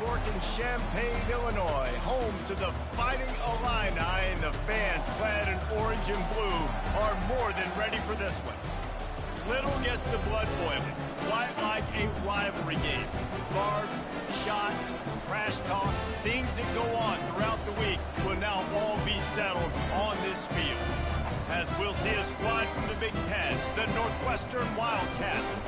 Fork in Champaign, Illinois, home to the Fighting Illini, and the fans clad in orange and blue are more than ready for this one. Little gets the blood boiling, quite like a rivalry game. Barbs, shots, trash talk, things that go on throughout the week will now all be settled on this field. As we'll see a squad from the Big Ten, the Northwestern Wildcats,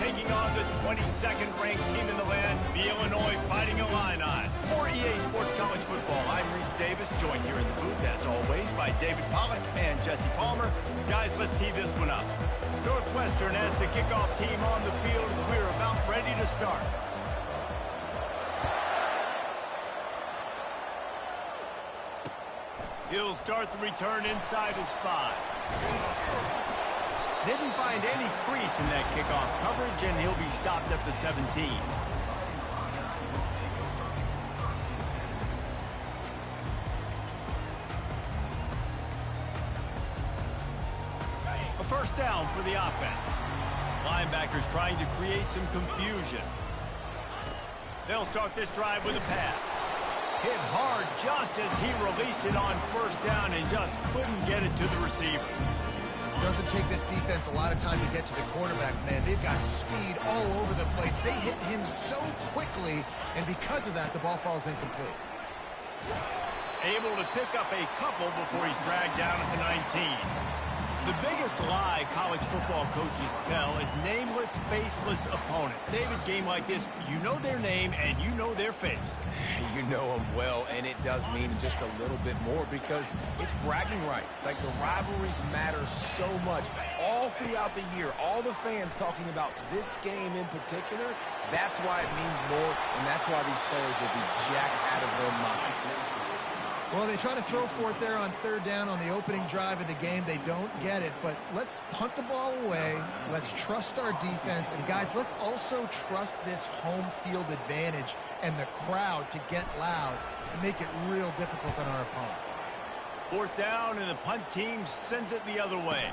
taking on the 22nd ranked team in the land, the Illinois Fighting Illini. For EA Sports College Football, I'm Reese Davis, joined here in the booth, as always, by David Pollack and Jesse Palmer. Guys, let's tee this one up. Northwestern has the kickoff team on the field as we're about ready to start. He'll start the return inside his 5. Didn't find any crease in that kickoff coverage, and he'll be stopped at the 17. A first down for the offense. Linebackers trying to create some confusion. They'll start this drive with a pass. Hit hard just as he released it on first down and just couldn't get it to the receiver. Doesn't take this defense a lot of time to get to the quarterback, man. They've got speed all over the place. They hit him so quickly, and because of that, the ball falls incomplete. Able to pick up a couple before he's dragged down at the 19. The biggest lie college football coaches tell is nameless, faceless opponent. David, game like this, you know their name and you know their face. You know them well, and it does mean just a little bit more because it's bragging rights. Like, the rivalries matter so much all throughout the year. All the fans talking about this game in particular, that's why it means more, and that's why these players will be jacked out of their minds. Well, they try to throw for it there on third down on the opening drive of the game. They don't get it, but let's punt the ball away. Let's trust our defense. And, guys, let's also trust this home field advantage and the crowd to get loud and make it real difficult on our opponent. Fourth down, and the punt team sends it the other way.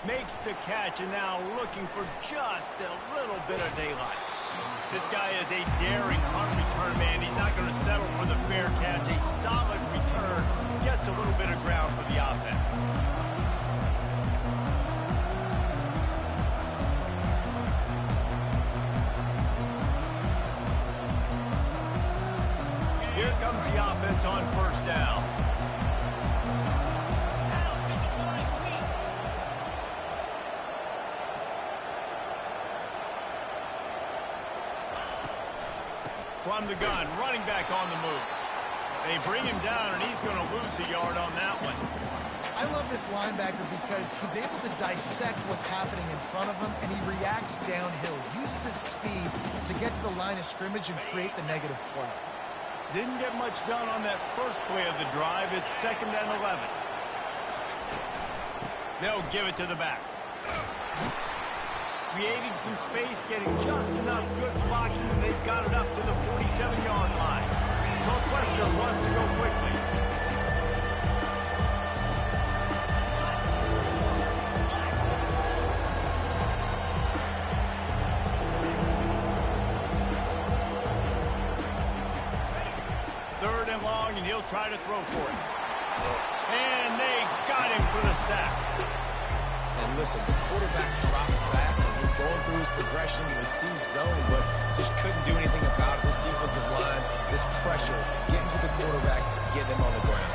Makes the catch, and now looking for just a little bit of daylight. This guy is a daring punt return man. He's not going to settle for the fair catch. A solid return gets a little bit of ground for the offense. Here comes the offense on first down. From the gun, running back on the move. They bring him down, and he's going to lose a yard on that one. I love this linebacker because he's able to dissect what's happening in front of him, and he reacts downhill, uses his speed to get to the line of scrimmage and create the negative play. Didn't get much done on that first play of the drive. It's 2nd and 11. They'll give it to the back. Creating some space, getting just enough good blocking, and they've got it up to the 47-yard line. Northwestern wants to go quickly. Third and long, and he'll try to throw for it. And they got him for the sack. And listen, the quarterback drops back, and he's going through his progressions, and he sees zone, but just couldn't do anything about it. This defensive line, this pressure, getting to the quarterback, getting him on the ground.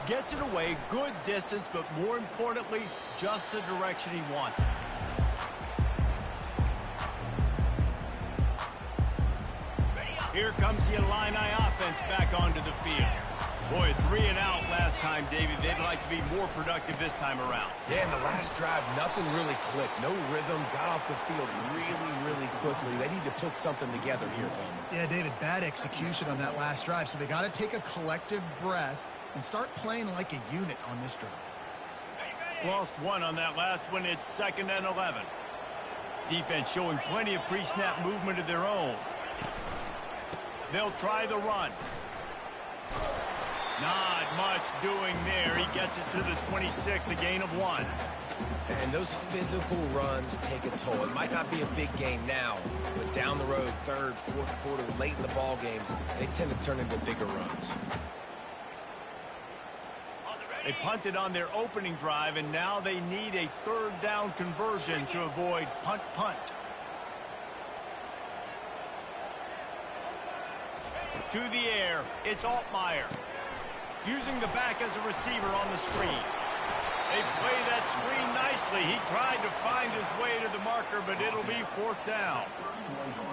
Gets it away, good distance, but more importantly, just the direction he wanted. Here comes the Illini offense back onto the field. Boy, 3 and out last time, David. They'd like to be more productive this time around. Yeah, in the last drive, nothing really clicked. No rhythm, got off the field really quickly. They need to put something together here, Palmer. Yeah, David, bad execution on that last drive, so they got to take a collective breath and start playing like a unit on this drive. Lost one on that last one. It's 2nd and 11. Defense showing plenty of pre-snap movement of their own. They'll try the run. Not much doing there. He gets it to the 26, a gain of 1. And those physical runs take a toll. It might not be a big game now, but down the road, third, fourth quarter, late in the ball games, they tend to turn into bigger runs. They punted on their opening drive, and now they need a third down conversion to avoid punt. To the air, it's Altmaier. Using the back as a receiver on the screen. They play that screen nicely. He tried to find his way to the marker, but it'll be 4th down.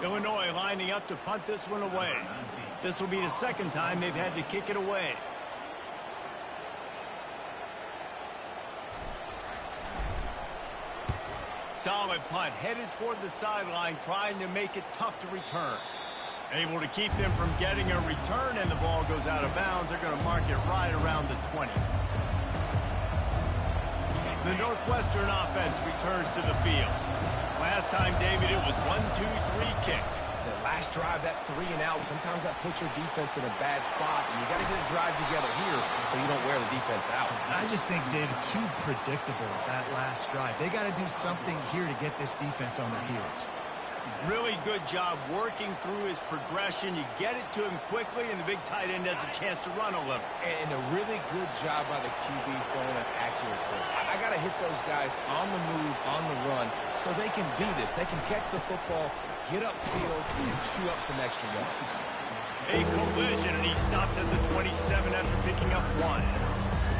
Illinois lining up to punt this one away. This will be the second time they've had to kick it away. Solid punt, headed toward the sideline, trying to make it tough to return. Able to keep them from getting a return, and the ball goes out of bounds. They're going to mark it right around the 20. The Northwestern offense returns to the field. Last time, David, it was 1-2-3 kick. The last drive, that 3 and out, sometimes that puts your defense in a bad spot, and you got to get a drive together here so you don't wear the defense out. I just think, David, too predictable that last drive. They got to do something here to get this defense on their heels. Really good job working through his progression. You get it to him quickly, and the big tight end has a chance to run a little. And a really good job by the QB throwing an accurate throw. I got to hit those guys on the move, on the run, so they can do this. They can catch the football, get upfield, and chew up some extra yards. A collision, and he stopped at the 27 after picking up 1.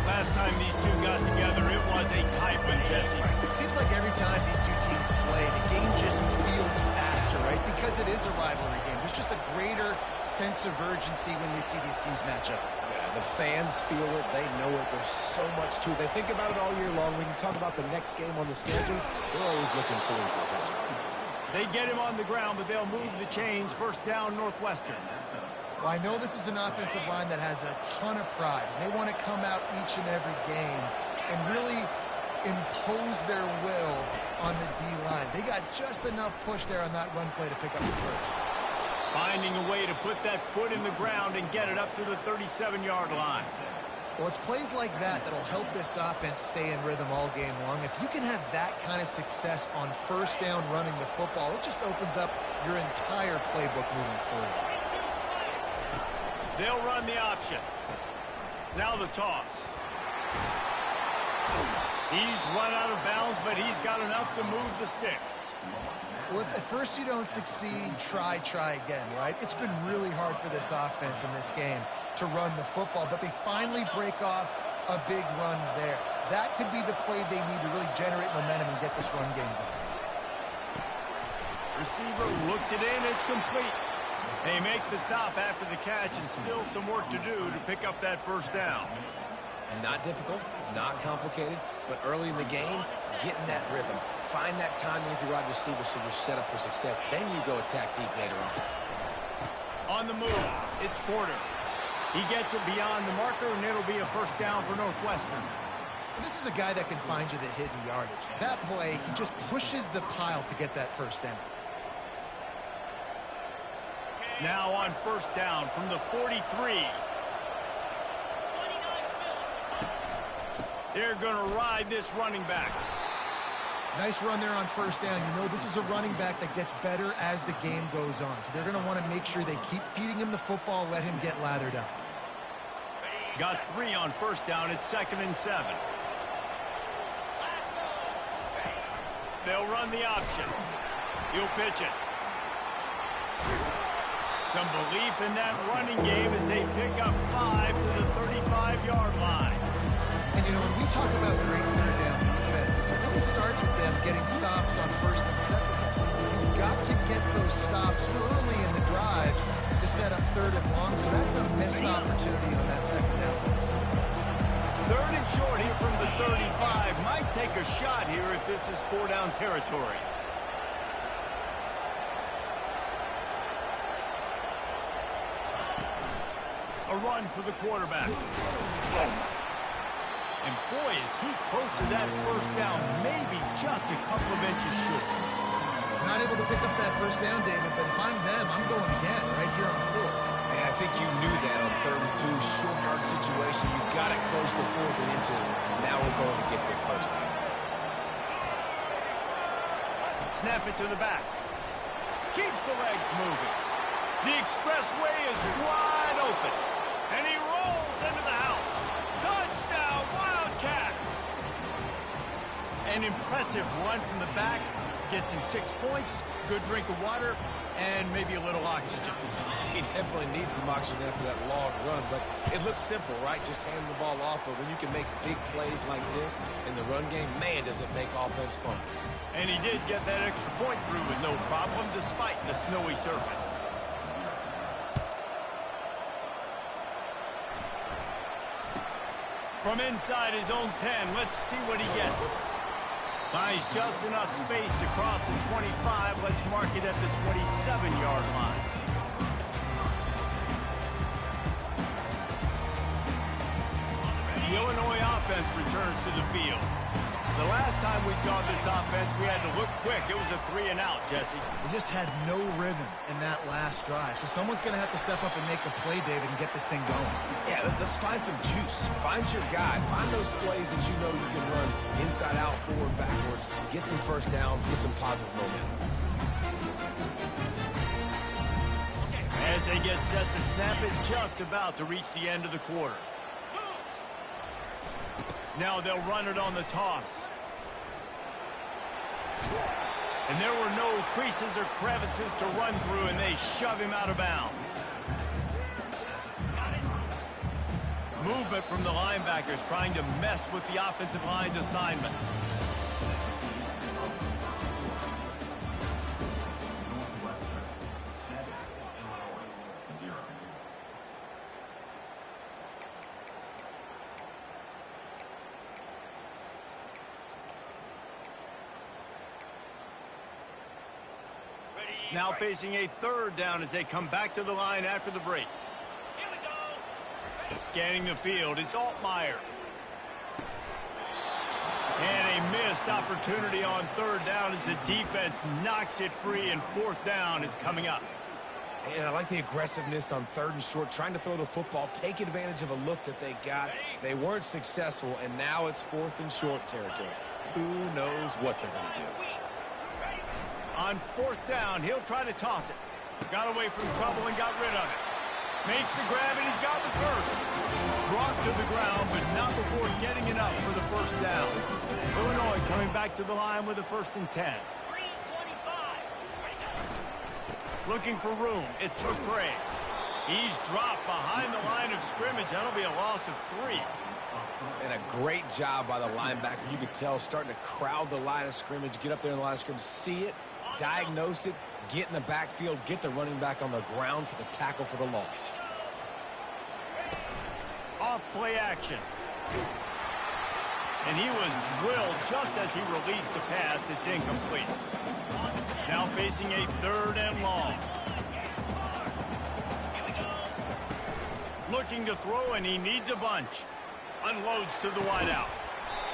Last time these two got together, it was a tight one, Jesse. It seems like every time these two teams play, the game just feels faster, right? Because it is a rivalry game. There's just a greater sense of urgency when we see these teams match up. Yeah, the fans feel it. They know it. There's so much to it. They think about it all year long. We can talk about the next game on the schedule. They're always looking forward to this one. They get him on the ground, but they'll move the chains. 1st down, Northwestern. Well, I know this is an offensive line that has a ton of pride. They want to come out each and every game and really impose their will on the D-line. They got just enough push there on that run play to pick up the first. Finding a way to put that foot in the ground and get it up to the 37-yard line. Well, it's plays like that that'll help this offense stay in rhythm all game long. If you can have that kind of success on 1st down running the football, it just opens up your entire playbook moving forward. They'll run the option. Now the toss. He's run out of bounds, but he's got enough to move the sticks. Well, if at first you don't succeed, try again, right? It's been really hard for this offense in this game to run the football, but they finally break off a big run there. That could be the play they need to really generate momentum and get this run game going. Receiver looks it in. It's complete. They make the stop after the catch, and still some work to do to pick up that 1st down. Not difficult, not complicated, but early in the game, get in that rhythm. Find that timing with your wide receiver so you're set up for success. Then you go attack deep later on. On the move, it's Porter. He gets it beyond the marker, and it'll be a 1st down for Northwestern. This is a guy that can find you the hidden yardage. That play, he just pushes the pile to get that 1st down. Now on 1st down from the 43. They're going to ride this running back. Nice run there on 1st down. You know, this is a running back that gets better as the game goes on. So they're going to want to make sure they keep feeding him the football, let him get lathered up. Got 3 on 1st down. It's 2nd and 7. They'll run the option. He'll pitch it. Some belief in that running game as they pick up 5 to the 35-yard line. And, you know, when we talk about great 3rd down defenses, it really starts with them getting stops on 1st and 2nd. You've got to get those stops early in the drives to set up 3rd and long, so that's a missed opportunity on that 2nd down. 3rd and short here from the 35. Might take a shot here if this is 4-down territory. A run for the quarterback. And boy, is he close to that 1st down, maybe just a couple of inches short. Not able to pick up that 1st down, David, but if I'm them, I'm going again right here on 4th. Yeah, And I think you knew that on 3rd and 2, short yard situation. You got it close to 4th and inches. Now we're going to get this first down. Snap it to the back. Keeps the legs moving. The expressway is wide open. And he rolls into the house. Touchdown, Wildcats! An impressive run from the back. Gets him 6 points, good drink of water, and maybe a little oxygen. He definitely needs some oxygen after that long run, but it looks simple, right? Just hand the ball off, but when you can make big plays like this in the run game, man, does it make offense fun. And he did get that extra point through with no problem, despite the snowy surface. From inside his own 10, let's see what he gets. Finds just enough space to cross the 25. Let's mark it at the 27-yard line. The Illinois offense returns to the field. The last time we saw this offense, we had to look quick. It was a 3-and-out, Jesse. They just had no rhythm in that last drive. So someone's going to have to step up and make a play, David, and get this thing going. Yeah, let's find some juice. Find your guy. Find those plays that you know you can run inside out, forward, backwards. Get some first downs. Get some positive momentum. As they get set to snap it, just about to reach the end of the quarter. Now they'll run it on the toss. And there were no creases or crevices to run through, and they shove him out of bounds. Movement from the linebackers trying to mess with the offensive line's assignments. Now facing a 3rd down as they come back to the line after the break. Here we go. Scanning the field, it's Altmaier. And a missed opportunity on 3rd down as the defense knocks it free, and 4th down is coming up. And I like the aggressiveness on 3rd and short, trying to throw the football, take advantage of a look that they got. They weren't successful, and now it's 4th and short territory. Who knows what they're going to do? On 4th down, he'll try to toss it. Got away from trouble and got rid of it. Makes the grab, and he's got the first. Brought to the ground, but not before getting it up for the 1st down. Illinois coming back to the line with a 1st and 10. Looking for room. It's McCray. He's dropped behind the line of scrimmage. That'll be a loss of 3. And a great job by the linebacker. You could tell starting to crowd the line of scrimmage, get up there in the line of scrimmage, see it, diagnose it, get in the backfield, get the running back on the ground for the tackle for the loss. Off play action. And he was drilled just as he released the pass. It's incomplete. Now facing a 3rd and long. Looking to throw, and he needs a bunch. Unloads to the wideout.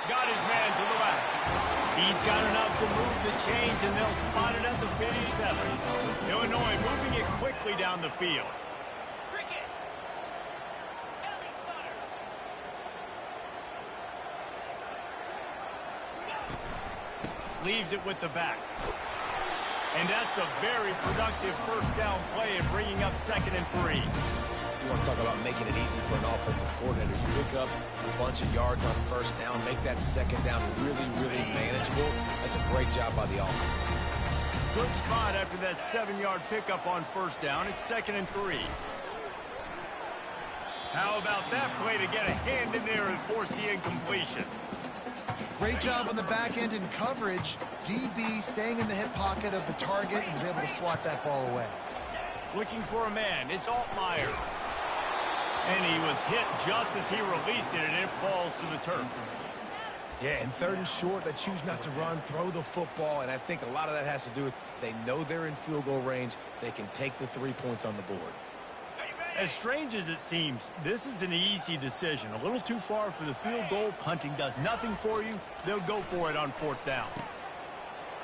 Got his man to the left. He's got enough to move the chains, and they'll spot it at the 57. Illinois moving it quickly down the field. Leaves it with the back. And that's a very productive 1st down play and bringing up 2nd and 3. You want to talk about making it easy for an offensive coordinator. You pick up a bunch of yards on 1st down, make that 2nd down really, really manageable. That's a great job by the offense. Good spot after that 7-yard pickup on 1st down. It's 2nd and 3. How about that play to get a hand in there and force the incompletion? Great job on the back end in coverage. DB staying in the hip pocket of the target and was able to swat that ball away. Looking for a man. It's Altmaier. And he was hit just as he released it, and it falls to the turf. Yeah, and 3rd and short, they choose not to run, throw the football, and I think a lot of that has to do with they know they're in field goal range. They can take the 3 points on the board. As strange as it seems, this is an easy decision. A little too far for the field goal. Punting does nothing for you. They'll go for it on 4th down.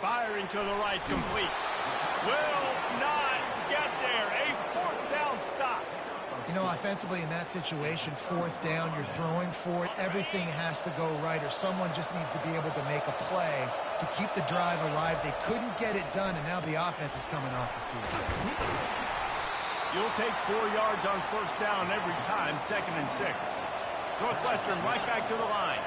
Firing to the right, complete. Will not get there. A 4th down stop. know, offensively in that situation, fourth down, you're throwing for it, everything has to go right, or someone just needs to be able to make a play to keep the drive alive. They couldn't get it done, and now the offense is coming off the field. You'll take 4 yards on first down every time, 2nd and 6. Northwestern right back to the line.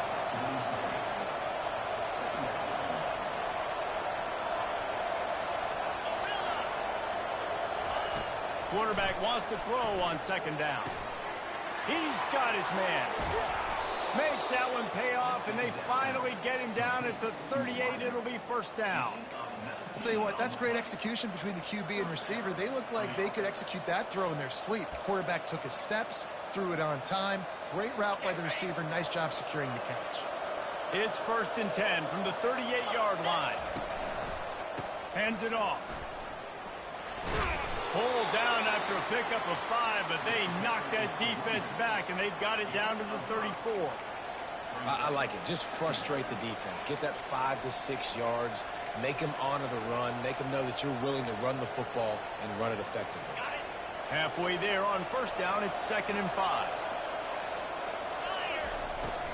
Quarterback wants to throw on 2nd down. He's got his man. Makes that one pay off, and they finally get him down at the 38. It'll be first down. I'll tell you what, that's great execution between the QB and receiver. They look like they could execute that throw in their sleep. Quarterback took his steps, threw it on time. Great route by the receiver. Nice job securing the catch. It's 1st and 10 from the 38-yard line. Hands it off. Pulled down after a pickup of 5, but they knocked that defense back, and they've got it down to the 34. I like it. Just frustrate the defense. Get that 5 to 6 yards. Make them honor the run. Make them know that you're willing to run the football and run it effectively. Halfway there on first down, it's 2nd and 5.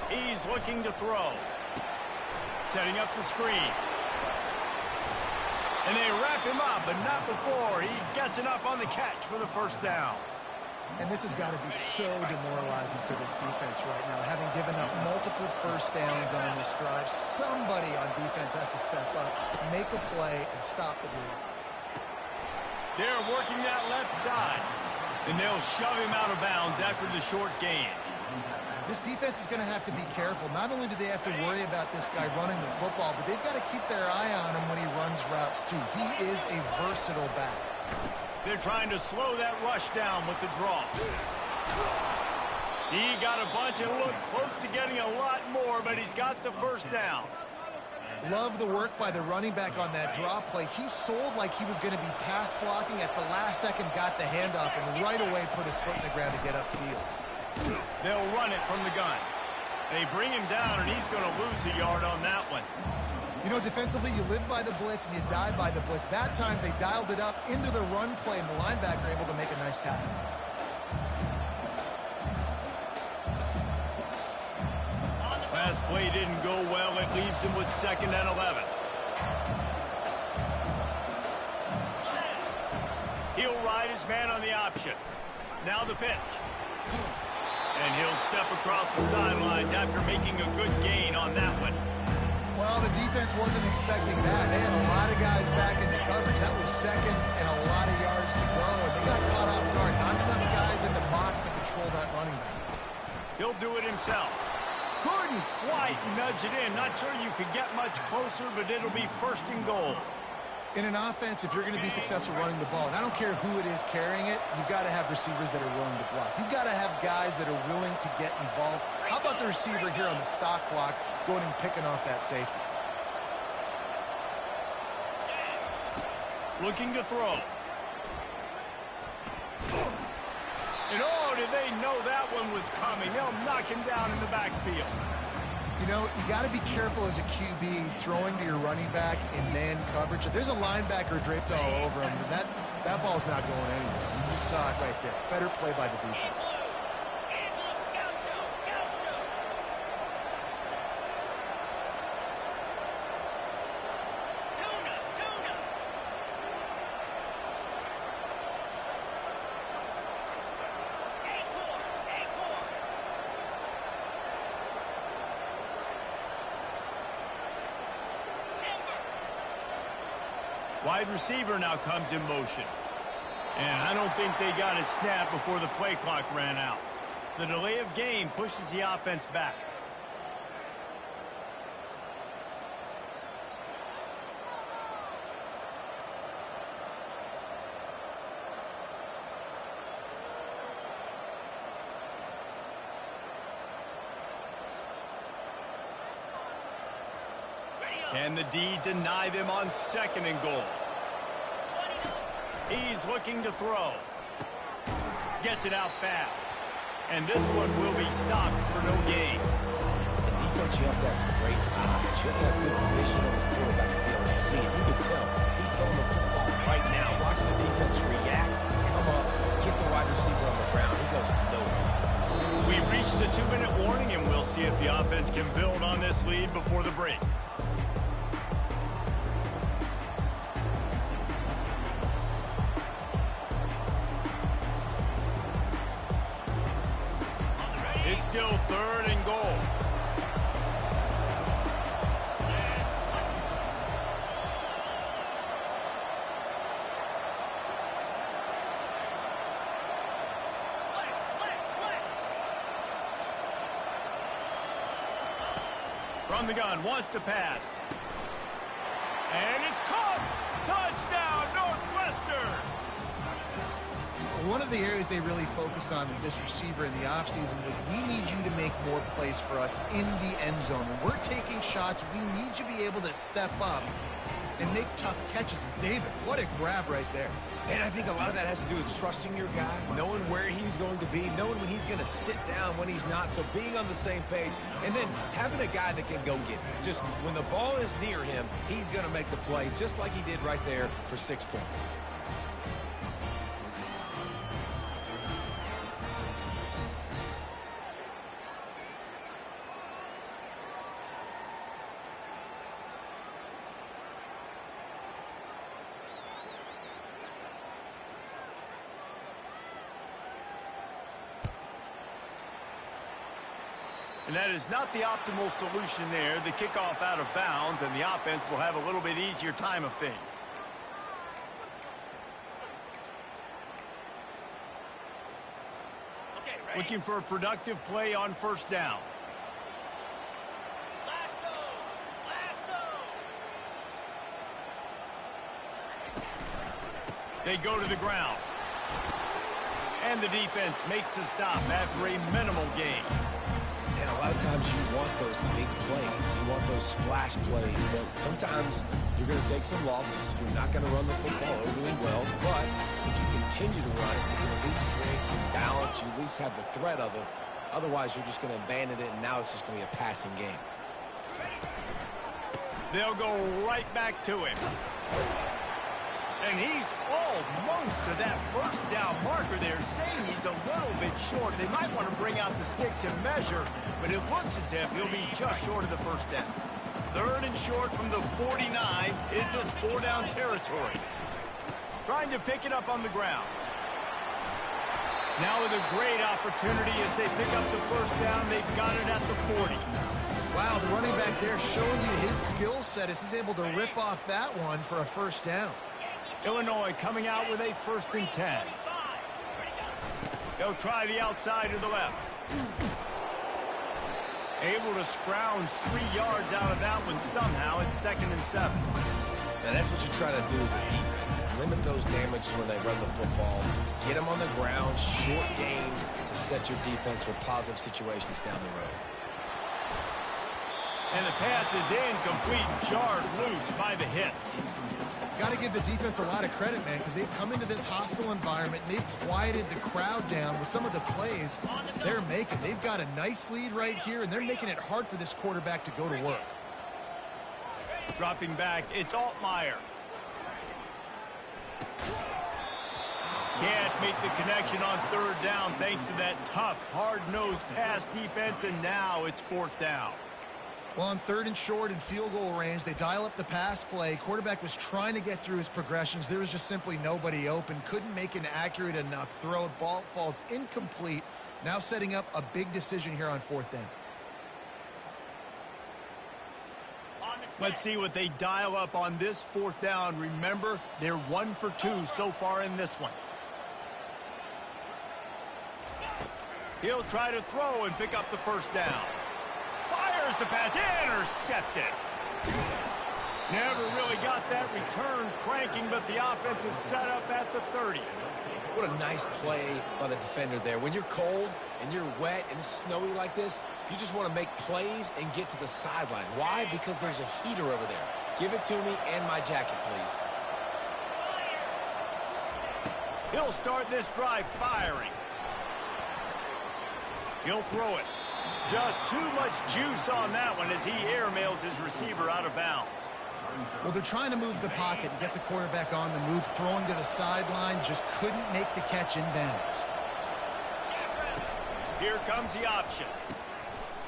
He's looking to throw. Setting up the screen. And they wrap him up, but not before he gets enough on the catch for the first down. And this has got to be so demoralizing for this defense right now. Having given up multiple first downs on this drive, somebody on defense has to step up, make a play, and stop the bleed. They're working that left side, and they'll shove him out of bounds after the short gain. This defense is going to have to be careful. Not only do they have to worry about this guy running the football, but they've got to keep their eye on him when he runs routes, too. He is a versatile back. They're trying to slow that rush down with the draw. He got a bunch and looked close to getting a lot more, but he's got the first down. Love the work by the running back on that draw play. He sold like he was going to be pass blocking. At the last second, got the handoff, and right away put his foot in the ground to get upfield. They'll run it from the gun. They bring him down, and he's going to lose a yard on that one. You know, defensively, you live by the blitz and you die by the blitz. That time, they dialed it up into the run play, and the linebacker able to make a nice tackle. Last play didn't go well. It leaves him with 2nd and 11. He'll ride his man on the option. Now the pitch. And he'll step across the sidelines after making a good gain on that one. Well, the defense wasn't expecting that. They had a lot of guys back in the coverage. That was 2nd and a lot of yards to go, and they got caught off guard. Not enough guys in the box to control that running back. He'll do it himself. Couldn't quite nudge it in. Not sure you could get much closer, but it'll be 1st and goal. In an offense, if you're going to be successful running the ball, and I don't care who it is carrying it, you've got to have receivers that are willing to block. You've got to have guys that are willing to get involved. How about the receiver here on the stock block going and picking off that safety? Looking to throw. And oh, did they know that one was coming? They'll knock him down in the backfield. You know, you got to be careful as a QB throwing to your running back in man coverage. If there's a linebacker draped all over him, that ball's not going anywhere. You just saw it right there. Better play by the defense. Wide receiver now comes in motion. And I don't think they got it snapped before the play clock ran out. The delay of game pushes the offense back. Can the D deny them on 2nd and goal? He's looking to throw. Gets it out fast. And this one will be stopped for no gain. The defense, you have to have great eyes. You have to have good vision on the quarterback to be able to see it. You can tell he's throwing the football right now. Watch the defense react, come up, get the wide receiver on the ground, he goes nowhere. We reached the 2-minute warning, and we'll see if the offense can build on this lead before the break. It's still 3rd and goal. From the gun, wants to pass. And it's caught! Touchdown, Northwestern! One of the areas they really focused on with this receiver in the offseason was we need you to make more plays for us in the end zone. When we're taking shots, we need you to be able to step up and make tough catches. And David, what a grab right there. And I think a lot of that has to do with trusting your guy, knowing where he's going to be, knowing when he's going to sit down, when he's not, so being on the same page, and then having a guy that can go get it. Just when the ball is near him, he's going to make the play, just like he did right there for 6 points. And that is not the optimal solution there. The kickoff out of bounds, and the offense will have a little bit easier time of things. Okay, looking for a productive play on 1st down. They go to the ground. And the defense makes the stop after a minimal gain. And a lot of times you want those big plays. You want those splash plays. But sometimes you're going to take some losses. You're not going to run the football overly well. But if you continue to run it, you can at least create some balance. You at least have the threat of it. Otherwise, you're just going to abandon it, and now it's just going to be a passing game. They'll go right back to him. And he's almost to that 1st down marker there, saying he's a little bit short. They might want to bring out the sticks and measure, but it looks as if he'll be just short of the 1st down. 3rd and short from the 49. Is this 4-down territory? Trying to pick it up on the ground. Now with a great opportunity as they pick up the 1st down. They've got it at the 40. Wow, the running back there showing you his skill set as he's able to rip off that one for a 1st down. Illinois coming out with a 1st and 10. They'll try the outside to the left. Able to scrounge 3 yards out of that one somehow. It's 2nd and 7. Now that's what you try to do as a defense. Limit those damages when they run the football. Get them on the ground, short gains to set your defense for positive situations down the road. And the pass is incomplete, jarred loose by the hit. Got to give the defense a lot of credit, man, because they've come into this hostile environment and they've quieted the crowd down with some of the plays they're making. They've got a nice lead right here, and they're making it hard for this quarterback to go to work. Dropping back, it's Altmaier. Can't make the connection on 3rd down thanks to that tough, hard-nosed pass defense, and now it's 4th down. Well, on 3rd and short and field goal range, they dial up the pass play. Quarterback was trying to get through his progressions. There was just simply nobody open. Couldn't make an accurate enough throw. Ball falls incomplete. Now setting up a big decision here on 4th down. Let's see what they dial up on this 4th down. Remember, they're 1 for 2 so far in this one. He'll try to throw and pick up the 1st down. Fires the pass, intercepted. Never really got that return cranking, but the offense is set up at the 30. What a nice play by the defender there. When you're cold and you're wet and it's snowy like this, you just want to make plays and get to the sideline. Why? Because there's a heater over there. Give it to me and my jacket, please. He'll start this drive firing. He'll throw it. Just too much juice on that one as he airmails his receiver out of bounds. Well, they're trying to move the pocket and get the quarterback on the move, throwing to the sideline, just couldn't make the catch inbounds. Here comes the option.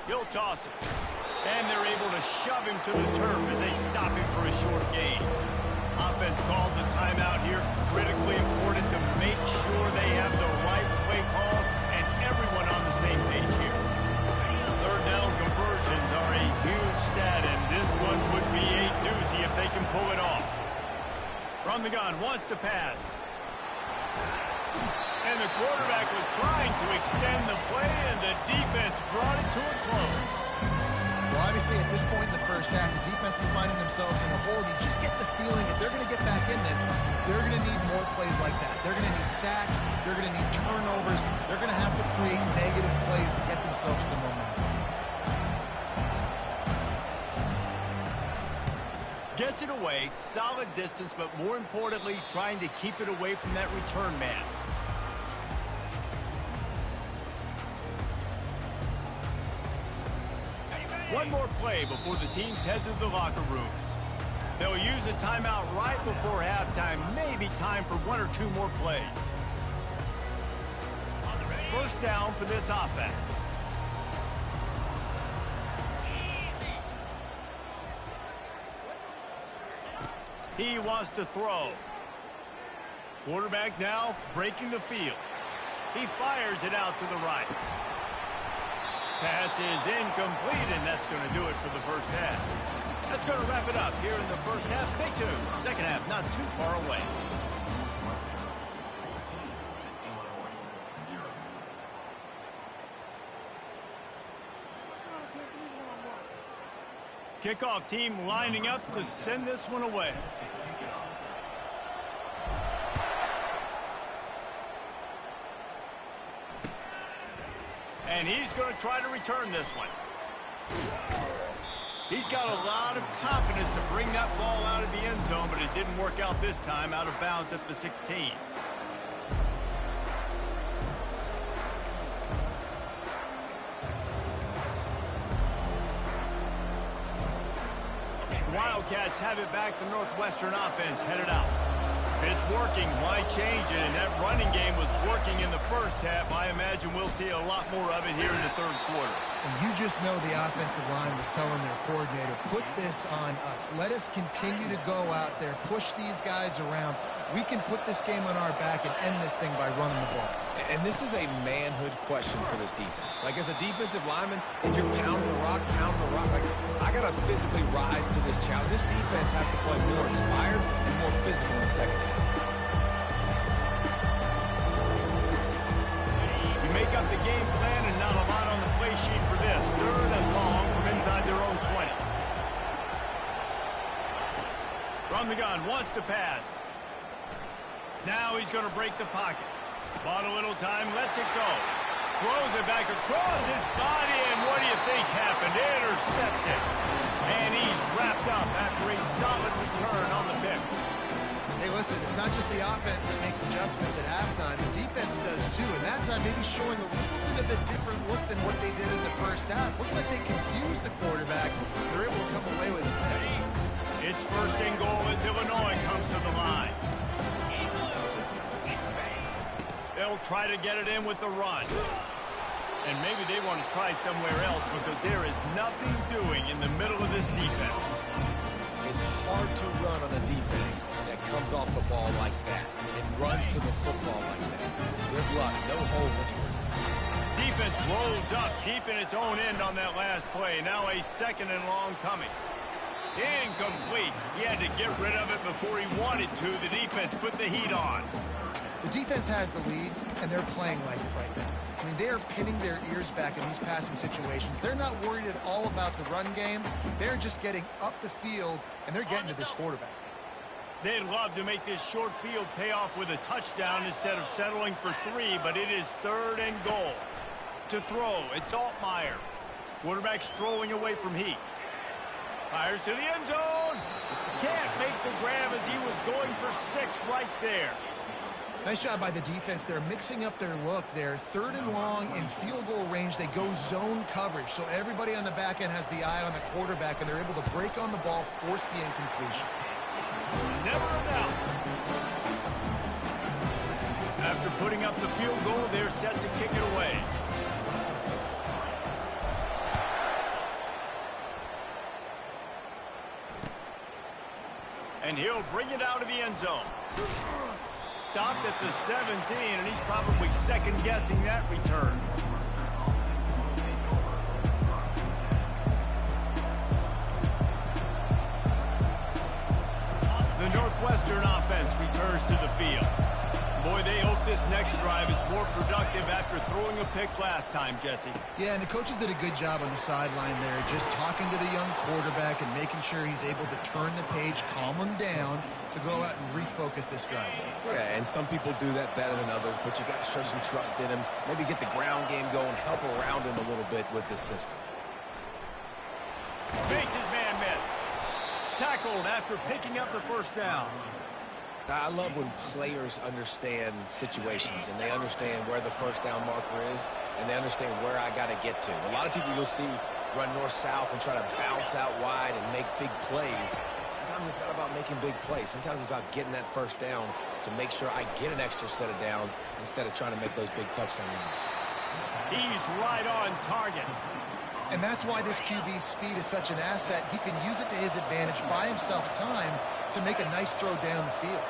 He'll toss it. And they're able to shove him to the turf as they stop him for a short gain. Offense calls a timeout here. Critically important to make sure they have the right play call and everyone on the same page here. Third down conversions are a huge stat, and this one would be a doozy if they can pull it off. From the gun, wants to pass. And the quarterback was trying to extend the play, and the defense brought it to a close. Well, obviously, at this point in the first half, the defense is finding themselves in a hole. You just get the feeling if they're going to get back in this, they're going to need more plays like that. They're going to need sacks. They're going to need turnovers. They're going to have to create negative plays to get themselves some momentum. Gets it away, solid distance, but more importantly, trying to keep it away from that return man. One more play before the teams head to the locker rooms. They'll use a timeout right before halftime, maybe time for one or two more plays. First down for this offense. He wants to throw. Quarterback now breaking the field. He fires it out to the right. Pass is incomplete, and that's going to do it for the first half. That's going to wrap it up here in the first half. Stay tuned. Second half not too far away. Kickoff team lining up to send this one away. And he's going to try to return this one. He's got a lot of confidence to bring that ball out of the end zone, but it didn't work out this time, out of bounds at the 16. Wildcats have it back. The Northwestern offense headed out. It's working. Why change it? And that running game was working in the first half. I imagine we'll see a lot more of it here in the third quarter. And you just know the offensive line was telling their coordinator, put this on us. Let us continue to go out there, push these guys around. We can put this game on our back and end this thing by running the ball. And this is a manhood question for this defense. Like, as a defensive lineman, and you're pounding the rock, like, I got to physically rise to this challenge. This defense has to play more inspired and more physical in the second half. You make up the game plan and not a lot on the play sheet for this. Third and long from inside their own 20. From the gun, wants to pass. Now he's going to break the pocket. Bought a little time, lets it go. Throws it back across his body, and what do you think happened? Intercepted. And he's wrapped up after a solid return on the pick. Hey, listen, it's not just the offense that makes adjustments at halftime. The defense does too, and that time maybe showing a little bit of a different look than what they did in the first half. Looked like they confused the quarterback. They're able to come away with a pick. It's first and goal as Illinois comes to the line. They'll try to get it in with the run. And maybe they want to try somewhere else because there is nothing doing in the middle of this defense. It's hard to run on a defense that comes off the ball like that and runs to the football like that. Good luck. No holes anywhere. Defense rolls up deep in its own end on that last play. Now a second and long coming. Incomplete. He had to get rid of it before he wanted to. The defense put the heat on. The defense has the lead, and they're playing like it right now. I mean, they are pinning their ears back in these passing situations. They're not worried at all about the run game. They're just getting up the field, and they're getting to this quarterback. They'd love to make this short field pay off with a touchdown instead of settling for 3, but it is third and goal. To throw, it's Altmaier. Quarterback strolling away from Heat. Fires to the end zone. Can't make the grab as he was going for 6 right there. Nice job by the defense. They're mixing up their look. They're 3rd and long in field goal range. They go zone coverage. So everybody on the back end has the eye on the quarterback, and they're able to break on the ball, force the incompletion. Never a doubt. After putting up the field goal, they're set to kick it away. And he'll bring it out of the end zone. Stopped at the 17, and he's probably second-guessing that return. The Northwestern offense returns to the field. Boy, they hope this next drive is more productive after throwing a pick last time, Jesse. Yeah, and the coaches did a good job on the sideline there, just talking to the young quarterback and making sure he's able to turn the page, calm him down to go out and refocus this drive. Yeah, and some people do that better than others, but you got to show some trust in him, maybe get the ground game going, help around him a little bit with this system. Makes his man miss. Tackled after picking up the first down. I love when players understand situations and they understand where the first down marker is and they understand where I got to get to. A lot of people you'll see run north-south and try to bounce out wide and make big plays. Sometimes it's not about making big plays. Sometimes it's about getting that first down to make sure I get an extra set of downs instead of trying to make those big touchdown runs. He's right on target. And that's why this QB's speed is such an asset. He can use it to his advantage, buy himself time to make a nice throw down the field.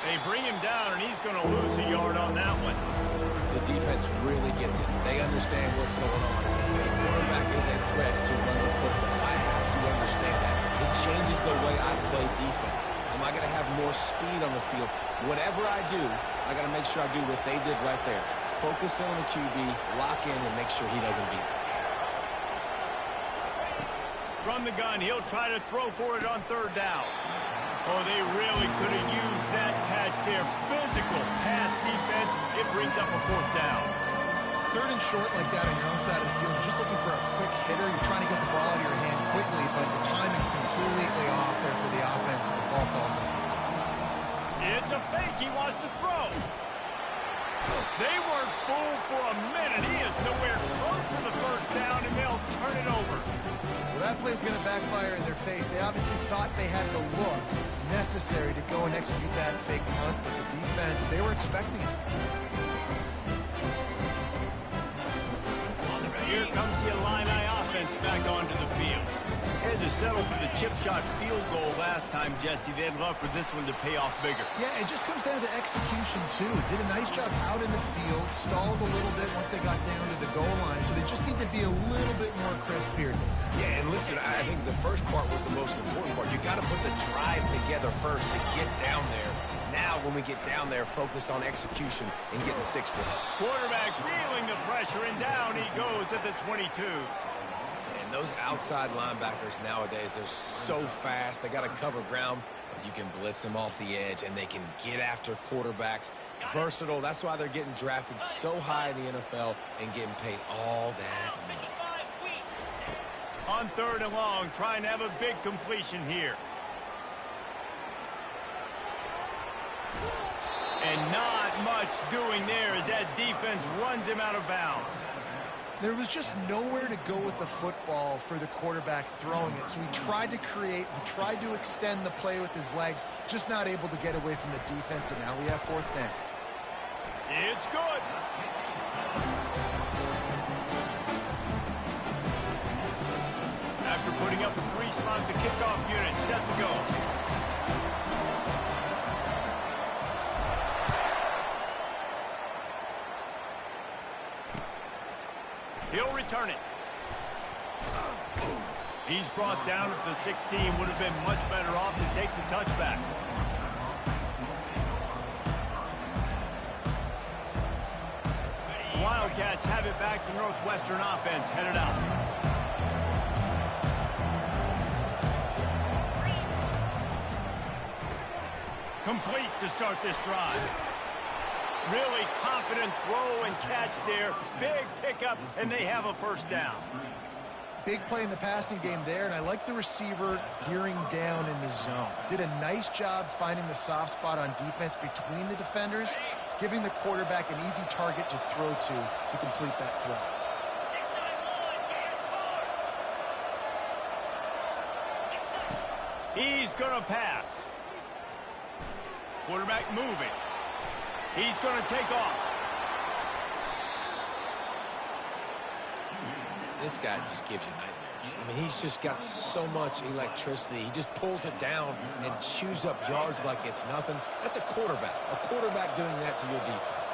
They bring him down, and he's going to lose a yard on that one. The defense really gets it. They understand what's going on. The quarterback is a threat to run the football. I have to understand that. It changes the way I play defense. Am I going to have more speed on the field? Whatever I do, I got to make sure I do what they did right there. Focus in on the QB, lock in, and make sure he doesn't beat me. From the gun, he'll try to throw for it on 3rd down. Oh, they really could have used that catch there. Physical pass defense. It brings up a 4th down. 3rd and short like that on your own side of the field. You're just looking for a quick hitter. You're trying to get the ball out of your hand quickly, but the timing completely off there for the offense, and the ball falls in. It's a fake. He wants to throw. They weren't fooled for a minute. He is nowhere close to the first down, and they'll turn it over. Well, that play's going to backfire in their face. They obviously thought they had the look necessary to go and execute that fake punt, but the defense, they were expecting it. Here comes the Illini offense back onto the field. Had to settle for the chip shot field goal last time, Jesse. They'd love for this one to pay off bigger. Yeah, it just comes down to execution, too. Did a nice job out in the field, stalled a little bit once they got down to the goal line, so they just need to be a little bit more crisp here. Yeah, and listen, I think the first part was the most important part. You got to put the drive together first to get down there. Now, when we get down there, focus on execution and getting 6 points. Quarterback feeling the pressure, and down he goes at the 22. And those outside linebackers nowadays, they're so fast. They got to cover ground, but you can blitz them off the edge, and they can get after quarterbacks. Versatile. That's why they're getting drafted so high in the NFL and getting paid all that money. On 3rd and long, trying to have a big completion here. And not much doing there as that defense runs him out of bounds. There was just nowhere to go with the football for the quarterback throwing it. So he tried to create, he tried to extend the play with his legs, just not able to get away from the defense, and now we have 4th down. It's good. After putting up a 3-spot, the kickoff unit set to go. He'll return it. He's brought down at the 16. Would have been much better off to take the touchback. Wildcats have it back. The Northwestern offense headed out. Complete to start this drive. Really confident throw and catch there. Big pickup, and they have a 1st down. Big play in the passing game there, and I like the receiver gearing down in the zone. Did a nice job finding the soft spot on defense between the defenders, giving the quarterback an easy target to throw to complete that throw. He's going to pass. Quarterback moving. He's going to take off. This guy just gives you nightmares. I mean, he's just got so much electricity. He just pulls it down and chews up yards like it's nothing. That's a quarterback. A quarterback doing that to your defense.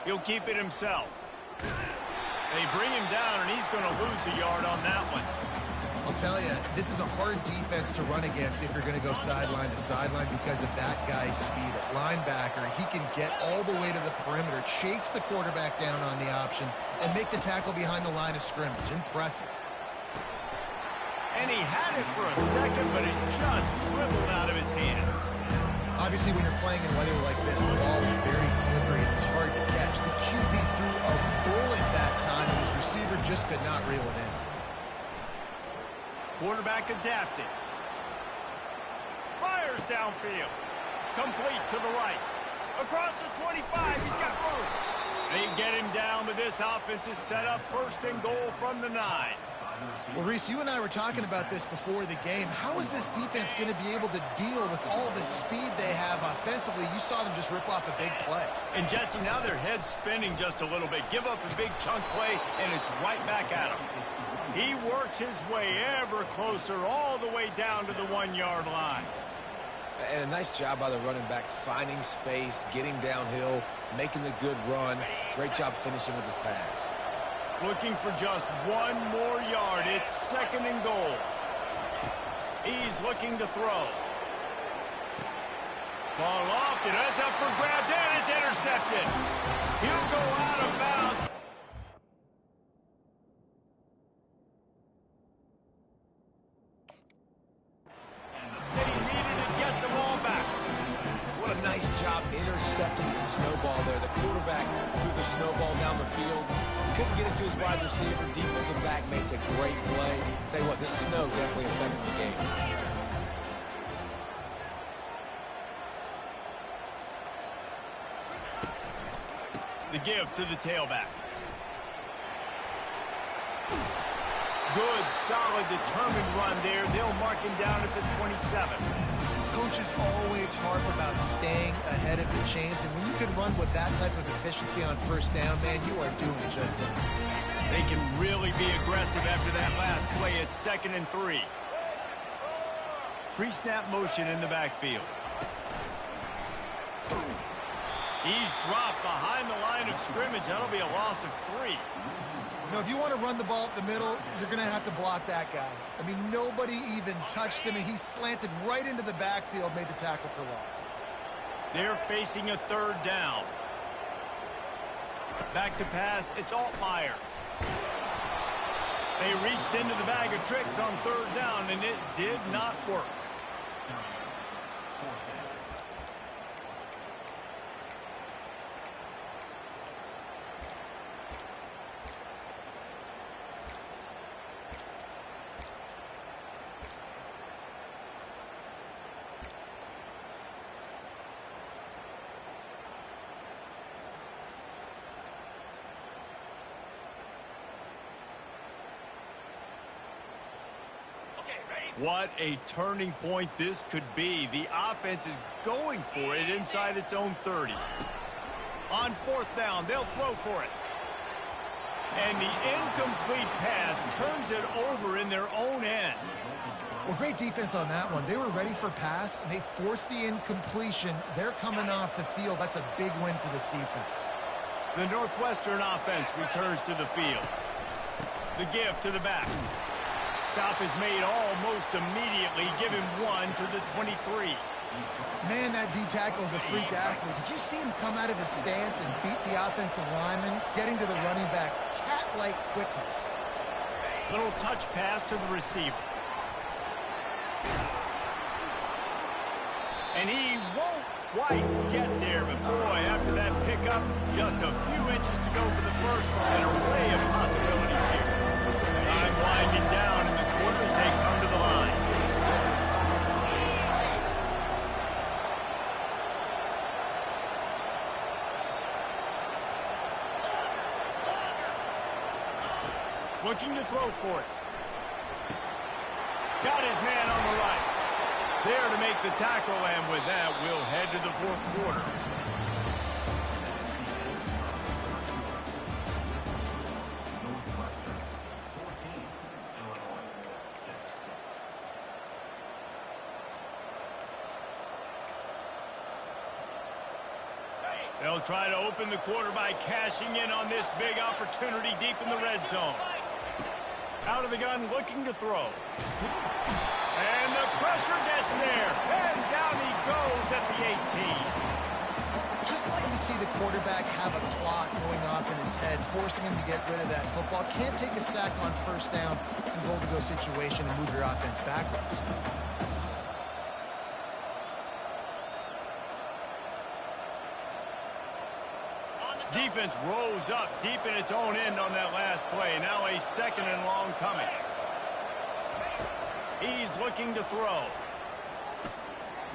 He'll keep it himself. They bring him down, and he's going to lose a yard on that one. I'll tell you, this is a hard defense to run against if you're going to go sideline to sideline because of that guy's speed. At linebacker, he can get all the way to the perimeter, chase the quarterback down on the option, and make the tackle behind the line of scrimmage. Impressive. And he had it for a second, but it just dribbled out of his hands. Obviously, when you're playing in weather like this, the ball is very slippery and it's hard to catch. The QB threw a bullet that time, and his receiver just could not reel it in. Quarterback adapting. Fires downfield. Complete to the right. Across the 25, he's got room. They get him down, but this offense is set up first and goal from the 9. Well, Reese, you and I were talking about this before the game. How is this defense going to be able to deal with all the speed they have offensively? You saw them just rip off a big play. And, Jesse, now their head's spinning just a little bit. Give up a big chunk play, and it's right back at him. He works his way ever closer all the way down to the 1-yard line. And a nice job by the running back, finding space, getting downhill, making the good run. Great job finishing with his pads. Looking for just one more yard. It's second and goal. He's looking to throw. Ball lofted. That's up for grabs, and it's intercepted. He'll go out of bounds. Nice job intercepting the snowball there. The quarterback threw the snowball down the field. Couldn't get it to his wide receiver. Defensive back makes a great play. Tell you what, this snow definitely affected the game. The give to the tailback. Good, solid, determined run there. They'll mark him down at the 27. Coaches always harp about staying ahead of the chains, and when you can run with that type of efficiency on first down, man, you are doing just that. They can really be aggressive after that last play. It's second and 3. Pre-snap motion in the backfield. He's dropped behind the line of scrimmage. That'll be a loss of 3. You know, if you want to run the ball up the middle, you're going to have to block that guy. I mean, nobody even touched him, and he slanted right into the backfield, made the tackle for loss. They're facing a third down. Back to pass, it's Altmaier. They reached into the bag of tricks on third down, and it did not work. What a turning point this could be. The offense is going for it inside its own 30. On fourth down, they'll throw for it. And the incomplete pass turns it over in their own end. Well, great defense on that one. They were ready for pass, and they forced the incompletion. They're coming off the field. That's a big win for this defense. The Northwestern offense returns to the field. The give to the back. Stop is made almost immediately. Give him 1 to the 23. Man, that D-tackle is a freak athlete. Did you see him come out of his stance and beat the offensive lineman, getting to the running back? Cat-like quickness. Little touch pass to the receiver. And he won't quite get there, but boy, after that pickup, just a few inches to go for the first, and a ray of possibility winding down in the quarters. They come to the line. Looking to throw for it. Got his man on the right. There to make the tackle, and with that, we'll head to the fourth quarter. They'll try to open the quarter by cashing in on this big opportunity deep in the red zone. Out of the gun, looking to throw. And the pressure gets there. And down he goes at the 18. Just like to see the quarterback have a clock going off in his head, forcing him to get rid of that football. Can't take a sack on first down in goal-to-go situation and move your offense backwards. Defense rose up deep in its own end on that last play. Now a second and long coming. He's looking to throw.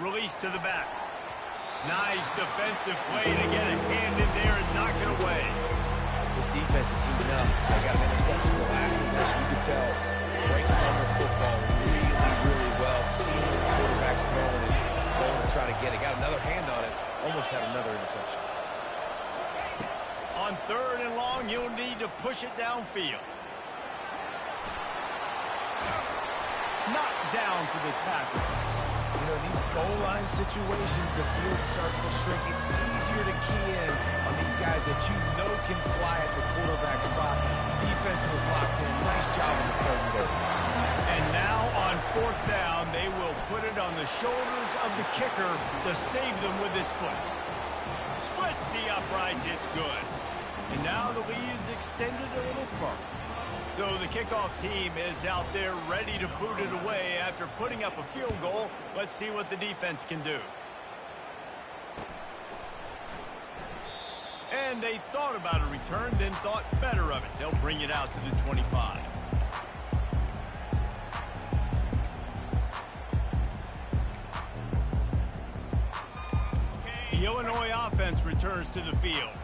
Release to the back. Nice defensive play to get a hand in there and knock it away. This defense is heating up. They got an interception the last possession. You could tell breaking on the football really, really well. Seeing where the quarterback's throwing it, going to try to get it. Got another hand on it. Almost had another interception. On third and long, you'll need to push it downfield. Knocked down for the tackle. You know, these goal line situations, the field starts to shrink. It's easier to key in on these guys that you know can fly at the quarterback spot. Defense was locked in. Nice job on the third and goal. And now on fourth down, they will put it on the shoulders of the kicker to save them with his foot. Splits the uprights. It's good. And now the lead is extended a little further. So the kickoff team is out there ready to boot it away after putting up a field goal. Let's see what the defense can do. And they thought about a return, then thought better of it. They'll bring it out to the 25. The Illinois offense returns to the field.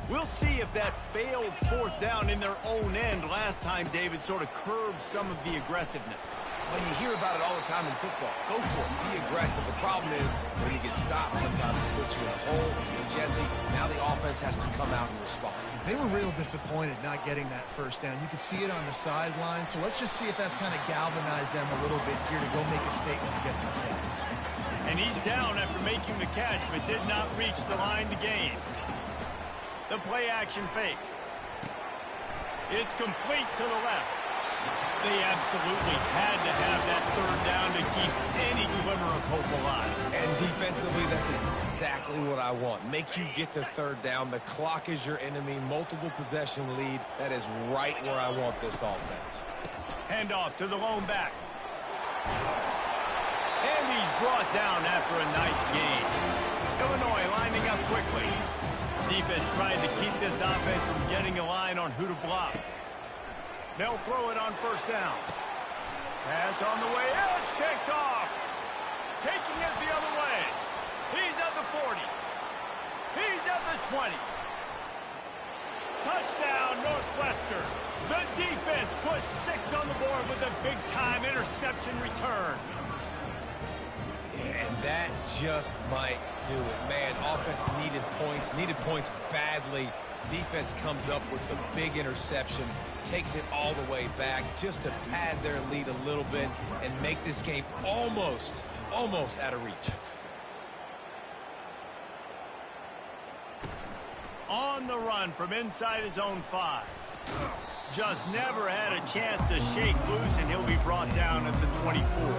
We'll see if that failed fourth down in their own end last time, David, sort of curbed some of the aggressiveness. Well, you hear about it all the time in football. Go for it. Be aggressive. The problem is when you get stopped, sometimes it puts you in a hole. And, Jesse, now the offense has to come out and respond. They were real disappointed not getting that first down. You could see it on the sideline. So let's just see if that's kind of galvanized them a little bit here to go make a statement and get some points. And he's down after making the catch, but did not reach the line to gain. The play-action fake. It's complete to the left. They absolutely had to have that third down to keep any glimmer of hope alive. And defensively, that's exactly what I want. Make you get the third down. The clock is your enemy. Multiple possession lead. That is right where I want this offense. Handoff to the lone back. And he's brought down after a nice gain. Illinois lining up quickly. Defense trying to keep this offense from getting a line on who to block. They'll throw it on first down. Pass on the way. It's kicked off. Taking it the other way. He's at the 40. He's at the 20. Touchdown, Northwestern. The defense puts 6 on the board with a big-time interception return. And that just might do it. Man, offense needed points badly. Defense comes up with the big interception, takes it all the way back just to pad their lead a little bit and make this game almost out of reach. On the run from inside his own 5. Just never had a chance to shake loose, and he'll be brought down at the 24.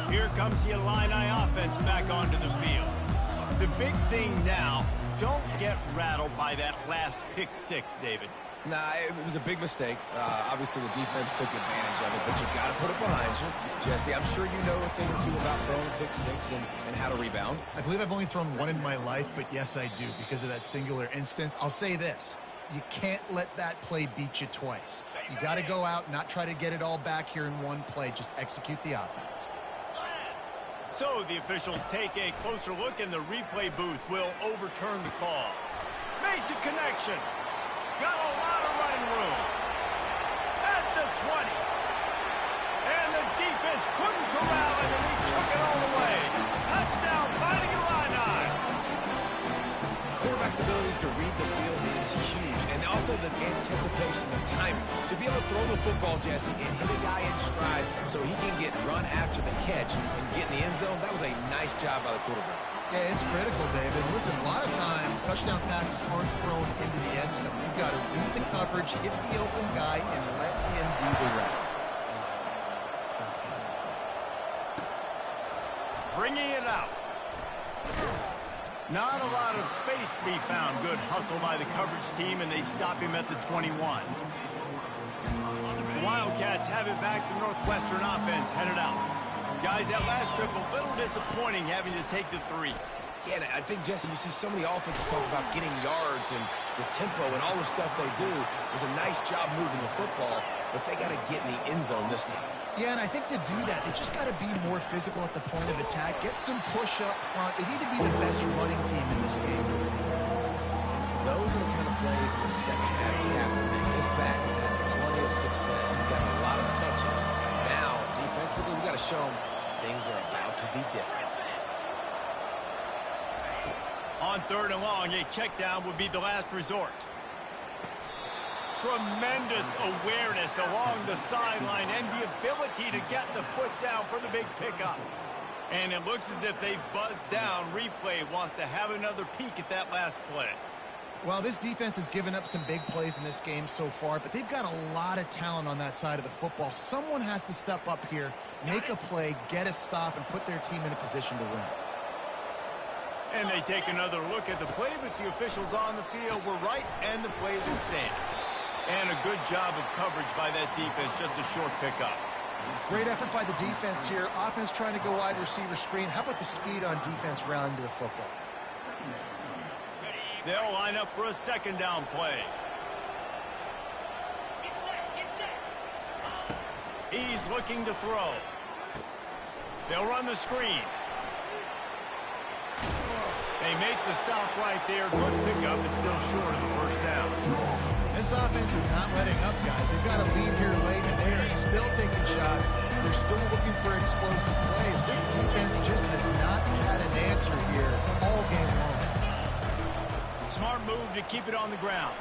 Here comes the Illini offense back onto the field. The big thing now, don't get rattled by that last pick 6, David. Nah, it was a big mistake. Obviously, the defense took advantage of it, but you got to put it behind you. Jesse, I'm sure you know a thing or two about throwing a pick 6 and how to rebound. I believe I've only thrown one in my life, but yes, I do because of that singular instance. I'll say this. You can't let that play beat you twice. You got to go out and not try to get it all back here in one play. Just execute the offense. So the officials take a closer look, and the replay booth will overturn the call. Makes a connection. Got a lot of running room. At the 20. And the defense couldn't corral him, and he took it all the way. Touchdown, Fighting Illini. Quarterback's abilities to read the field is huge, and also the anticipation, the timing. To be able to throw the football, Jesse, and hit a guy in stride so he can get run after the catch and get in the end zone, that was a nice job by the quarterback. Yeah, it's critical, David. Listen, a lot of times touchdown passes aren't thrown into the end zone. You've got to read the coverage, hit the open guy, and let him do the rest. Bringing it out. Not a lot of space to be found. Good hustle by the coverage team, and they stop him at the 21. The Wildcats have it back. The Northwestern offense headed out. Guys, that last trip a little disappointing having to take the 3. Yeah, and I think, Jesse, you see so many offenses talk about getting yards and the tempo and all the stuff they do. It was a nice job moving the football, but they got to get in the end zone this time. Yeah, and I think to do that, they just got to be more physical at the point of attack. Get some push up front. They need to be the best running team in this game. Those are the kind of plays in the second half you have to make. This back has had plenty of success. He's got a lot of touches. Now, defensively, we got to show him things are about to be different. On 3rd and long, a check down would be the last resort. Tremendous awareness along the sideline and the ability to get the foot down for the big pickup. And it looks as if they've buzzed down. Replay wants to have another peek at that last play. Well, this defense has given up some big plays in this game so far, but they've got a lot of talent on that side of the football. Someone has to step up here, make a play, get a stop, and put their team in a position to win. And they take another look at the play, but the officials on the field were right, and the play will stand. And a good job of coverage by that defense, just a short pickup. Great effort by the defense here. Offense trying to go wide receiver screen. How about the speed on defense round to the football? They'll line up for a 2nd down play. He's looking to throw. They'll run the screen. They make the stop right there. Good pickup, but still short of the 1st down. This offense is not letting up, guys. They've got a lead here late, and they are still taking shots. They're still looking for explosive plays. This defense just has not had an answer here all game long. Smart move to keep it on the ground.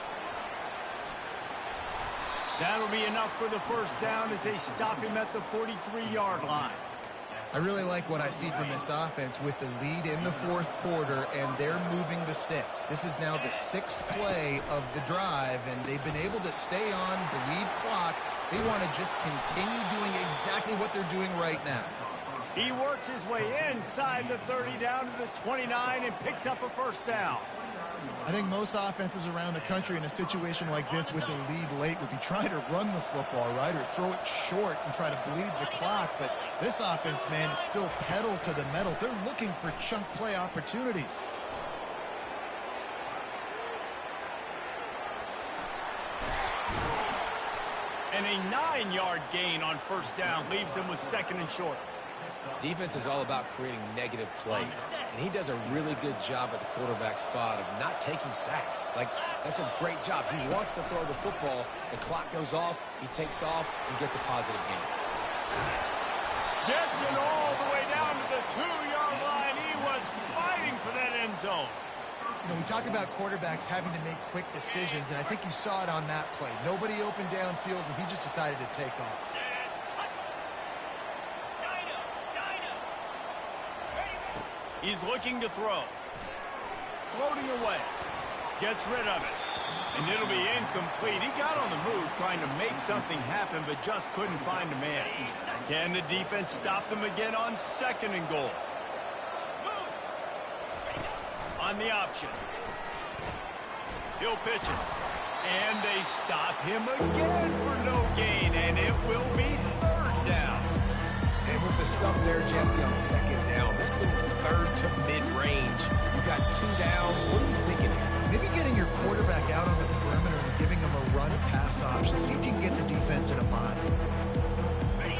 That'll be enough for the 1st down as they stop him at the 43-yard line. I really like what I see from this offense with the lead in the 4th quarter, and they're moving the sticks. This is now the 6th play of the drive, and they've been able to stay on the lead clock. They want to just continue doing exactly what they're doing right now. He works his way inside the 30 down to the 29 and picks up a 1st down. I think most offenses around the country in a situation like this with the lead late would be trying to run the football, right, or throw it short and try to bleed the clock. But this offense, man, it's still pedal to the metal. They're looking for chunk play opportunities. And a 9-yard gain on 1st down leaves them with 2nd and short. Defense is all about creating negative plays, and he does a really good job at the quarterback spot of not taking sacks. Like, that's a great job. He wants to throw the football. The clock goes off, he takes off, and gets a positive gain. Gets it all the way down to the 2-yard line. He was fighting for that end zone. You know, we talk about quarterbacks having to make quick decisions, and I think you saw it on that play. Nobody open downfield, and he just decided to take off. He's looking to throw. Floating away. Gets rid of it. And it'll be incomplete. He got on the move trying to make something happen, but just couldn't find a man. Can the defense stop them again on 2nd and goal? On the option. He'll pitch it. And they stop him again for no gain, and it will be 3rd down. And with the stuff there, Jesse, on 2nd down, this little 3rd to mid-range, you got 2 downs. What are you thinking here? Maybe getting your quarterback out on the perimeter and giving him a run-pass option. See if you can get the defense in a bind.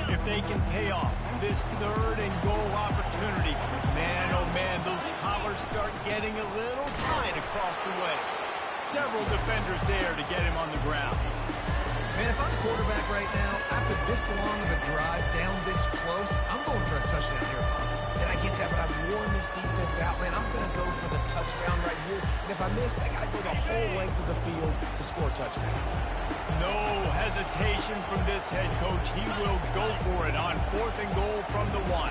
If they can pay off this 3rd and goal opportunity, man, oh man, those collars start getting a little tight across the way. Several defenders there to get him on the ground. Man, if I'm quarterback right now, after this long of a drive down this close, I'm going for a touchdown here, Bob. And I get that, but I've worn this defense out, man. I'm going to go for the touchdown right here. And if I miss, I got to go the whole length of the field to score a touchdown. No hesitation from this head coach. He will go for it on 4th and goal from the 1.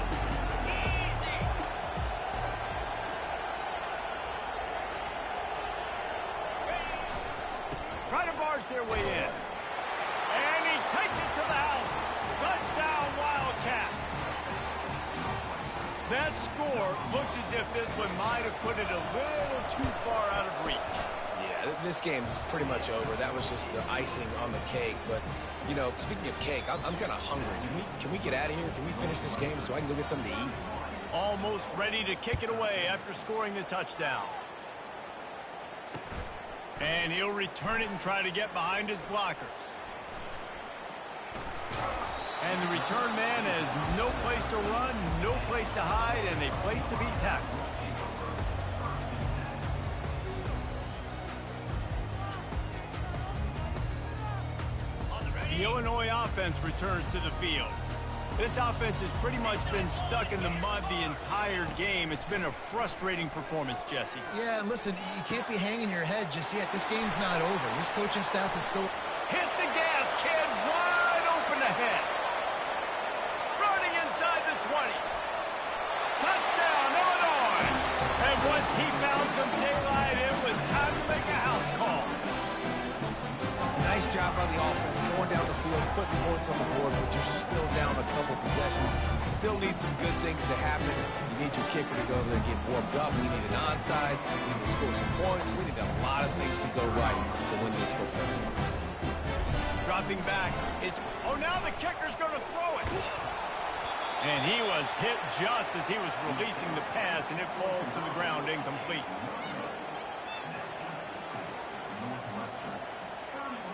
Try to barge their way in. And he takes it to the house. Touchdown, Wildcats. That score looks as if this one might have put it a little too far out of reach. Yeah, this game's pretty much over. That was just the icing on the cake. But, you know, speaking of cake, I'm kind of hungry. Can we get out of here? Can we finish this game so I can go get something to eat? Almost ready to kick it away after scoring the touchdown. And he'll return it and try to get behind his blockers. And the return man has no place to run, no place to hide, and a place to be tackled. The Illinois offense returns to the field. This offense has pretty much been stuck in the mud the entire game. It's been a frustrating performance, Jesse. Yeah, and listen, you can't be hanging your head just yet. This game's not over. This coaching staff is still... Hit the gas, kid. Wide open ahead. Running inside the 20. Touchdown, Illinois. And once he found some daylight, it was time to make a house call. Nice job by the offense going down the field, putting points on the board, but you're still down a couple possessions. Still need some good things to happen. You need your kicker to go over there and get warmed up. We need an onside. We need to score some points. We need a lot of things to go right to win this football game. Dropping back. Now the kicker's going to throw it. And he was hit just as he was releasing the pass, and it falls to the ground incomplete.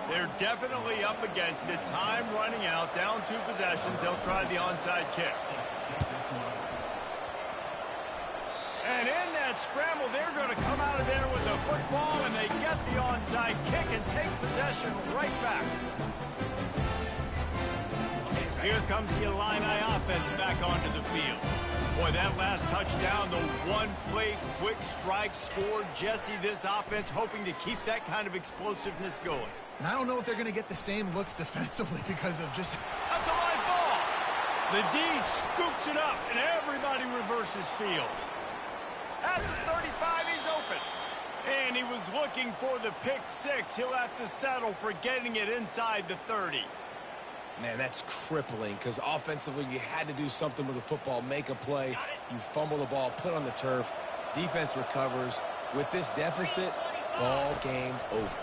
They're definitely up against it. Time running out. Down 2 possessions. They'll try the onside kick. And in that scramble, they're going to come out of there with the football, and they get the onside kick and take possession right back. Here comes the Illini offense back onto the field. Boy, that last touchdown, the one-play quick strike scored. Jesse, this offense hoping to keep that kind of explosiveness going. And I don't know if they're going to get the same looks defensively because of just... That's a live ball. The D scoops it up, and everybody reverses field. At the 35, he's open. And he was looking for the pick 6. He'll have to settle for getting it inside the 30. Man, that's crippling because offensively you had to do something with the football, make a play. You fumble the ball, put on the turf. Defense recovers. With this deficit, ball game over.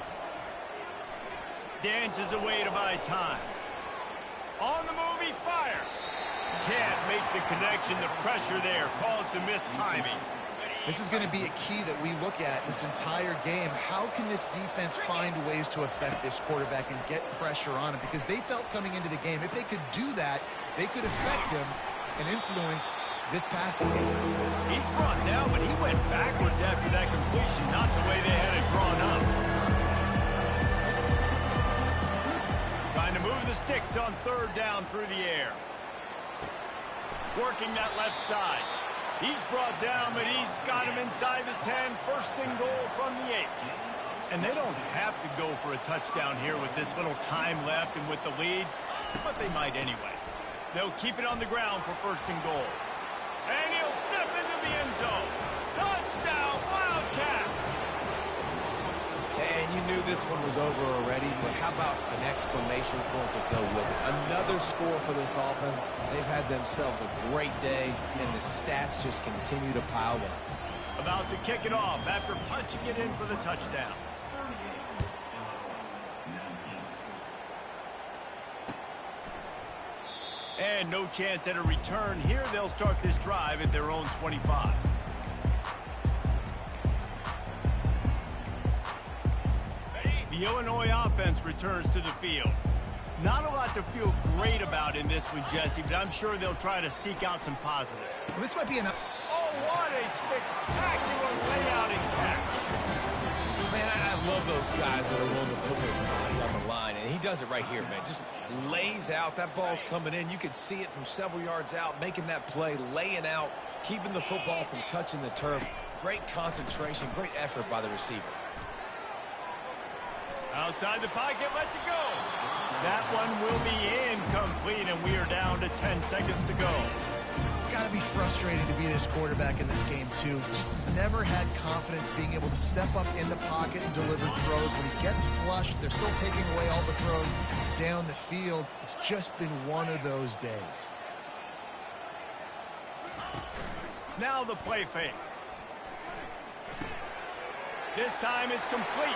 Dances away to buy time. On the move, he fires. Can't make the connection. The pressure there caused the missed timing. This is going to be a key that we look at this entire game. How can this defense find ways to affect this quarterback and get pressure on him? Because they felt coming into the game, if they could do that, they could affect him and influence this passing game. He's brought down, but he went backwards after that completion, not the way they had it drawn up. Trying to move the sticks on 3rd down through the air. Working that left side. He's brought down, but he's got him inside the 10. 1st and goal from the 8. And they don't have to go for a touchdown here with this little time left and with the lead, but they might anyway. They'll keep it on the ground for 1st and goal. And he'll step into the end zone. Touchdown, Wildcats! And you knew this one was over already, but how about an exclamation point to go with it? Another score for this offense. They've had themselves a great day, and the stats just continue to pile up. About to kick it off after punching it in for the touchdown. And no chance at a return here. They'll start this drive at their own 25. The Illinois offense returns to the field. Not a lot to feel great about in this one, Jesse, but I'm sure they'll try to seek out some positives. Well, this might be enough. Oh, what a spectacular layout and catch. Man, I love those guys that are willing to put their body on the line, and he does it right here, man. Just lays out. That ball's coming in. You can see it from several yards out, making that play, laying out, keeping the football from touching the turf. Great concentration, great effort by the receiver. Outside the pocket, lets it go. That one will be incomplete, and we are down to 10 seconds to go. It's got to be frustrating to be this quarterback in this game, too. Just has never had confidence being able to step up in the pocket and deliver throws. When he gets flushed, they're still taking away all the throws down the field. It's just been one of those days. Now the play fake. This time it's complete.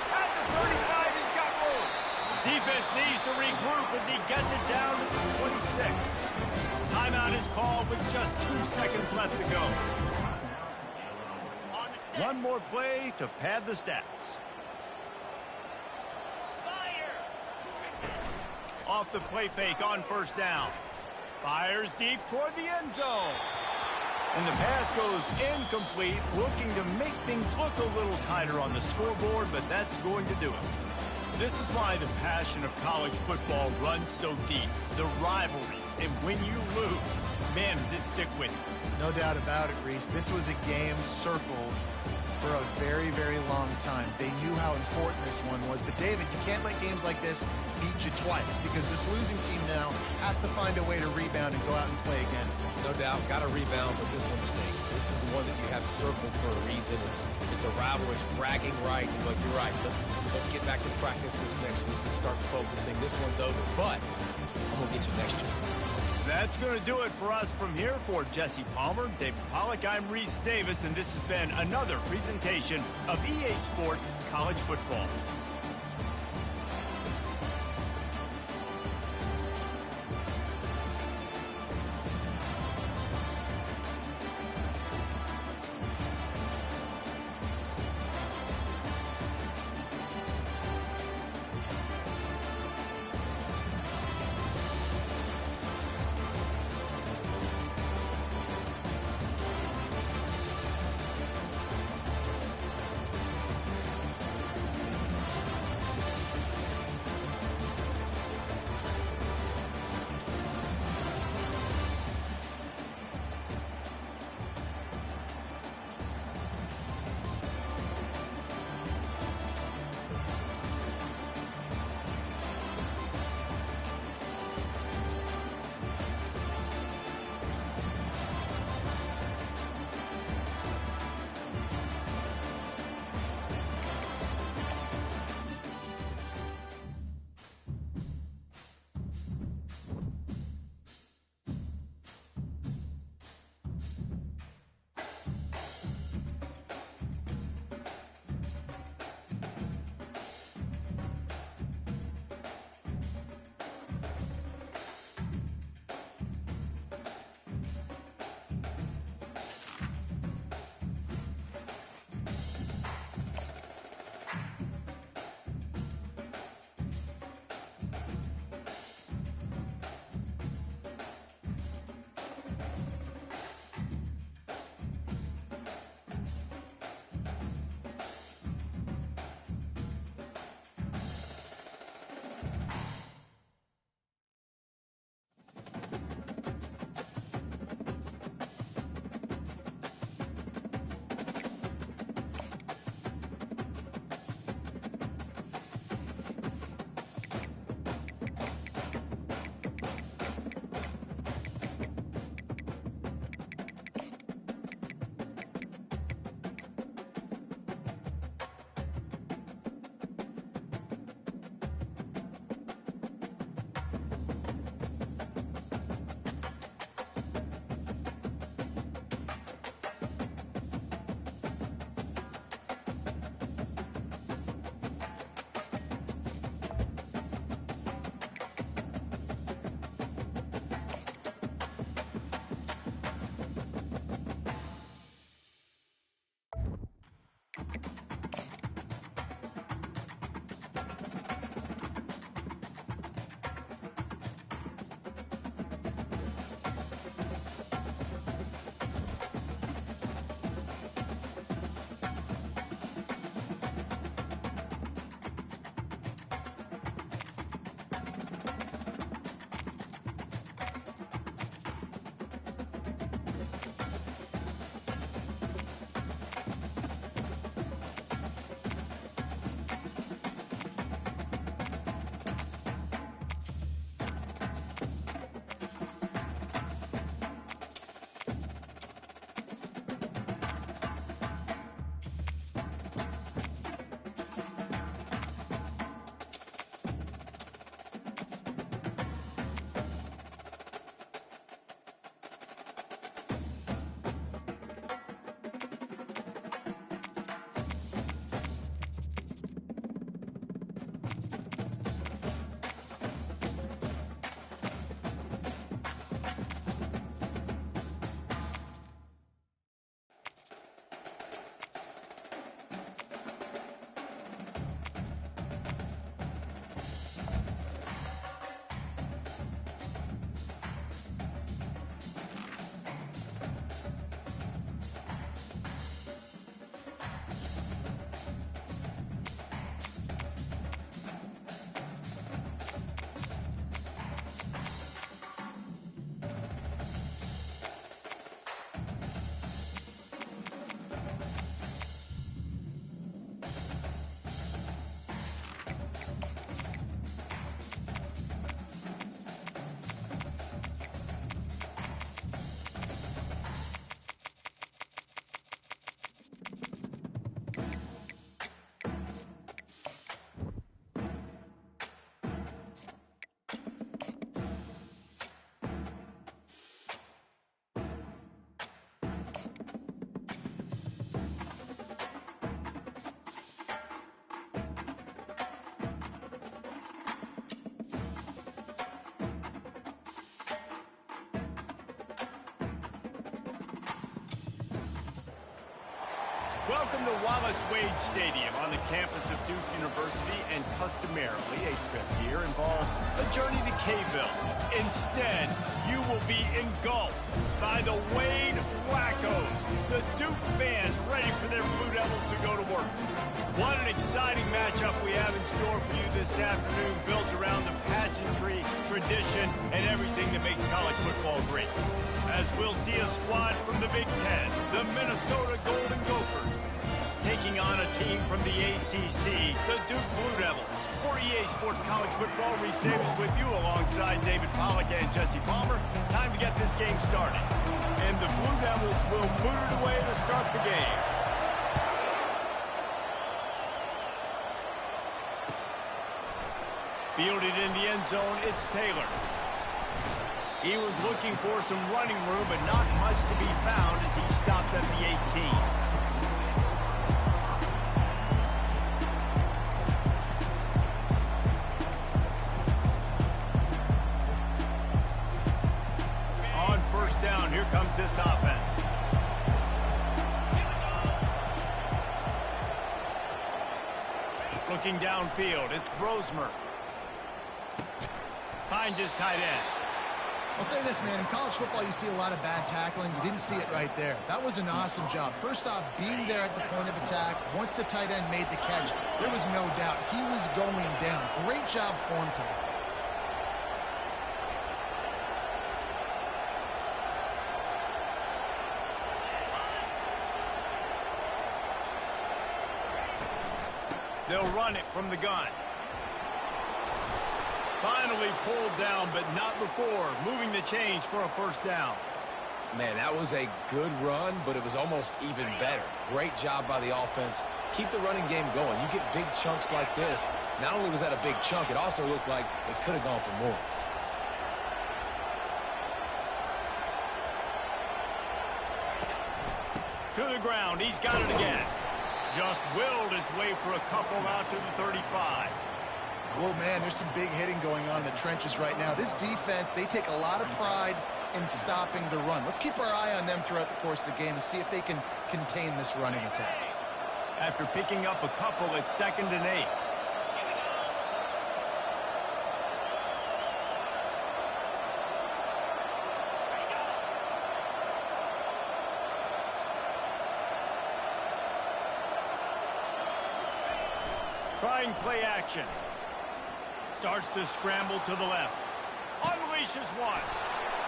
At the 35, he's got room. Defense needs to regroup as he gets it down to the 26. Timeout is called with just 2 seconds left to go. One more play to pad the stats. Off the play fake on first down. Fires deep toward the end zone. And the pass goes incomplete, looking to make things look a little tighter on the scoreboard, but that's going to do it. This is why the passion of college football runs so deep. The rivalries, and when you lose, man, does it stick with you. No doubt about it, Reese. This was a game circled for a very, very long time. They knew how important this one was. But, David, you can't let games like this beat you twice, because this losing team now has to find a way to rebound and go out and play again. No doubt, got to rebound, but this one stings. This is the one that you have circled for a reason. It's a rivalry. It's bragging rights. But you're right. Let's get back to practice this next week and start focusing. This one's over, but I'm going to get you next year. That's going to do it for us from here. For Jesse Palmer, David Pollack, I'm Reese Davis, and this has been another presentation of EA Sports College Football. Welcome to Wallace Wade Stadium on the campus of Duke University, and customarily a trip here involves a journey to K-Ville. Instead, you will be engulfed by the Wade Wackos, the Duke fans ready for their Blue Devils to go to work. What an exciting matchup we have in store for you this afternoon, built around the pageantry, tradition, and everything that makes college football great. As we'll see a squad from the Big Ten, the Minnesota Golden Gophers, taking on a team from the ACC, the Duke Blue Devils. For EA Sports College Football, Reese Davis with you alongside David Pollack and Jesse Palmer. Time to get this game started. And the Blue Devils will put it away to start the game. Fielded in the end zone, it's Taylor. He was looking for some running room, but not much to be found as he stopped at the 18. On first down, here comes this offense. Looking downfield, it's Grosmer. Finds his tight end. I'll say this, man. In college football, you see a lot of bad tackling. You didn't see it right there. That was an awesome job. First off, being there at the point of attack. Once the tight end made the catch, there was no doubt he was going down. Great job form tackle. They'll run it from the gun. Finally pulled down, but not before moving the chains for a first down. Man, that was a good run, but it was almost even better. Great job by the offense. Keep the running game going. You get big chunks like this. Not only was that a big chunk, it also looked like it could have gone for more. To the ground, he's got it again. Just willed his way for a couple out to the 35. Whoa, man, there's some big hitting going on in the trenches right now. This defense, they take a lot of pride in stopping the run. Let's keep our eye on them throughout the course of the game and see if they can contain this running attack. After picking up a couple, it's 2nd and 8. Trying play action. Starts to scramble to the left. Unleashes one.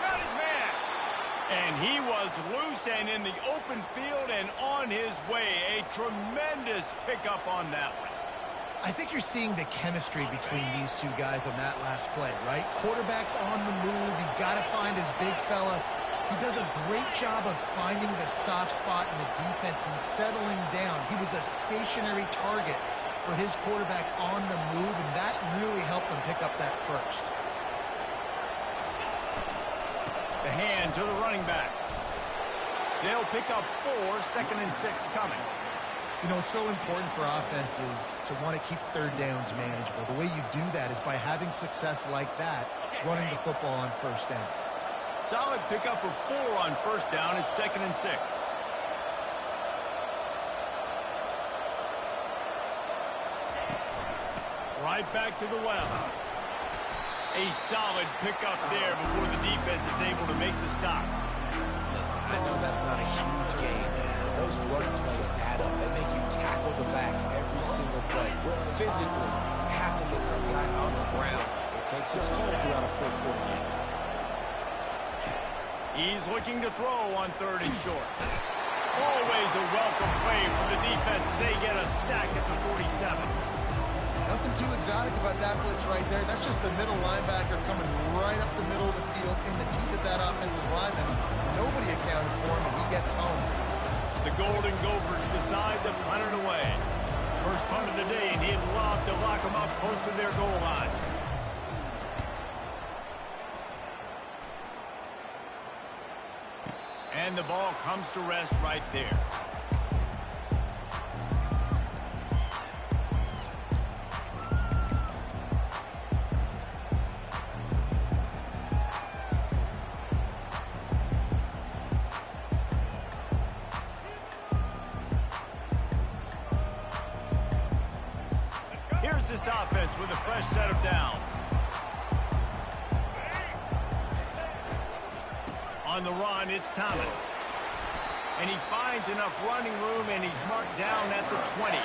Got his man. And he was loose and in the open field and on his way. A tremendous pickup on that one. I think you're seeing the chemistry between these two guys on that last play, right? Quarterback's on the move. He's got to find his big fella. He does a great job of finding the soft spot in the defense and settling down. He was a stationary target for his quarterback on the move, and that really helped them pick up that first. The hand to the running back. They'll pick up 4, 2nd and 6 coming. You know, it's so important for offenses to want to keep third downs manageable. The way you do that is by having success like that, running the football on first down. Solid pickup of 4 on first down. It's 2nd and 6. Right back to the left. A solid pickup there before the defense is able to make the stop. Listen, I know that's not a huge game, but those run plays add up. They make you tackle the back every single play. Physically, you have to get some guy on the ground. It takes its toll throughout a fourth quarter game. He's looking to throw on 3rd and short. Always a welcome play for the defense as they get a sack at the 47. Nothing too exotic about that blitz right there. That's just the middle linebacker coming right up the middle of the field in the teeth of that offensive lineman. Nobody accounted for him, and he gets home. The Golden Gophers decide to punt it away. First punt of the day, and he'd love to lock them up close to their goal line. And the ball comes to rest right there. this offense with a fresh set of downs. On the run, it's Thomas. And he finds enough running room, and he's marked down at the 20.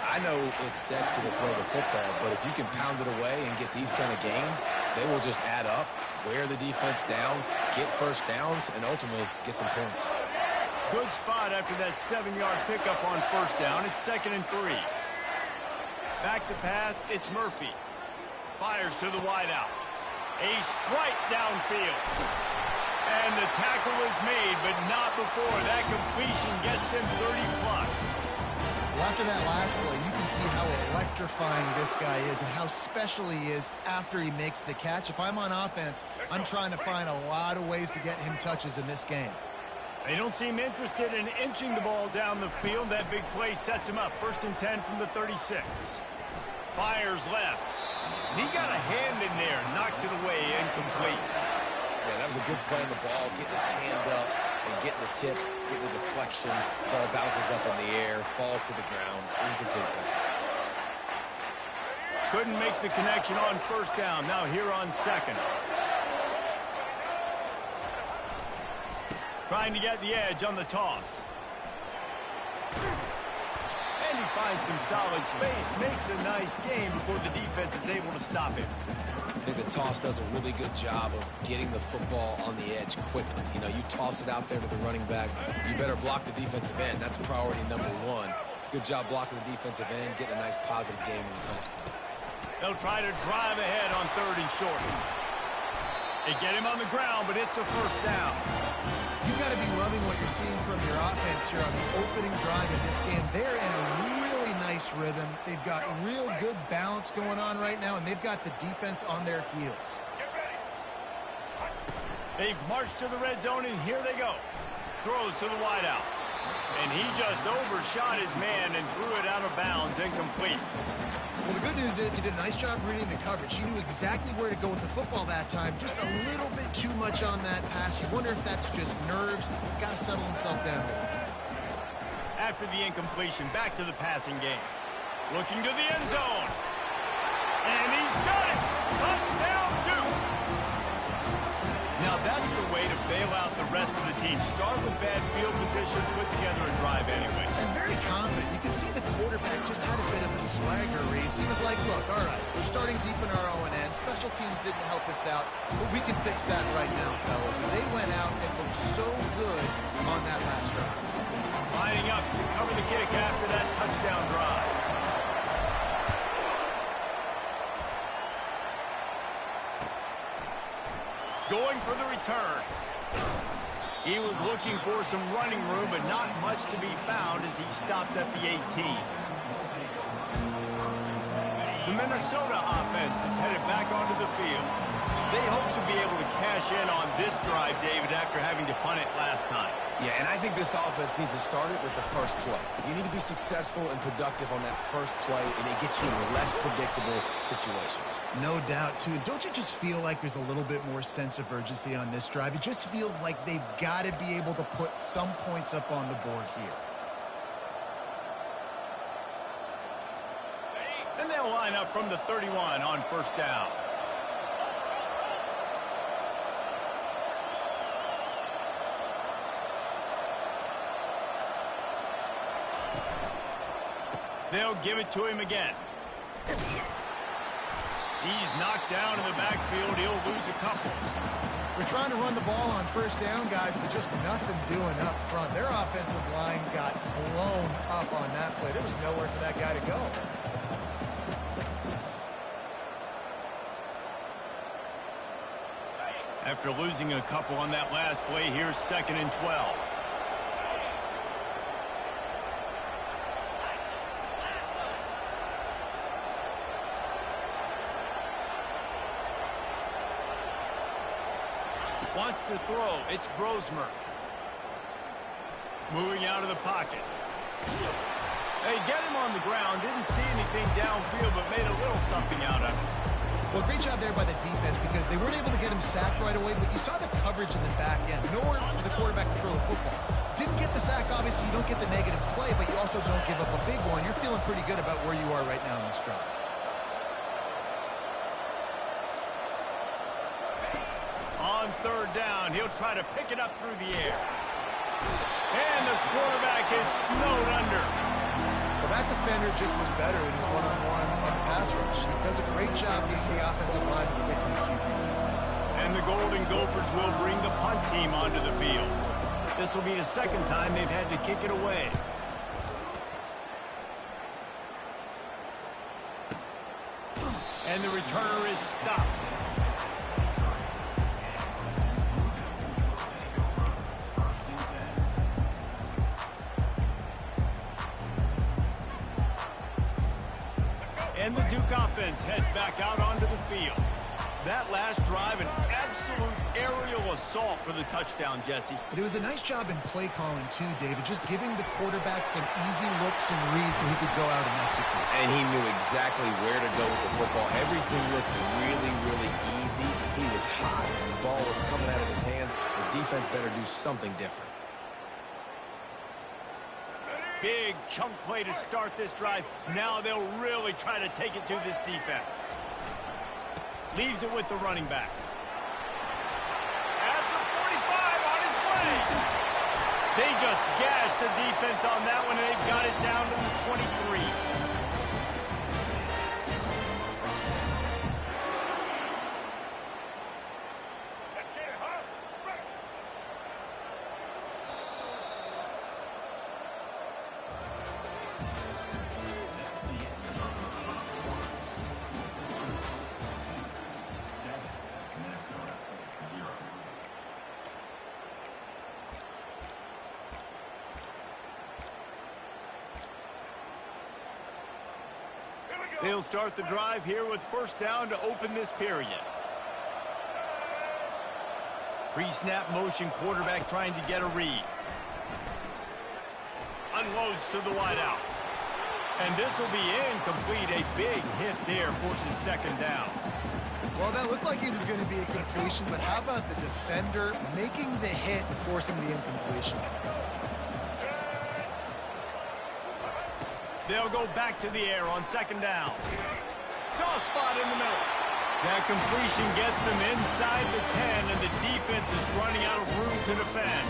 I know it's sexy to throw the football, but if you can pound it away and get these kind of gains, they will just add up, wear the defense down, get first downs, and ultimately get some points. Good spot after that 7-yard pickup on first down. It's 2nd and 3. Back to pass, it's Murphy. Fires to the wideout. A strike downfield. And the tackle is made, but not before that completion gets them 30-plus. Well, after that last play, you can see how electrifying this guy is and how special he is after he makes the catch. If I'm on offense, I'm trying to find a lot of ways to get him touches in this game. They don't seem interested in inching the ball down the field. That big play sets him up. 1st and 10 from the 36. Fires left. He got a hand in there. Knocks it away. Incomplete. Yeah, that was a good play on the ball, getting his hand up and getting the tip, getting the deflection. Ball bounces up in the air, falls to the ground. Incomplete pass. Couldn't make the connection on first down. Now here on 2nd. Trying to get the edge on the toss. And he finds some solid space. Makes a nice game before the defense is able to stop him. I think the toss does a really good job of getting the football on the edge quickly. You know, you toss it out there to the running back, you better block the defensive end. That's priority number 1. Good job blocking the defensive end, getting a nice positive game in the toss play. They'll try to drive ahead on 3rd and short. They get him on the ground, but it's a first down. You've got to be loving what you're seeing from your offense here on the opening drive of this game. They're in a really nice rhythm. They've got real good balance going on right now, and they've got the defense on their heels. They've marched to the red zone, and here they go. Throws to the wideout. And he just overshot his man and threw it out of bounds, incomplete. Well, the good news is he did a nice job reading the coverage. He knew exactly where to go with the football that time. Just a little bit too much on that pass. You wonder if that's just nerves. He's got to settle himself down a little. After the incompletion, back to the passing game. Looking to the end zone. And he's got it. Touchdown, Duke. Now that's the way to bail out the rest of the team. Start with bad field position, put together a drive anyway. And very confident. You can see the quarterback just had a bit of a swagger race. He was like, look, all right, we're starting deep in our own end. Special teams didn't help us out, but we can fix that right now, fellas. And they went out and looked so good on that last drive. Lining up to cover the kick after that touchdown drive. Going for the return. He was looking for some running room, but not much to be found as he stopped at the 18. The Minnesota offense is headed back onto the field. They hope to be able to cash in on this drive, David, after having to punt it last time. Yeah, and I think this offense needs to start it with the first play. You need to be successful and productive on that first play, and it gets you in less predictable situations. No doubt, too. Don't you just feel like there's a little bit more sense of urgency on this drive? It just feels like they've got to be able to put some points up on the board here. Then they'll line up from the 31 on first down. They'll give it to him again. He's knocked down in the backfield. He'll lose a couple. We're trying to run the ball on first down, guys, but just nothing doing up front. Their offensive line got blown up on that play. There was nowhere for that guy to go. After losing a couple on that last play, here's 2nd and 12. Wants to throw. It's Grosmer. Moving out of the pocket. They get him on the ground. Didn't see anything downfield, but made a little something out of it. Well, great job there by the defense because they weren't able to get him sacked right away, but you saw the coverage in the back end. Nowhere for the quarterback to throw the football. Didn't get the sack, obviously. you don't get the negative play, but you also don't give up a big one. You're feeling pretty good about where you are right now in this drive. On third down, he'll try to pick it up through the air. And the quarterback is snowed under. Well, that defender just was better in his one-on-one on the pass rush. He does a great job getting the offensive line to get to the QB. And the Golden Gophers will bring the punt team onto the field. This will be the second time they've had to kick it away. And the returner is stopped. And the Duke offense heads back out onto the field. That last drive, an absolute aerial assault for the touchdown, Jesse. But it was a nice job in play calling, too, David, just giving the quarterback some easy looks and reads so he could go out and execute. And he knew exactly where to go with the football. Everything looked really, really easy. He was hot. The ball was coming out of his hands. The defense better do something different. Big chunk play to start this drive. Now they'll really try to take it to this defense. Leaves it with the running back. At the 45 on its way. They just gashed the defense on that one, and they've got it down to the 23. They'll start the drive here with first down to open this period. Pre-snap motion, quarterback trying to get a read. Unloads to the wideout. And this will be incomplete. A big hit there forces second down. Well, that looked like it was going to be a completion, but how about the defender making the hit and forcing the incompletion? They'll go back to the air on second down. Soft spot in the middle. That completion gets them inside the 10, and the defense is running out of room to defend.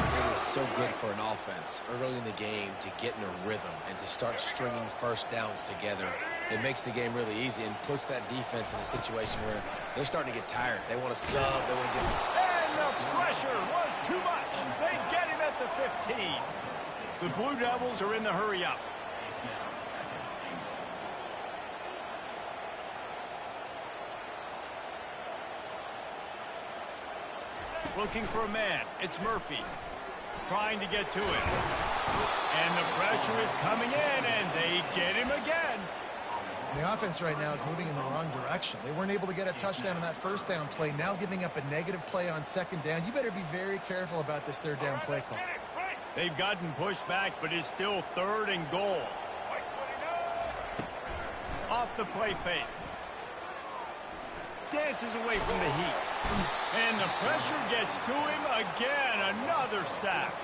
It is so good for an offense early in the game to get in a rhythm and to start stringing first downs together. It makes the game really easy and puts that defense in a situation where they're starting to get tired. They want to sub. They want to get... And the pressure was too much. They get him at the 15. The Blue Devils are in the hurry-up. Looking for a man. It's Murphy. Trying to get to him. And the pressure is coming in, and they get him again. The offense right now is moving in the wrong direction. They weren't able to get a touchdown on that first down play. Now giving up a negative play on second down. You better be very careful about this third down play call. They've gotten pushed back, but it's still third and goal. Off the play fake. Dances away from the heat. And the pressure gets to him again. Another sack.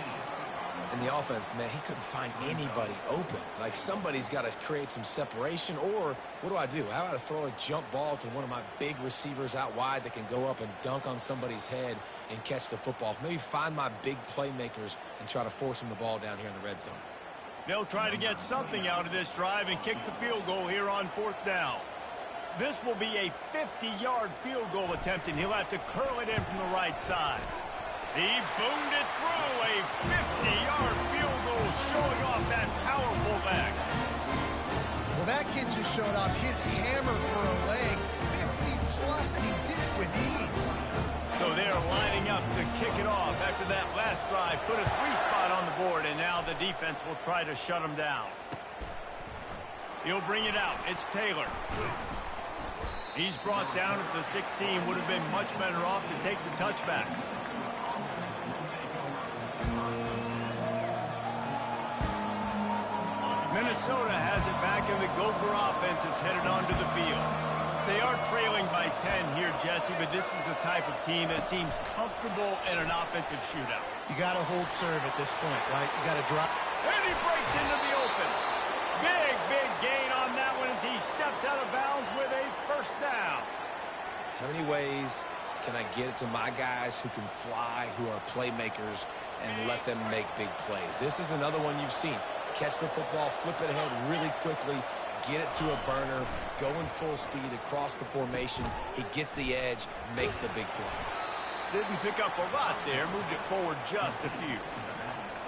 And the offense, man, he couldn't find anybody open. Like, somebody's got to create some separation, or what do? How about I throw a jump ball to one of my big receivers out wide that can go up and dunk on somebody's head and catch the football? Maybe find my big playmakers and try to force them the ball down here in the red zone. They'll try to get something out of this drive and kick the field goal here on fourth down. This will be a 50-yard field goal attempt, and he'll have to curl it in from the right side. He boomed it through. A 50-yard field goal showing off that powerful leg. Well, that kid just showed off his hammer for a leg, 50-plus, and he did it with ease. So they're lining up to kick it off after that last drive. Put a 3-spot on the board, and now the defense will try to shut him down. He'll bring it out. It's Taylor. He's brought down at the 16. Would have been much better off to take the touchback. Minnesota has it back, and the Gopher offense is headed onto the field. They are trailing by 10 here, Jesse, but this is the type of team that seems comfortable in an offensive shootout. You got to hold serve at this point, right? You got to drop. And he breaks into the open. Big gain on that one as he steps out of bounds with a first down. How many ways can I get it to my guys who can fly, who are playmakers, and let them make big plays? This is another one you've seen. Catch the football, flip it ahead really quickly, get it to a burner, going full speed across the formation. He gets the edge, makes the big play. Didn't pick up a lot there, moved it forward just a few.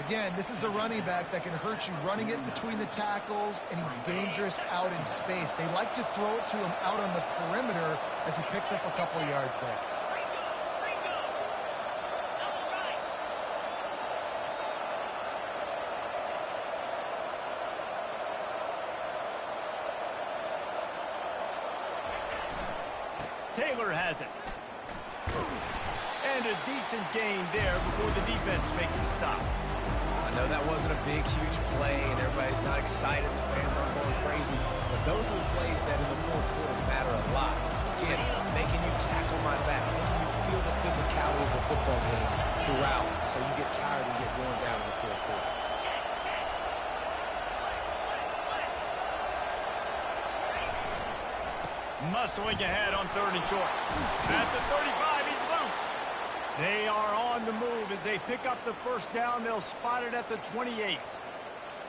Again, this is a running back that can hurt you running it between the tackles, and he's dangerous out in space. They like to throw it to him out on the perimeter as he picks up a couple of yards there. Taylor has it. And a decent gain there before the defense makes a stop. I know that wasn't a big, huge play, and everybody's not excited. The fans aren't going crazy. But those are the plays that in the fourth quarter matter a lot. Again, making you tackle my back, making you feel the physicality of the football game throughout, so you get tired and get worn down in the fourth quarter. Muscling ahead on 3rd and short. At the 35, he's loose. They are on the move as they pick up the first down. They'll spot it at the 28.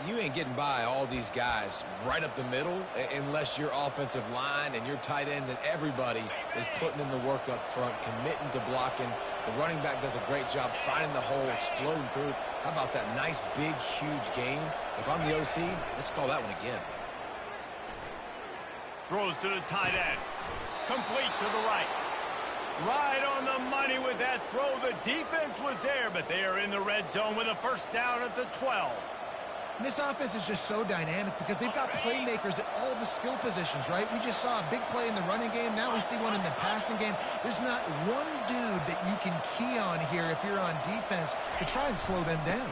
You ain't getting by all these guys right up the middle unless your offensive line and your tight ends and everybody is putting in the work up front, committing to blocking. The running back does a great job finding the hole, exploding through. How about that nice, big, huge gain? If I'm the OC, let's call that one again. Throws to the tight end. Complete to the right. Right on the money with that throw. The defense was there, but they are in the red zone with a first down at the 12. And this offense is just so dynamic because they've got playmakers at all the skill positions, right? We just saw a big play in the running game. Now we see one in the passing game. There's not one dude that you can key on here if you're on defense to try and slow them down.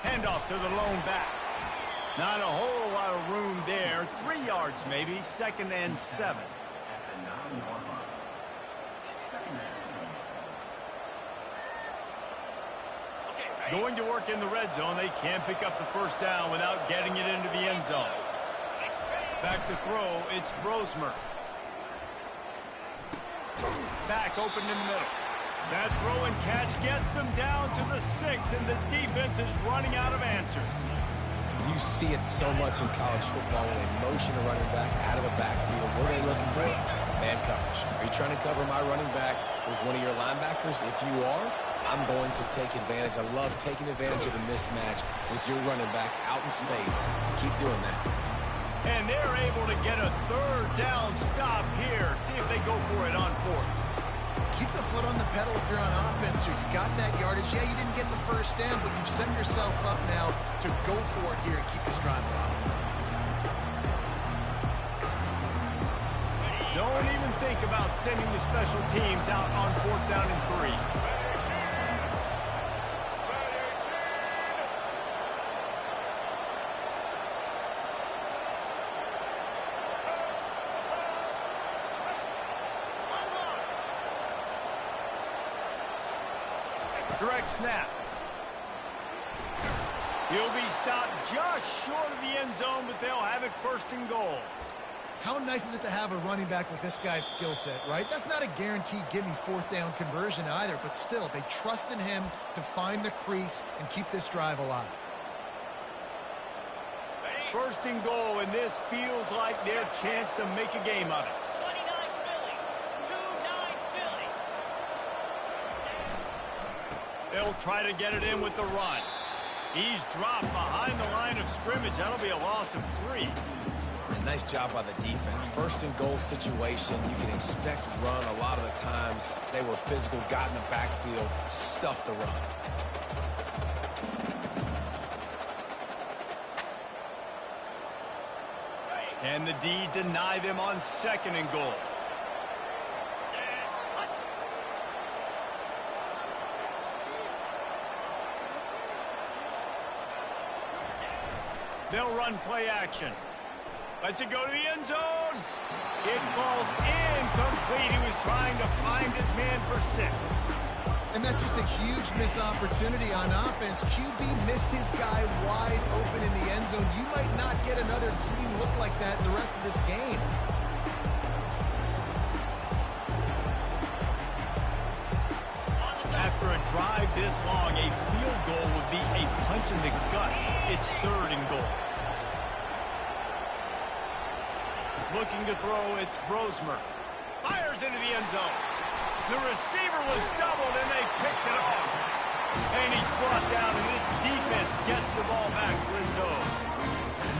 Handoff to the lone back. Not a whole lot of room there. 3 yards maybe. 2nd and 7. Going to work in the red zone. They can't pick up the first down without getting it into the end zone. Back to throw. It's Brosmer. Back open in the middle. That throw and catch gets them down to the 6, and the defense is running out of answers. You see it so much in college football when they motion a running back out of the backfield. What are they looking for? Man coverage. Are you trying to cover my running back with one of your linebackers? If you are, I'm going to take advantage. I love taking advantage of the mismatch with your running back out in space. Keep doing that. And they're able to get a 3rd down stop here. See if they go for it on 4th. Keep the foot on the pedal if you're on offense here. You got that yardage. Yeah, you didn't get the first down, but you've set yourself up now to go for it here and keep this drive alive. Don't even think about sending the special teams out on 4th down and 3. Direct snap. He'll be stopped just short of the end zone, but they'll have it 1st and goal. How nice is it to have a running back with this guy's skill set, right? That's not a guaranteed give-me 4th down conversion either, but still, they trust in him to find the crease and keep this drive alive. 1st and goal, and this feels like their chance to make a game of it. They'll try to get it in with the run. He's dropped behind the line of scrimmage. That'll be a loss of 3. And nice job by the defense. 1st and goal situation. You can expect run a lot of the times. They were physical, got in the backfield, stuffed the run. Can the D deny them on 2nd and goal? They'll run play action. Lets it go to the end zone. It falls incomplete. He was trying to find his man for 6. And that's just a huge missed opportunity on offense. QB missed his guy wide open in the end zone. You might not get another clean look like that in the rest of this game. After a drive this long, a field goal would be a punch in the gut. It's 3rd and goal. Looking to throw, it's Brosmer. Fires into the end zone. The receiver was doubled, and they picked it off. And he's brought down, and this defense gets the ball back for its own.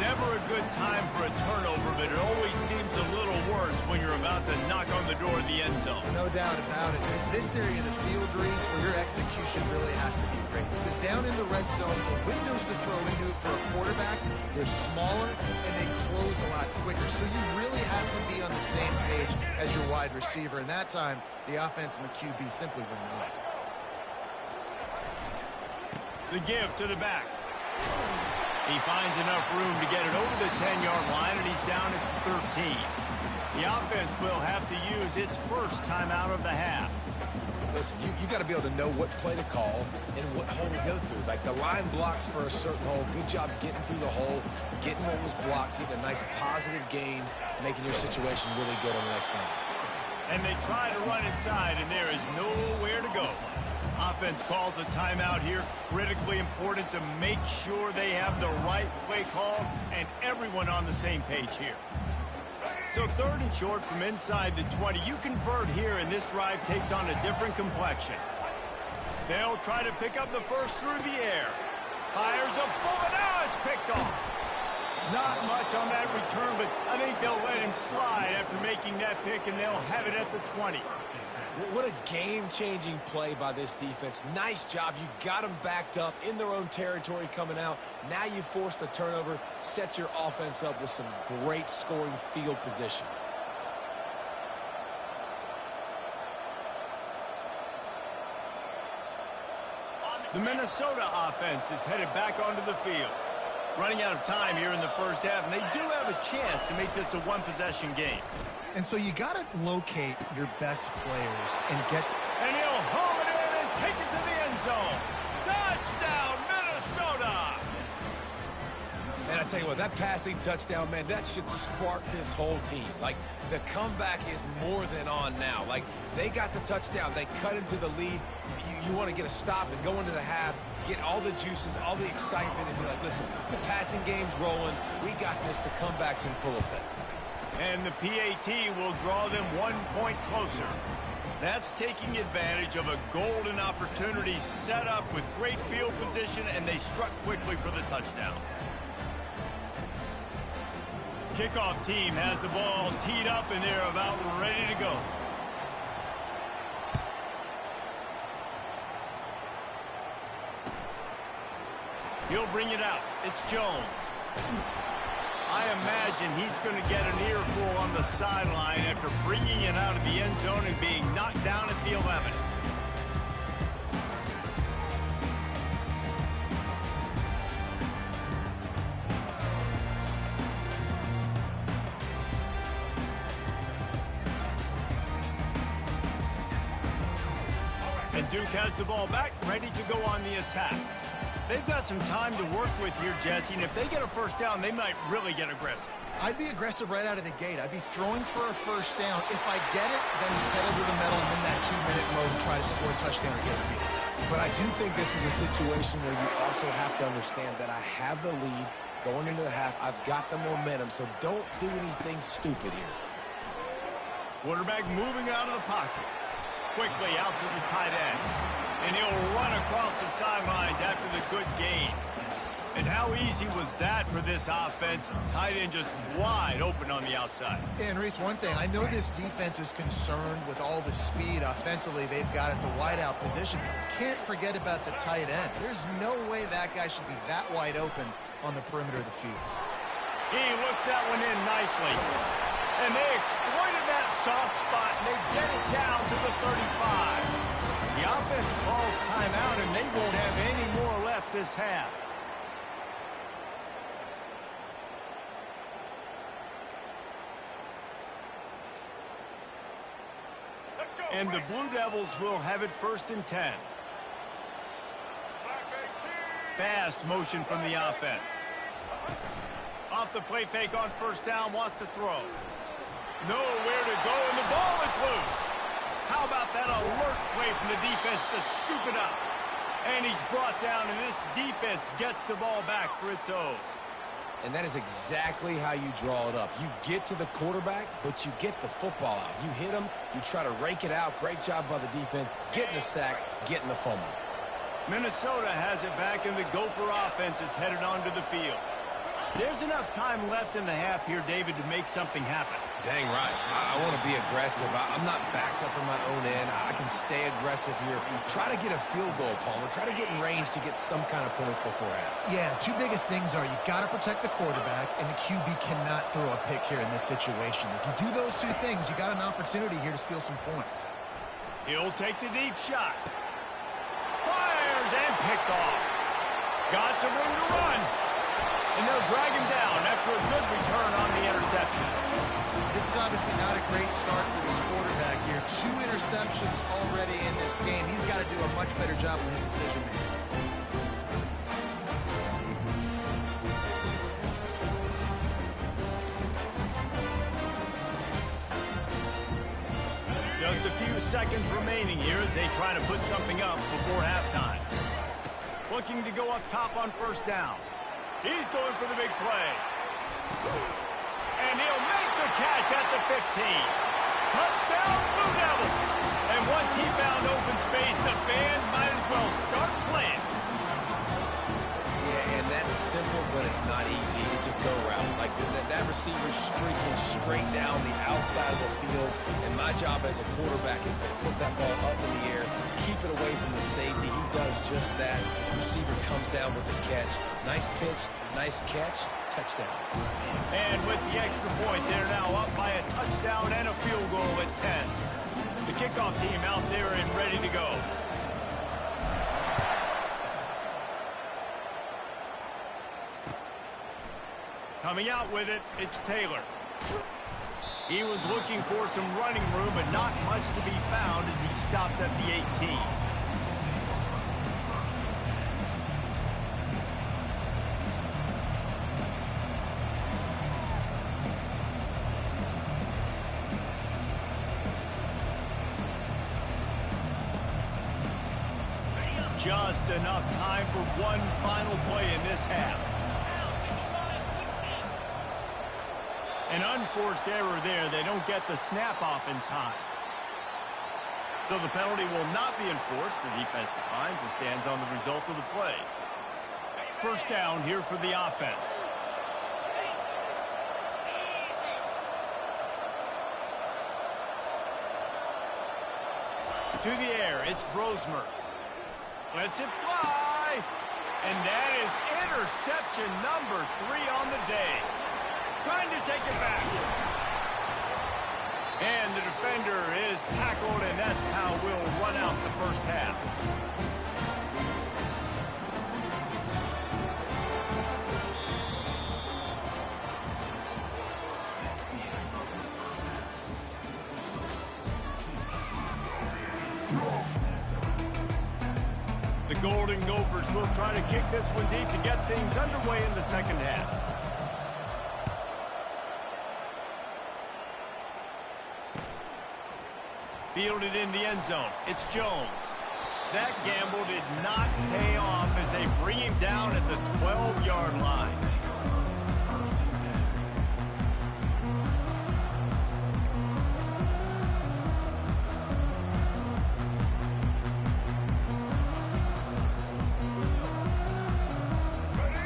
Never a good time for a turnover, but it always seems a little worse when you're about to knock on the door of the end zone. No doubt about it. It's this area of the field, Reese, where your execution really has to be great. Because down in the red zone, the windows to throw into for a quarterback, they're smaller and they close a lot quicker. So you really have to be on the same page as your wide receiver. And that time, the offense and the QB simply were not. The give to the back. He finds enough room to get it over the 10-yard line, and he's down at 13. The offense will have to use its first timeout of the half. Listen, you got to be able to know what play to call and what hole to go through. Like the line blocks for a certain hole. Good job getting through the hole, getting what was blocked, getting a nice positive gain, making your situation really good on the next time. And they try to run inside, and there is nowhere to go. Offense calls a timeout here. Critically important to make sure they have the right play call and everyone on the same page here. So 3rd and short from inside the 20. You convert here, and this drive takes on a different complexion. They'll try to pick up the first through the air. Fires a bullet. Now it's picked off. Not much on that return, but I think they'll let him slide after making that pick, and they'll have it at the 20. What a game-changing play by this defense. Nice job. You got them backed up in their own territory coming out. Now you force the turnover, set your offense up with some great scoring field position. The Minnesota offense is headed back onto the field. Running out of time here in the first half, and they do have a chance to make this a one-possession game. And so you got to locate your best players and get... And he'll home it in and take it to the end zone. Touchdown, Minnesota! Man, I tell you what, that passing touchdown, man, that should spark this whole team. Like, the comeback is more than on now. Like, they got the touchdown. They cut into the lead. You want to get a stop and go into the half, get all the juices, all the excitement, and be like, listen, the passing game's rolling. We got this. The comeback's in full effect. And the PAT will draw them 1 point closer. That's taking advantage of a golden opportunity set up with great field position, and they struck quickly for the touchdown. Kickoff team has the ball teed up, and they're about ready to go. He'll bring it out. It's Jones. I imagine he's going to get an earful on the sideline after bringing it out of the end zone and being knocked down at the 11. And Duke has the ball back, ready to go on the attack. They've got some time to work with here, Jesse, and if they get a first down, they might really get aggressive. I'd be aggressive right out of the gate. I'd be throwing for a first down. If I get it, then it's pedal to the metal and in that 2-minute mode and try to score a touchdown or get a field. But I do think this is a situation where you also have to understand that I have the lead going into the half. I've got the momentum, so don't do anything stupid here. Quarterback moving out of the pocket. Quickly out to the tight end. And he'll run across the sidelines after the good gain. And how easy was that for this offense? Tight end just wide open on the outside. And Reese, one thing, I know this defense is concerned with all the speed offensively they've got at the wideout position. But you can't forget about the tight end. There's no way that guy should be that wide open on the perimeter of the field. He looks that one in nicely. And they exploited that soft spot, and they get it down to the 35. The offense calls timeout, and they won't have any more left this half. And the Blue Devils will have it 1st and 10. Fast motion from the offense. Off the play fake on 1st down, wants to throw. Nowhere to go, and the ball is loose. How about that alert play from the defense to scoop it up? And he's brought down, and this defense gets the ball back for its own. And that is exactly how you draw it up. You get to the quarterback, but you get the football out. You hit him, you try to rake it out. Great job by the defense, getting the sack, getting the fumble. Minnesota has it back, and the Gopher offense is headed onto the field. There's enough time left in the half here, David, to make something happen. Dang right. I want to be aggressive. I'm not backed up in my own end. I can stay aggressive here. Try to get a field goal, Palmer. Try to get in range to get some kind of points before half. Yeah, two biggest things are you got to protect the quarterback, and the QB cannot throw a pick here in this situation. If you do those two things, you got an opportunity here to steal some points. He'll take the deep shot. Fires and picked off. Got some room to run. And they'll drag him down after a good return on the interception. This is obviously not a great start for this quarterback here. 2 interceptions already in this game. He's got to do a much better job with his decision making. Just a few seconds remaining here as they try to put something up before halftime. Looking to go up top on 1st down. He's going for the big play. And he'll make the catch at the 15. Touchdown, Blue Devils. And once he found open space, the band might as well start playing. Yeah, and that's simple, but it's not easy. It's a go route. Like that receiver's streaking straight down the outside of the field. And my job as a quarterback is to put that ball up in the air, keep it away from the safety. He does just that. Receiver comes down with the catch. Nice pitch, nice catch, touchdown. And with the extra point, they're now up by a touchdown and a field goal at 10. The kickoff team out there and ready to go. Coming out with it, it's Taylor. He was looking for some running room, but not much to be found as he stopped at the 18. Just enough time for one final play in this half. An unforced error there. They don't get the snap off in time. So the penalty will not be enforced. The defense declines and stands on the result of the play. 1st down here for the offense. To the air, it's Brosmer. Lets it fly. And that is interception number 3 on the day. Trying to take it back. And the defender is tackled, and that's how we'll run out the 1st half. The Golden Gophers will try to kick this one deep to get things underway in the 2nd half. Fielded in the end zone. It's Jones. That gamble did not pay off as they bring him down at the 12-yard line.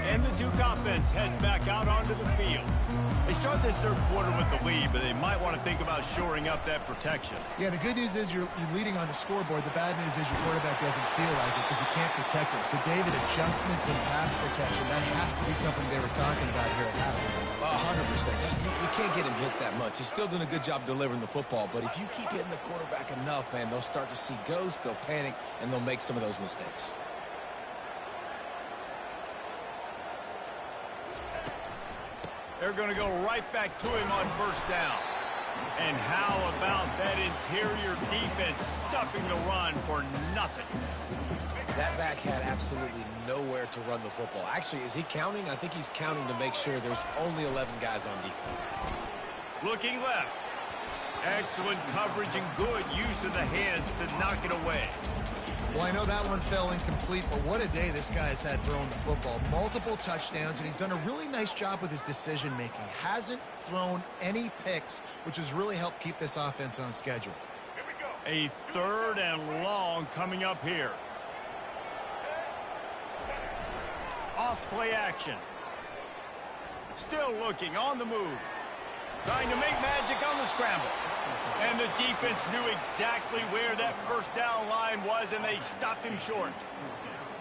And the Duke offense heads back out onto the field. They start this 3rd quarter with the lead, but they might want to think about shoring up that protection. Yeah, the good news is you're leading on the scoreboard. The bad news is your quarterback doesn't feel like it because you can't protect him. So, David, adjustments in pass protection, that has to be something they were talking about here at halftime. 100%. You can't get him hit that much. He's still doing a good job delivering the football, but if you keep hitting the quarterback enough, man, they'll start to see ghosts, they'll panic, and they'll make some of those mistakes. They're going to go right back to him on 1st down. And how about that interior defense stuffing the run for nothing? That back had absolutely nowhere to run the football. Actually, is he counting? I think he's counting to make sure there's only 11 guys on defense. Looking left. Excellent coverage and good use of the hands to knock it away. Well, I know that one fell incomplete, but what a day this guy's had throwing the football. Multiple touchdowns, and he's done a really nice job with his decision-making. Hasn't thrown any picks, which has really helped keep this offense on schedule. A 3rd and long coming up here. Off play action. Still looking on the move. Trying to make magic on the scramble. And the defense knew exactly where that first down line was, and they stopped him short.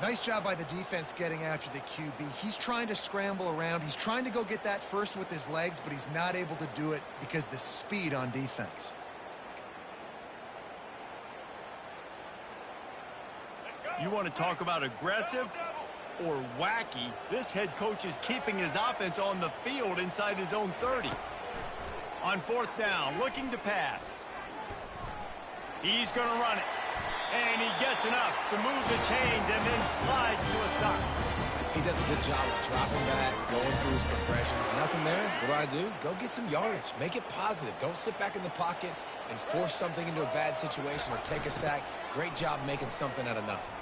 Nice job by the defense getting after the QB. He's trying to scramble around. He's trying to go get that first with his legs, but he's not able to do it because of the speed on defense. You want to talk about aggressive or wacky? This head coach is keeping his offense on the field inside his own 30. On 4th down, looking to pass. He's going to run it. And he gets enough to move the chains and then slides to a stop. He does a good job of dropping back, going through his progressions. Nothing there. What do? Go get some yardage. Make it positive. Don't sit back in the pocket and force something into a bad situation or take a sack. Great job making something out of nothing.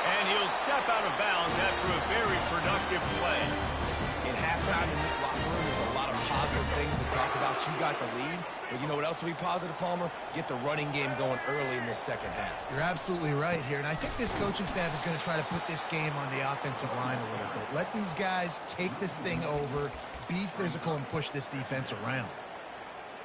And he'll step out of bounds after a very productive play. In halftime in this locker room, there's a lot of positive things to talk about. You got the lead, but you know what else will be positive, Palmer? Get the running game going early in this second half. You're absolutely right here, and I think this coaching staff is going to try to put this game on the offensive line a little bit. Let these guys take this thing over, be physical, and push this defense around.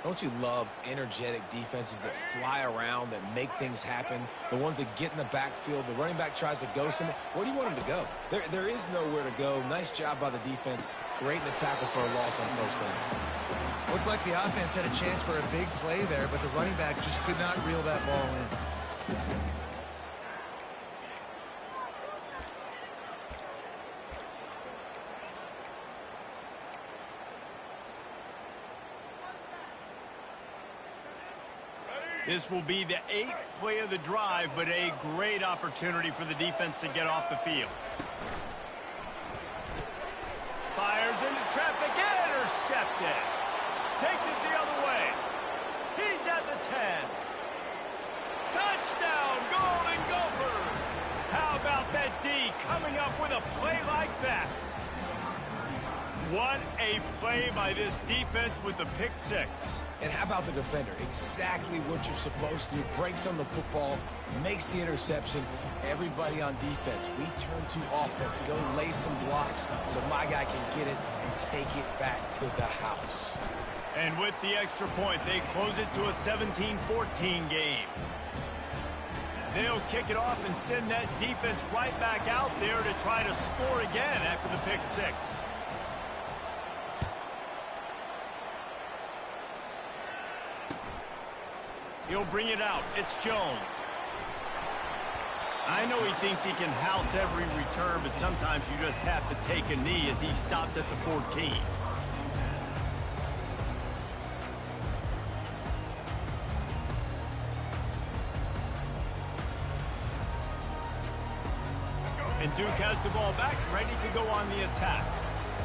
Don't you love energetic defenses that fly around, that make things happen? The ones that get in the backfield, the running back tries to go somewhere. Where do you want him to go? There is nowhere to go. Nice job by the defense, creating the tackle for a loss on 1st down. Looked like the offense had a chance for a big play there, but the running back just could not reel that ball in. This will be the 8th play of the drive, but a great opportunity for the defense to get off the field. Fires into traffic, intercepted. Takes it the other way. He's at the 10. Touchdown, Golden Gophers! How about that D coming up with a play like that? What a play by this defense with the pick 6. And how about the defender? Exactly what you're supposed to do. Breaks on the football, makes the interception. Everybody on defense, we turn to offense. Go lay some blocks so my guy can get it and take it back to the house. And with the extra point, they close it to a 17-14 game. They'll kick it off and send that defense right back out there to try to score again after the pick 6. He'll bring it out. It's Jones. I know he thinks he can house every return, but sometimes you just have to take a knee as he stopped at the 14. And Duke has the ball back, ready to go on the attack.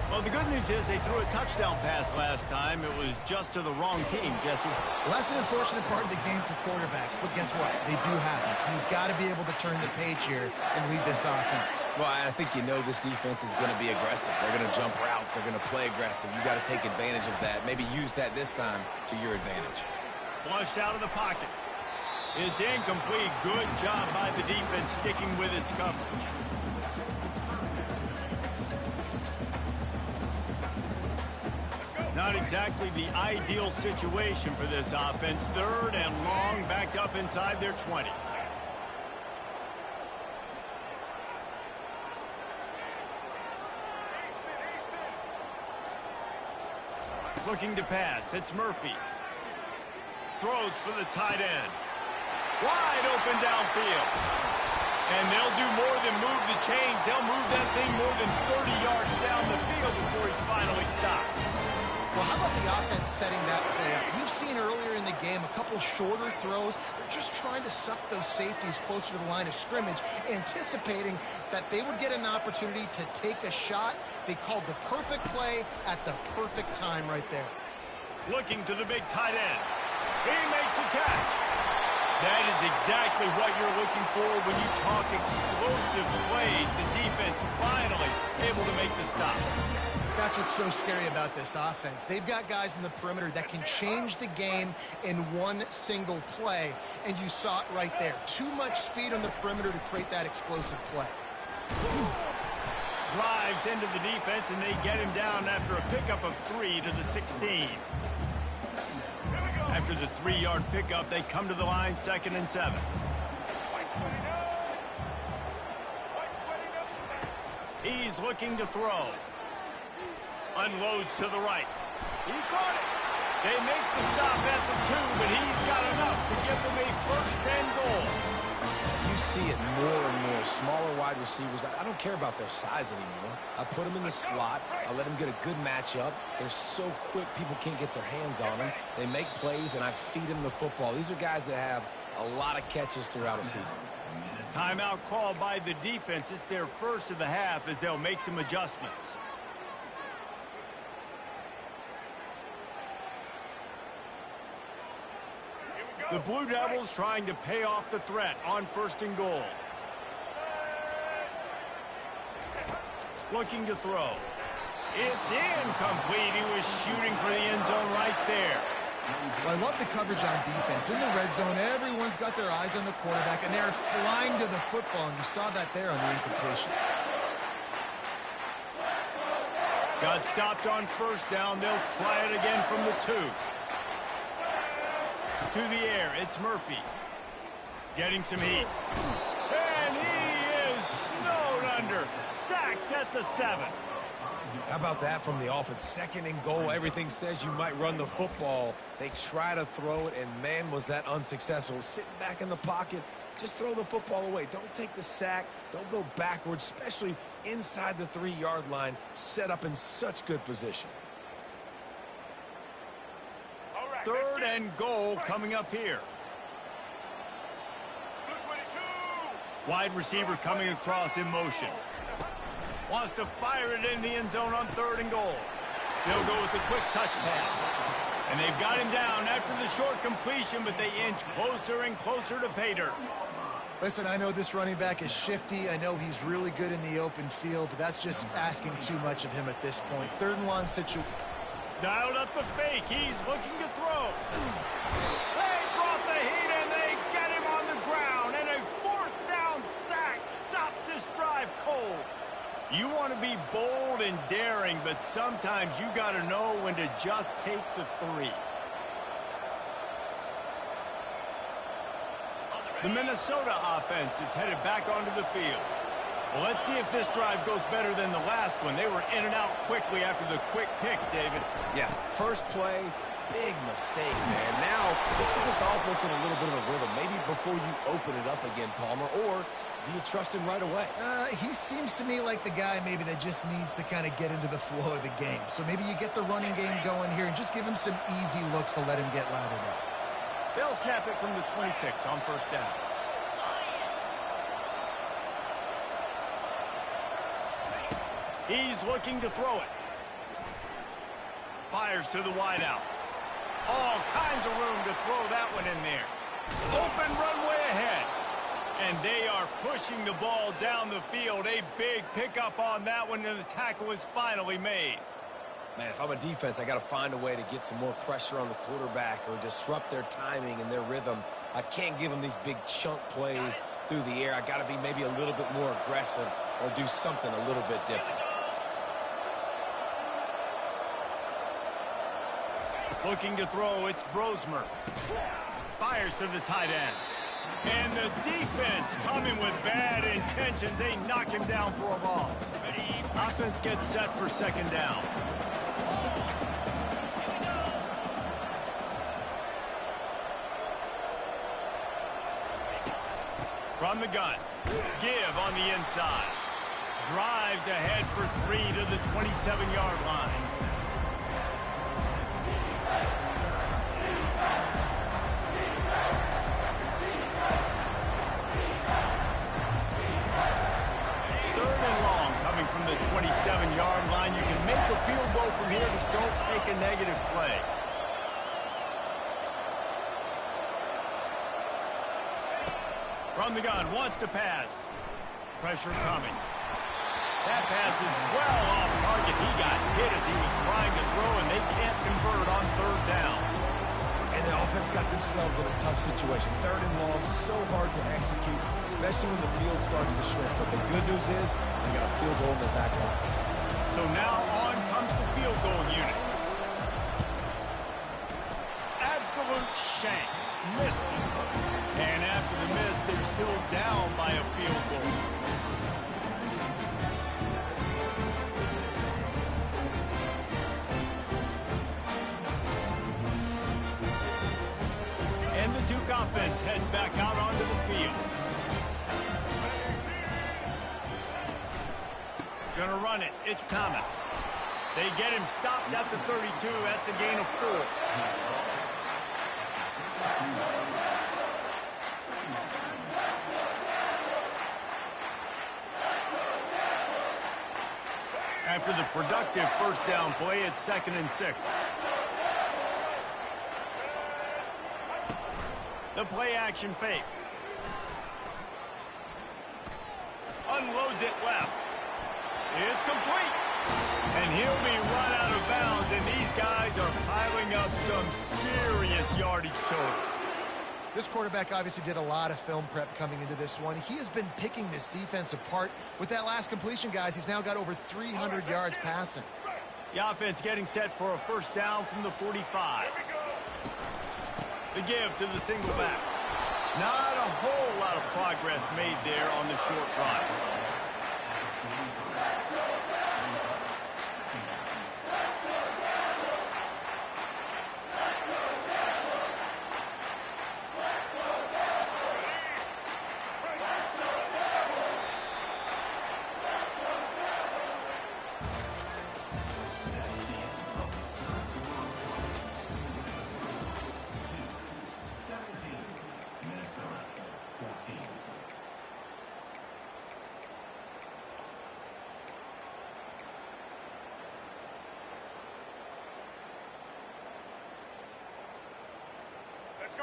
Well, the good news is they threw a touchdown pass last time. It was just to the wrong team, Jesse. Well, that's an unfortunate part of the game for quarterbacks, but guess what? They do happen, so you've got to be able to turn the page here and lead this offense. Well, I think you know this defense is going to be aggressive. They're going to jump routes. They're going to play aggressive. You got to take advantage of that. Maybe use that this time to your advantage. Flushed out of the pocket. It's incomplete. Good job by the defense sticking with its coverage. Not exactly the ideal situation for this offense. 3rd and long, backed up inside their 20. Looking to pass. It's Murphy. Throws for the tight end. Wide open downfield. And they'll do more than move the chains. They'll move that thing more than 30 yards down the field before he's finally stopped. Well, how about the offense setting that play up? We've seen earlier in the game a couple shorter throws. They're just trying to suck those safeties closer to the line of scrimmage, anticipating that they would get an opportunity to take a shot. They called the perfect play at the perfect time right there. Looking to the big tight end. He makes a catch. That is exactly what you're looking for when you talk explosive plays. The defense finally able to make the stop. That's what's so scary about this offense. They've got guys in the perimeter that can change the game in one single play, and you saw it right there. Too much speed on the perimeter to create that explosive play. Drives into the defense, and they get him down after a pickup of 3 to the 16. After the 3-yard pickup, they come to the line, 2nd and 7. He's looking to throw. Unloads to the right. He caught it. They make the stop at the 2, but he's got enough to give them a 1st and goal. You see it more and more. Smaller wide receivers, I don't care about their size anymore. I put them in the slot. I let them get a good matchup. They're so quick, people can't get their hands on them. They make plays, and I feed them the football. These are guys that have a lot of catches throughout a season. Timeout called by the defense. It's their first of the half as they'll make some adjustments. The Blue Devils trying to pay off the threat on 1st and goal. Looking to throw. It's incomplete. He was shooting for the end zone right there. Well, I love the coverage on defense. In the red zone, everyone's got their eyes on the quarterback, and they're flying to the football, and you saw that there on the incompletion. Got stopped on 1st down. They'll try it again from the 2. To the air, it's Murphy. Getting some heat. And he is snowed under. Sacked at the 7. How about that from the offense? 2nd and goal. Everything says you might run the football. They try to throw it, and man, was that unsuccessful. Sitting back in the pocket, just throw the football away. Don't take the sack. Don't go backwards, especially inside the 3-yard line. Set up in such good position. 3rd and goal coming up here. Wide receiver coming across in motion. Wants to fire it in the end zone on 3rd and goal. They'll go with the quick touch pass. And they've got him down after the short completion, but they inch closer and closer to pay dirt. Listen, I know this running back is shifty. I know he's really good in the open field, but that's just asking too much of him at this point. 3rd and long situation. Dialed up the fake. He's looking to throw. They brought the heat and they get him on the ground. And a 4th down sack stops this drive cold. You want to be bold and daring, but sometimes you got to know when to just take the 3. The Minnesota offense is headed back onto the field. Well, let's see if this drive goes better than the last one. They were in and out quickly after the quick pick, David. Yeah, first play, big mistake, man. Now, let's get this offense in a little bit of a rhythm. Maybe before you open it up again, Palmer, or do you trust him right away? He seems to me like the guy maybe that just needs to kind of get into the flow of the game. So maybe you get the running game going here and just give him some easy looks to let him get lathered up. They'll snap it from the 26 on 1st down. He's looking to throw it. Fires to the wideout. All kinds of room to throw that one in there. Open runway ahead. And they are pushing the ball down the field. A big pickup on that one, and the tackle is finally made. Man, if I'm a defense, I got to find a way to get some more pressure on the quarterback or disrupt their timing and their rhythm. I can't give them these big chunk plays through the air. I got to be maybe a little bit more aggressive or do something a little bit different. Looking to throw, it's Brosmer. Fires to the tight end. And the defense coming with bad intentions. They knock him down for a loss. Offense gets set for 2nd down. From the gun. Give on the inside. Drives ahead for 3 to the 27-yard line. Third and long coming from the 27-yard line. You can make a field goal from here. Just don't take a negative play. From the gun, wants to pass. Pressure coming. That pass is well off target. He got hit as he was trying to throw, and they can't convert on third down. And the offense got themselves in a tough situation. Third and long, so hard to execute, especially when the field starts to shrink. But the good news is they got a field goal in their back pocket. So now on comes the field goal unit. Absolute shank. Missed it. And after the miss, they're still down by a field goal. And the Duke offense heads back out onto the field. Gonna run it. It's Thomas. They get him stopped at the 32. That's a gain of 4. After the productive first down play, it's 2nd and 6. The play action fake. Unloads it left. It's complete. And he'll be run out of bounds, and these guys are piling up some serious yardage totals. This quarterback obviously did a lot of film prep coming into this one. He has been picking this defense apart. With that last completion, guys, he's now got over 300 yards passing. The offense getting set for a first down from the 45. The give to the single back. Not a whole lot of progress made there on the short run.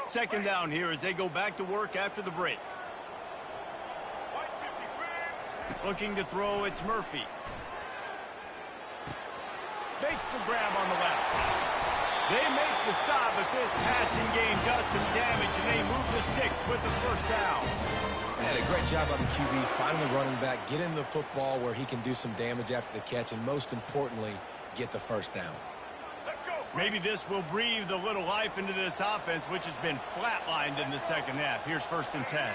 Second down here as they go back to work after the break. Looking to throw, it's Murphy. Makes the grab on the left. They make the stop, but this passing game does some damage, and they move the sticks with the first down. And a great job by the QB finding the running back, get him the football where he can do some damage after the catch, and most importantly, get the first down. Maybe this will breathe a little life into this offense, which has been flatlined in the second half. Here's 1st and 10.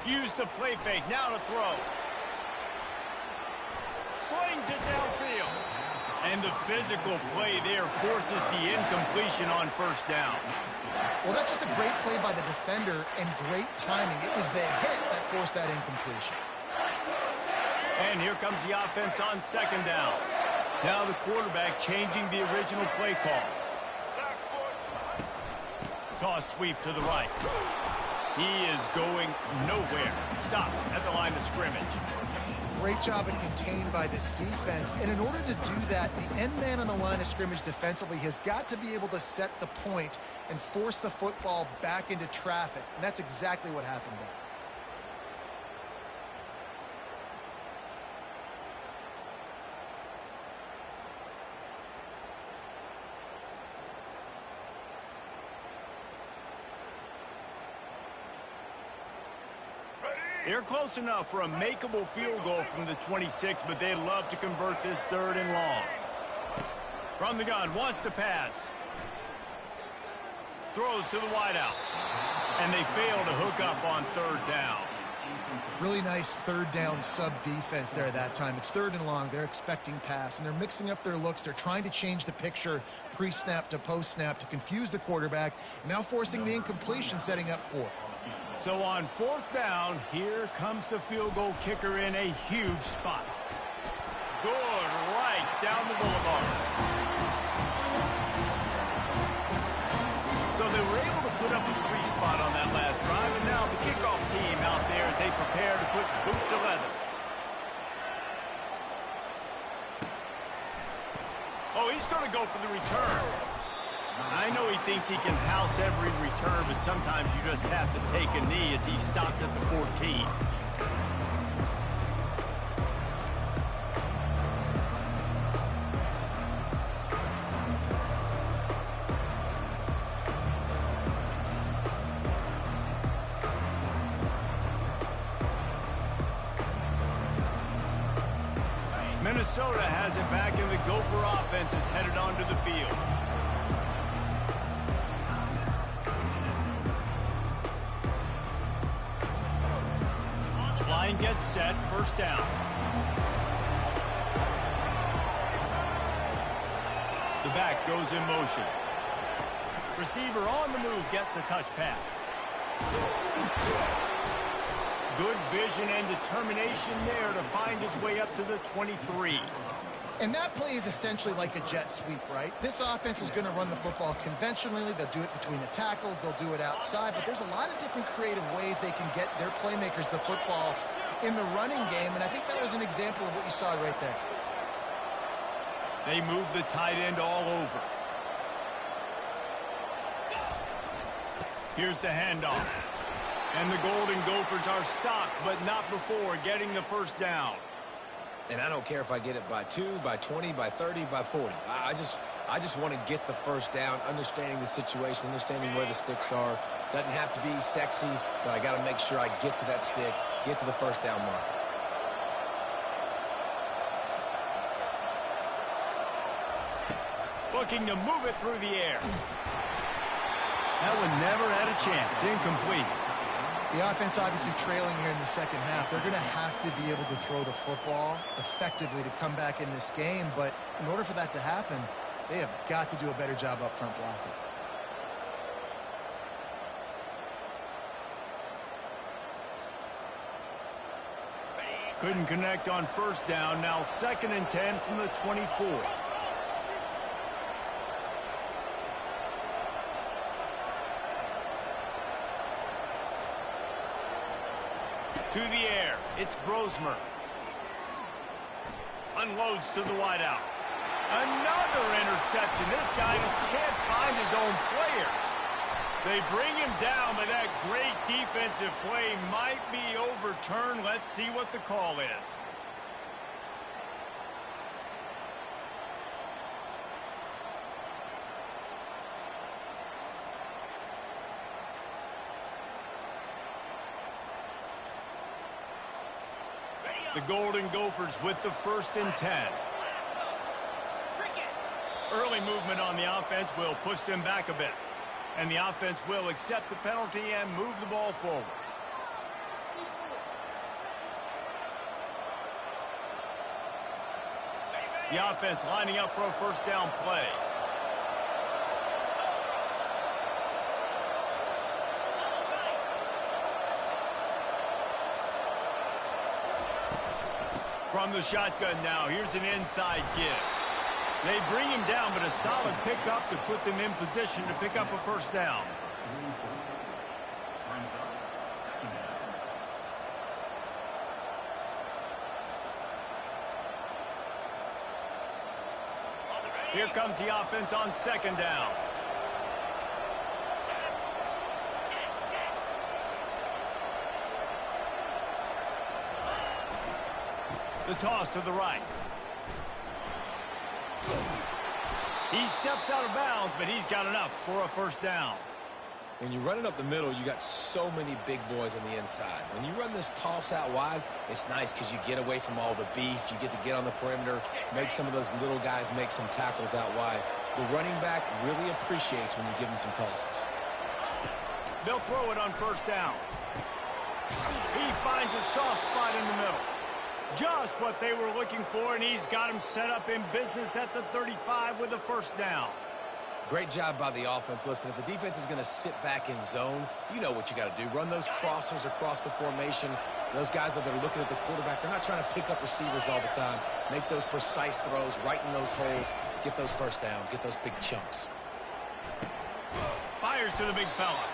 Use the play fake. Now to throw. Slings it downfield. And the physical play there forces the incompletion on first down. Well, that's just a great play by the defender and great timing. It was the hit that forced that incompletion. And here comes the offense on second down. Now the quarterback changing the original play call. Toss sweep to the right. He is going nowhere. Stop at the line of scrimmage. Great job at contained by this defense. And in order to do that, the end man on the line of scrimmage defensively has got to be able to set the point and force the football back into traffic. And that's exactly what happened there. They're close enough for a makeable field goal from the 26, but they'd love to convert this 3rd and long. From the gun, wants to pass. Throws to the wideout. And they fail to hook up on 3rd down. Really nice 3rd down sub defense there that time. It's 3rd and long. They're expecting pass, and they're mixing up their looks. They're trying to change the picture pre-snap to post-snap to confuse the quarterback, and now forcing the incompletion, setting up 4th. So on 4th down, here comes the field goal kicker in a huge spot. Good right down the boulevard. prepare to put boot to leather. Oh, he's going to go for the return. I know he thinks he can house every return, but sometimes you just have to take a knee as he stopped at the 14. Minnesota has it back, and the Gopher offense is headed onto the field. Line gets set, first down. The back goes in motion. Receiver on the move gets the touch pass. Good vision and determination there to find his way up to the 23. And that play is essentially like a jet sweep, right? This offense is going to run the football conventionally. They'll do it between the tackles. They'll do it outside. But there's a lot of different creative ways they can get their playmakers the football in the running game. And I think that was an example of what you saw right there. They move the tight end all over. Here's the handoff. And the Golden Gophers are stopped, but not before getting the first down. And I don't care if I get it by 2, by 20, by 30, by 40. I just want to get the first down, understanding the situation, understanding where the sticks are. Doesn't have to be sexy, but I got to make sure I get to that stick, get to the first down mark. Looking to move it through the air. That one never had a chance. Incomplete. The offense obviously trailing here in the second half. They're going to have to be able to throw the football effectively to come back in this game. But in order for that to happen, they have got to do a better job up front blocking. Couldn't connect on first down. Now 2nd and 10 from the 24. To the air, it's Brosmer. Unloads to the wideout. Another interception. This guy just can't find his own players. They bring him down, but that great defensive play might be overturned. Let's see what the call is. The Golden Gophers with the 1st and 10. Early movement on the offense will push them back a bit. And the offense will accept the penalty and move the ball forward. The offense lining up for a first down play. From the shotgun now, here's an inside give. They bring him down, but a solid pickup to put them in position to pick up a first down. Here comes the offense on 2nd down. The toss to the right. He steps out of bounds, but he's got enough for a first down. When you run it up the middle, you got so many big boys on the inside. When you run this toss out wide, it's nice because you get away from all the beef. You get to get on the perimeter, make some of those little guys make some tackles out wide. The running back really appreciates when you give him some tosses. They'll throw it on first down. He finds a soft spot in the middle. Just what they were looking for, and he's got him set up in business at the 35 with a first down. Great job by the offense. Listen, if the defense is going to sit back in zone, you know what you got to do. Run those crossers across the formation. Those guys that are looking at the quarterback, they're not trying to pick up receivers all the time. Make those precise throws right in those holes. Get those first downs. Get those big chunks. Fires to the big fella.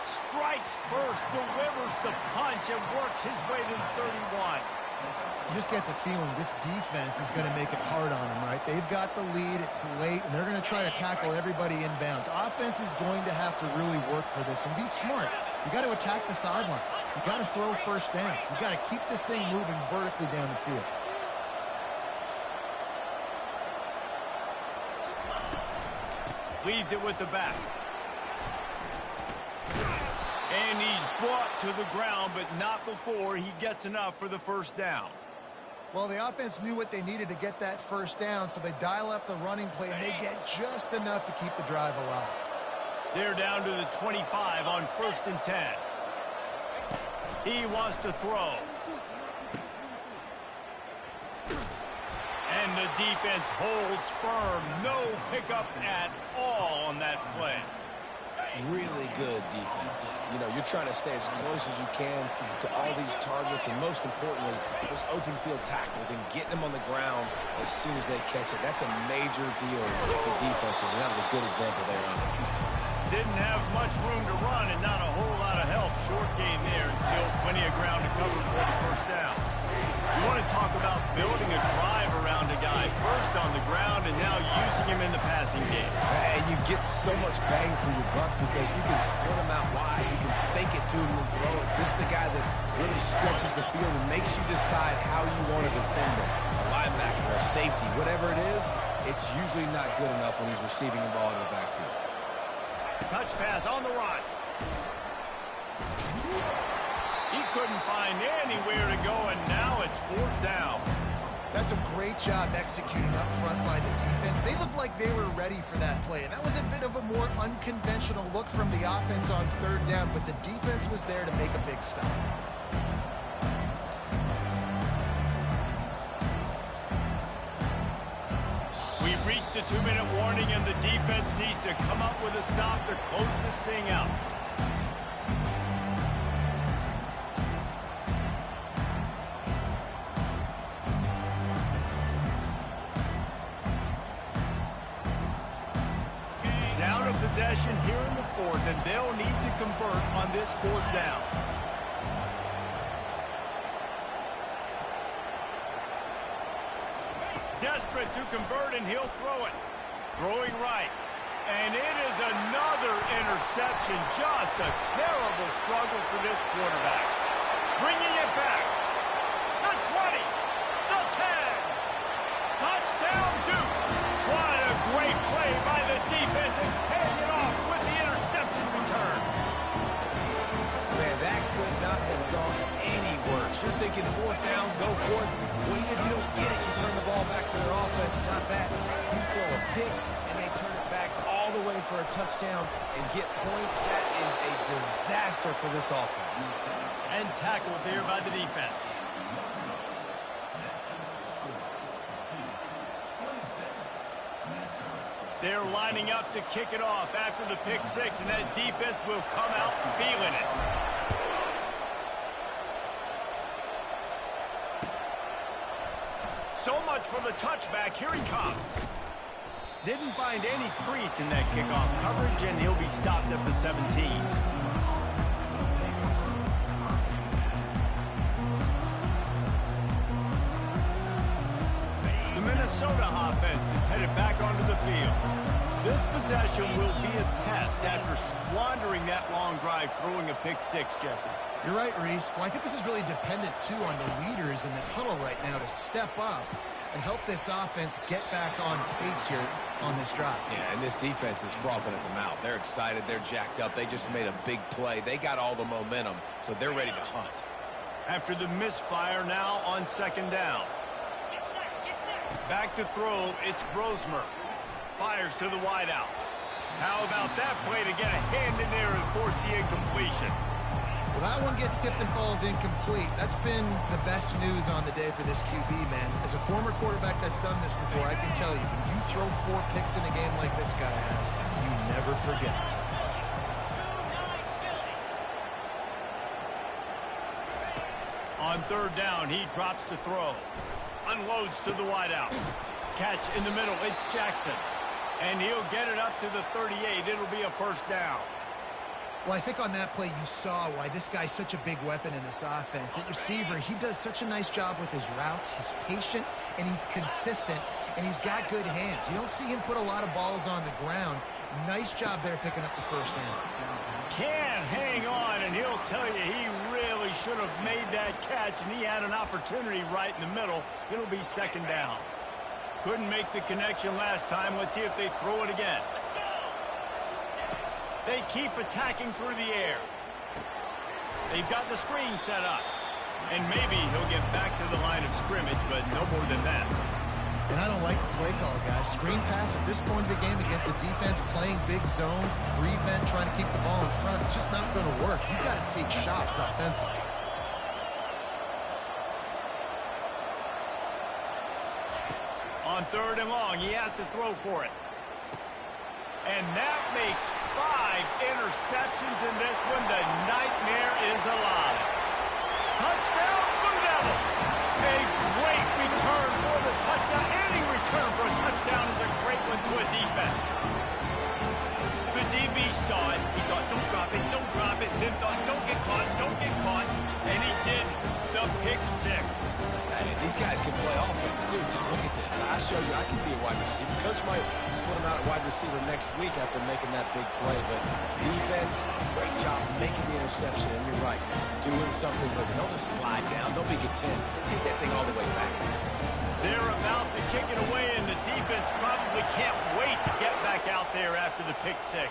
Strikes first, delivers the punch, and works his way to the 31. You just get the feeling this defense is going to make it hard on them, right? They've got the lead, it's late, and they're going to try to tackle everybody inbounds. Offense is going to have to really work for this and be smart. You got to attack the sidelines. You got to throw first downs. You got to keep this thing moving vertically down the field. Leaves it with the back. And he's brought to the ground, but not before he gets enough for the first down. Well, the offense knew what they needed to get that first down, so they dial up the running play, and they get just enough to keep the drive alive. They're down to the 25 on 1st and 10. He wants to throw. And the defense holds firm. No pickup at all on that play. Really good defense. You know, you're trying to stay as close as you can to all these targets, and most importantly, those open field tackles and getting them on the ground as soon as they catch it. That's a major deal for defenses, and that was a good example there of it. Didn't have much room to run and not a whole lot of help. Short gain there and still plenty of ground to cover for the first down. You want to talk about building a drive around a guy. First on the ground and now using him in the passing game. And you get so much bang for your buck because you can split him out wide. You can fake it to him and throw it. This is the guy that really stretches the field and makes you decide how you want to defend him. A linebacker, a safety, whatever it is, it's usually not good enough when he's receiving the ball in the backfield. Touch pass on the run. He couldn't find anywhere to go, and now it's 4th down. That's a great job executing up front by the defense. They looked like they were ready for that play, and that was a bit of a more unconventional look from the offense on 3rd down, but the defense was there to make a big stop. We've reached the 2-minute warning, and the defense needs to come up with a stop to close this thing out. Down a possession here in the 4th, and they'll need to convert on this 4th down. Desperate to convert, and he'll throw it. Throwing right. And it is another interception. Just a terrible struggle for this quarterback. Bringing it back. The 20. The 10. Touchdown, Duke. What a great play by the defense, and paying it off with the interception return. Man, that could not have gone any worse. You're thinking 4th down, go for it. Well, if you don't get it, you turn the ball back to their offense. Not that. You throw a pick, and they turn it back all the way for a touchdown and get points. That is a disaster for this offense. And tackled there by the defense. They're lining up to kick it off after the pick 6, and that defense will come out feeling it. So much for the touchback. Here he comes. Didn't find any crease in that kickoff coverage, and he'll be stopped at the 17. The Minnesota offense is headed back onto the field. This possession will be a test after squandering that long drive throwing a pick 6, Jesse. You're right, Reese. Well, I think this is really dependent, too, on the leaders in this huddle right now to step up and help this offense get back on pace here on this drive. Yeah, and this defense is frothing at the mouth. They're excited. They're jacked up. They just made a big play. They got all the momentum, so they're ready to hunt. After the misfire, now on 2nd down. Back to throw, it's Brosmer. Fires to the wideout. How about that play to get a hand in there and force the incompletion? Well, that one gets tipped and falls incomplete. That's been the best news on the day for this QB, man. As a former quarterback that's done this before, I can tell you, when you throw 4 picks in a game like this guy has, you never forget. On 3rd down, he drops to throw. Unloads to the wideout. Catch in the middle, it's Jackson. And he'll get it up to the 38. It'll be a 1st down. Well, I think on that play you saw why this guy's such a big weapon in this offense. At receiver, he does such a nice job with his routes. He's patient, and he's consistent, and he's got good hands. You don't see him put a lot of balls on the ground. Nice job there picking up the first down. Can't hang on, and he'll tell you he really should have made that catch, and he had an opportunity right in the middle. It'll be second down. Couldn't make the connection last time. Let's see if they throw it again. They keep attacking through the air. They've got the screen set up. And maybe he'll get back to the line of scrimmage, but no more than that. And I don't like the play call, guys. Screen pass at this point of the game against the defense, playing big zones, prevent, trying to keep the ball in front. It's just not going to work. You've got to take shots offensively. On third and long, he has to throw for it. And that makes 5 interceptions in this one. The nightmare is alive. Touchdown, Blue Devils! A great return for the touchdown. Any return for a touchdown is a great one to a defense. The DB saw it. He thought, don't drop it, don't drop it. Then thought, don't get caught, don't get caught. And he did. The pick 6. And these guys can play offense, too. Now, look at this. I showed you I can be a wide receiver. Coach might split him out at wide receiver next week after making that big play. But defense, great job making the interception. And you're right, doing something with it. Don't just slide down. Don't be content. Take that thing all the way back. They're about to kick it away, and the defense probably can't wait to get back out there after the pick 6.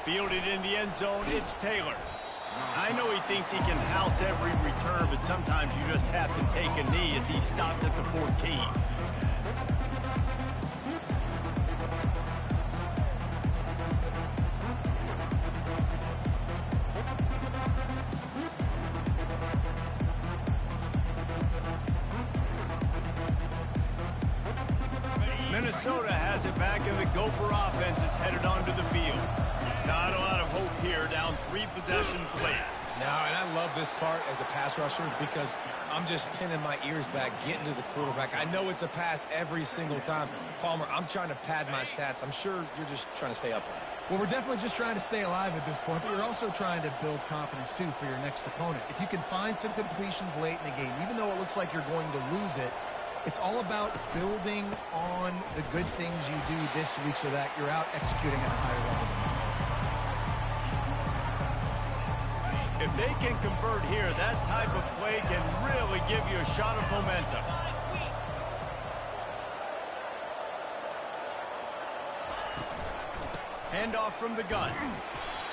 Fielded in the end zone, it's Taylor. I know he thinks he can house every return, but sometimes you just have to take a knee as he stopped at the 14. Minnesota has it back, and the Gopher offense is headed onto the field. Not a lot of hope here, down 3 possessions late. Now, and I love this part as a pass rusher because I'm just pinning my ears back, getting to the quarterback. I know it's a pass every single time. Palmer, I'm trying to pad my stats. I'm sure you're just trying to stay upright. Well, we're definitely just trying to stay alive at this point, but you're also trying to build confidence, too, for your next opponent. If you can find some completions late in the game, even though it looks like you're going to lose it, it's all about building on the good things you do this week so that you're out executing at a higher level. If they can convert here, that type of play can really give you a shot of momentum. Handoff from the gun.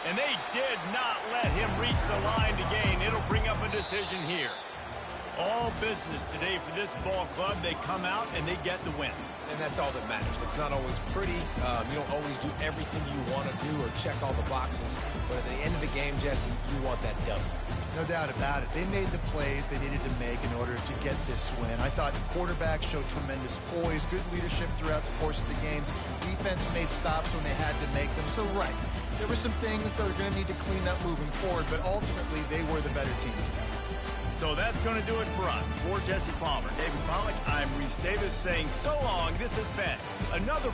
And they did not let him reach the line to gain. It'll bring up a decision here. All business today for this ball club. They come out and they get the win. And that's all that matters. It's not always pretty. You don't always do everything you want to do or check all the boxes. But at the end of the game, Jesse, you want that W. No doubt about it. They made the plays they needed to make in order to get this win. I thought the quarterback showed tremendous poise, good leadership throughout the course of the game. Defense made stops when they had to make them. So, right, there were some things that are going to need to clean up moving forward, but ultimately they were the better team today. So that's going to do it for us. For Jesse Palmer, David Pollack, I'm Reese Davis saying so long. This has been another...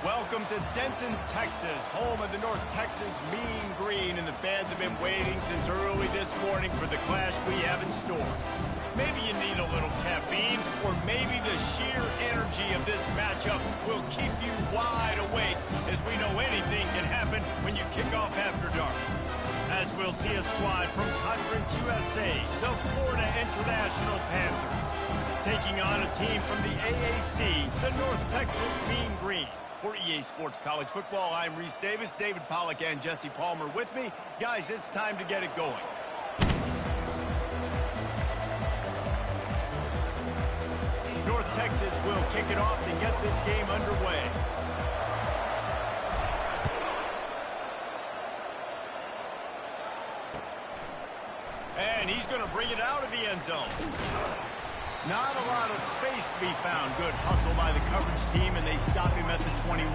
Welcome to Denton, Texas, home of the North Texas Mean Green, and the fans have been waiting since early this morning for the clash we have in store. Maybe you need a little caffeine, or maybe the sheer energy of this matchup will keep you wide awake, as we know anything can happen when you kick off after dark. As we'll see a squad from Conference USA, the Florida International Panthers, taking on a team from the AAC, the North Texas Mean Green. For EA Sports College Football, I'm Reese Davis, David Pollack, and Jesse Palmer with me. Guys, it's time to get it going. North Texas will kick it off and get this game underway. And he's going to bring it out of the end zone. Not a lot of space to be found. Good hustle by the coverage team, and they stop him at the 21.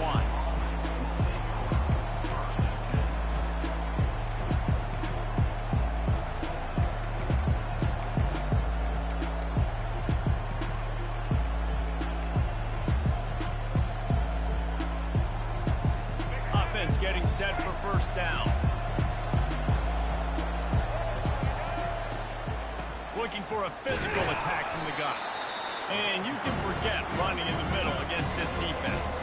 Offense getting set for first down. Looking for a physical attack from the gun. And you can forget running in the middle against this defense.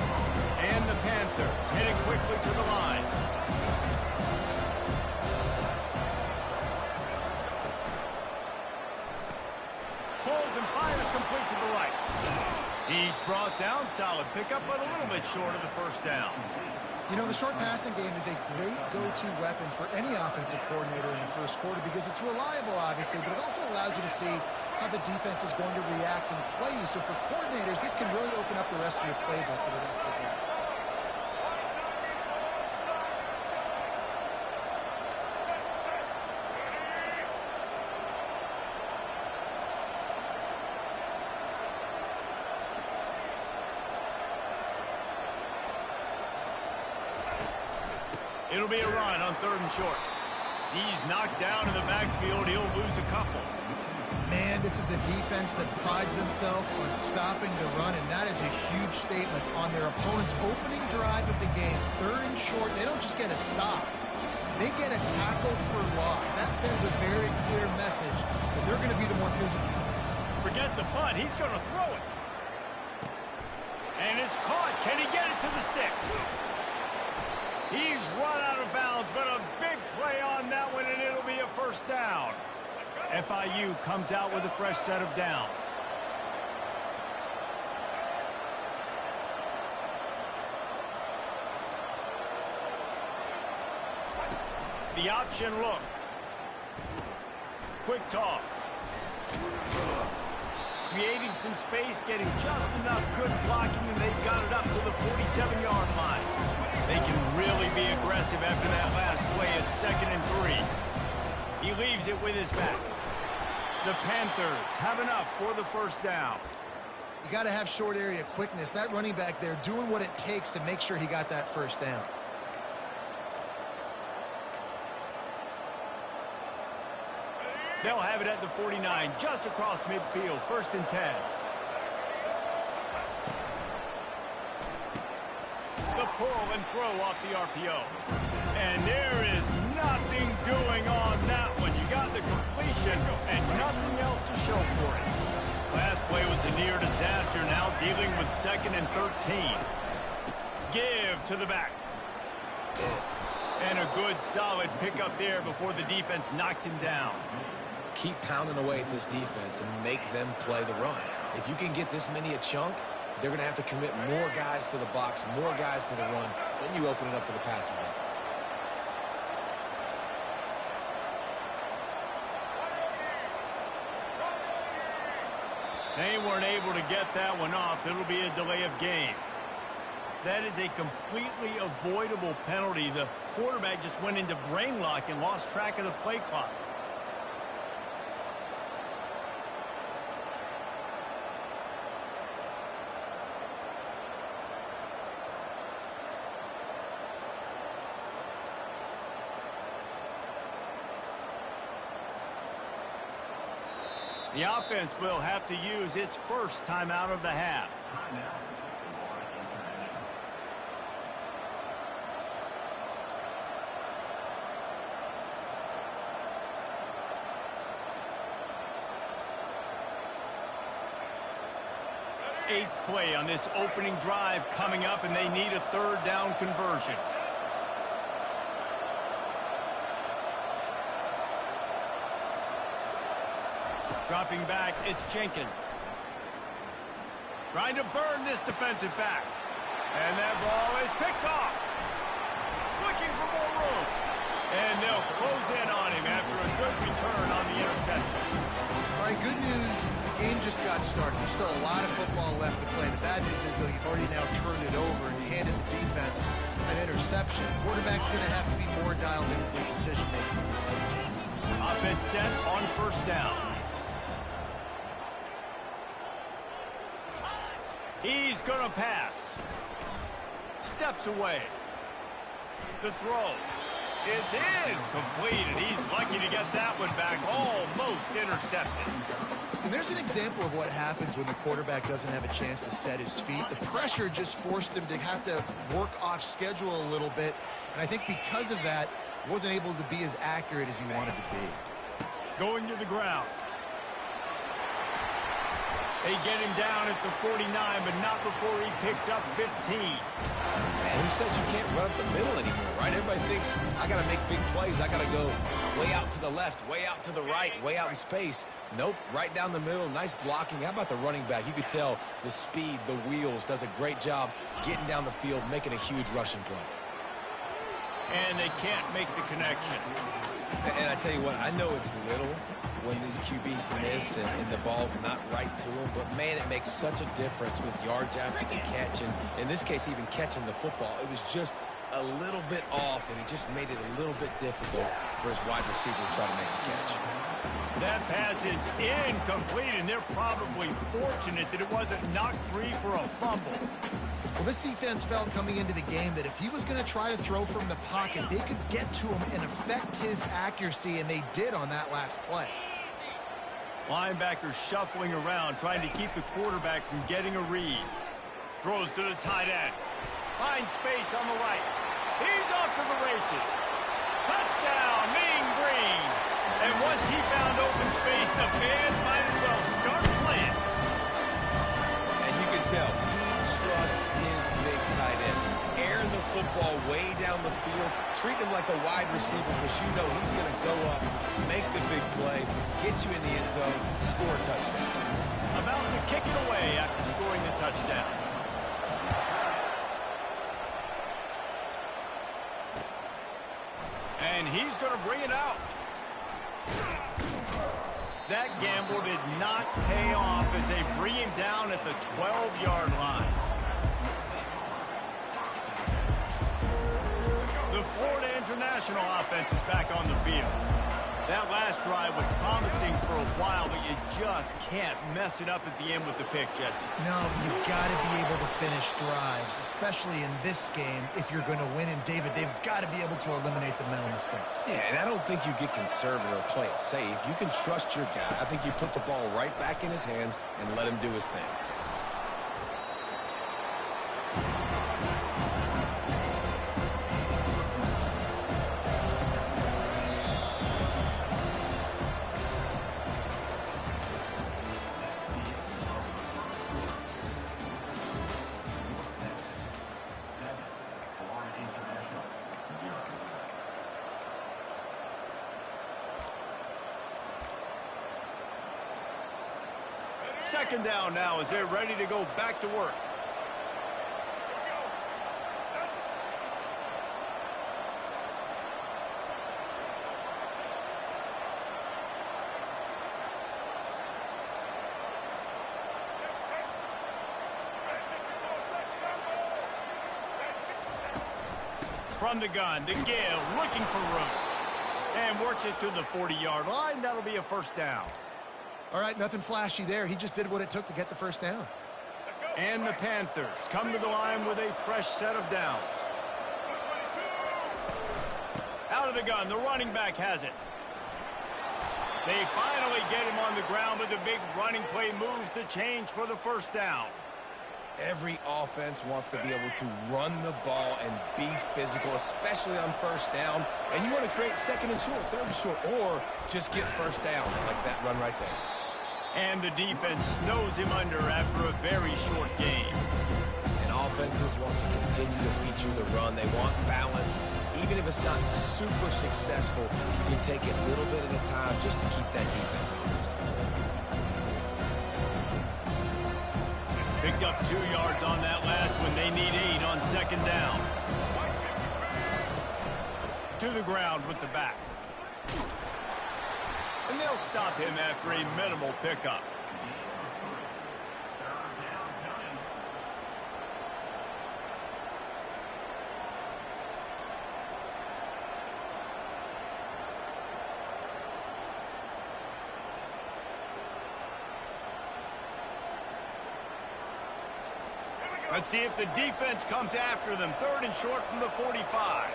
And the Panthers heading quickly to the line. Pulls and fires complete to the right. He's brought down. Solid pickup, but a little bit short of the first down. You know, the short passing game is a great go-to weapon for any offensive coordinator in the first quarter because it's reliable, obviously, but it also allows you to see how the defense is going to react and play you. So for coordinators, this can really open up the rest of your playbook for the rest of the game. It'll be a run on 3rd and short. He's knocked down in the backfield. He'll lose a couple. Man, this is a defense that prides themselves on stopping the run, and that is a huge statement on their opponent's opening drive of the game. 3rd and short, they don't just get a stop. They get a tackle for loss. That sends a very clear message that they're going to be the more physical. Forget the punt. He's going to throw it. And it's caught. Can he get it to the sticks? He's run out of bounds, but a big play on that one, and it'll be a first down. FIU comes out with a fresh set of downs. The option look. Quick toss. Creating some space, getting just enough good blocking, and they've got it up to the 47-yard line. They can really be aggressive after that last play at 2nd and 3. He leaves it with his back. The Panthers have enough for the first down. You got to have short area quickness. That running back there doing what it takes to make sure he got that first down. They'll have it at the 49, just across midfield, 1st and 10. The pull and throw off the RPO. And there is nothing doing on that one. You got the completion and nothing else to show for it. Last play was a near disaster, now dealing with 2nd and 13. Give to the back. And a good solid pickup there before the defense knocks him down. Keep pounding away at this defense and make them play the run. If you can get this many a chunk, they're going to have to commit more guys to the box, more guys to the run. Then you open it up for the passing game. They weren't able to get that one off. It'll be a delay of game. That is a completely avoidable penalty. The quarterback just went into brain lock and lost track of the play clock. The offense will have to use its first timeout of the half. 8th play on this opening drive coming up, and they need a third down conversion. Dropping back, it's Jenkins. Trying to burn this defensive back. And that ball is picked off. Looking for more room. And they'll close in on him after a good return on the interception. All right, good news. The game just got started. There's still a lot of football left to play. The bad news is, though, you've already now turned it over and handed the defense an interception. Quarterback's going to have to be more dialed in with his decision-making in this game. Offense set on first down. He's going to pass. Steps away. The throw. It's in. Complete, and he's lucky to get that one back. Almost intercepted. And there's an example of what happens when the quarterback doesn't have a chance to set his feet. The pressure just forced him to have to work off schedule a little bit. And I think because of that, wasn't able to be as accurate as he wanted to be. Going to the ground. They get him down at the 49, but not before he picks up 15. Man, who says you can't run up the middle anymore, right? Everybody thinks, I got to make big plays. I got to go way out to the left, way out to the right, way out in space. Nope, right down the middle. Nice blocking. How about the running back? You could tell the speed, the wheels, does a great job getting down the field, making a huge rushing play. And they can't make the connection. And I tell you what, I know it's little when these QBs miss and the ball's not right to them, but man, it makes such a difference with yards after the catch, and in this case, even catching the football. It was just a little bit off, and it just made it a little bit difficult for his wide receiver to try to make the catch. That pass is incomplete, and they're probably fortunate that it wasn't knocked free for a fumble. Well, this defense felt coming into the game that if he was going to try to throw from the pocket, they could get to him and affect his accuracy, and they did on that last play. Linebackers shuffling around, trying to keep the quarterback from getting a read. Throws to the tight end. Finds space on the right. He's off to the races. Touchdown, Mean Green. And once he found open space, the band might as well start playing. And you can tell he trusts his big tight end. Air the football way down the field. Treat him like a wide receiver because you know he's going to go up, make the big play, get you in the end zone, score a touchdown. About to kick it away after scoring the touchdown. And he's going to bring it out. That gamble did not pay off as they bring him down at the 12-yard line. The Florida International offense is back on the field. That last drive was promising for a while, but you just can't mess it up at the end with the pick, Jesse. No, you've got to be able to finish drives, especially in this game if you're going to win. And, David, they've got to be able to eliminate the mental mistakes. Yeah, and I don't think you get conservative or play it safe. You can trust your guy. I think you put the ball right back in his hands and let him do his thing. Second down now as they're ready to go back to work. From the gun, the Gale looking for room. And works it to the 40-yard line. That'll be a first down. All right, nothing flashy there. He just did what it took to get the first down. And the Panthers come to the line with a fresh set of downs. Out of the gun, the running back has it. They finally get him on the ground, but the big running play moves the change for the first down. Every offense wants to be able to run the ball and be physical, especially on first down. And you want to create second and short, third and short, or just get first downs like that run right there. And the defense snows him under after a very short game. And offenses want to continue to feature the run. They want balance. Even if it's not super successful, you can take it little bit at a time just to keep that defense honest. Picked up 2 yards on that last one. They need 8 on second down. To the ground with the back. And they'll stop him after a minimal pickup. Let's see if the defense comes after them. 3rd and short from the 45.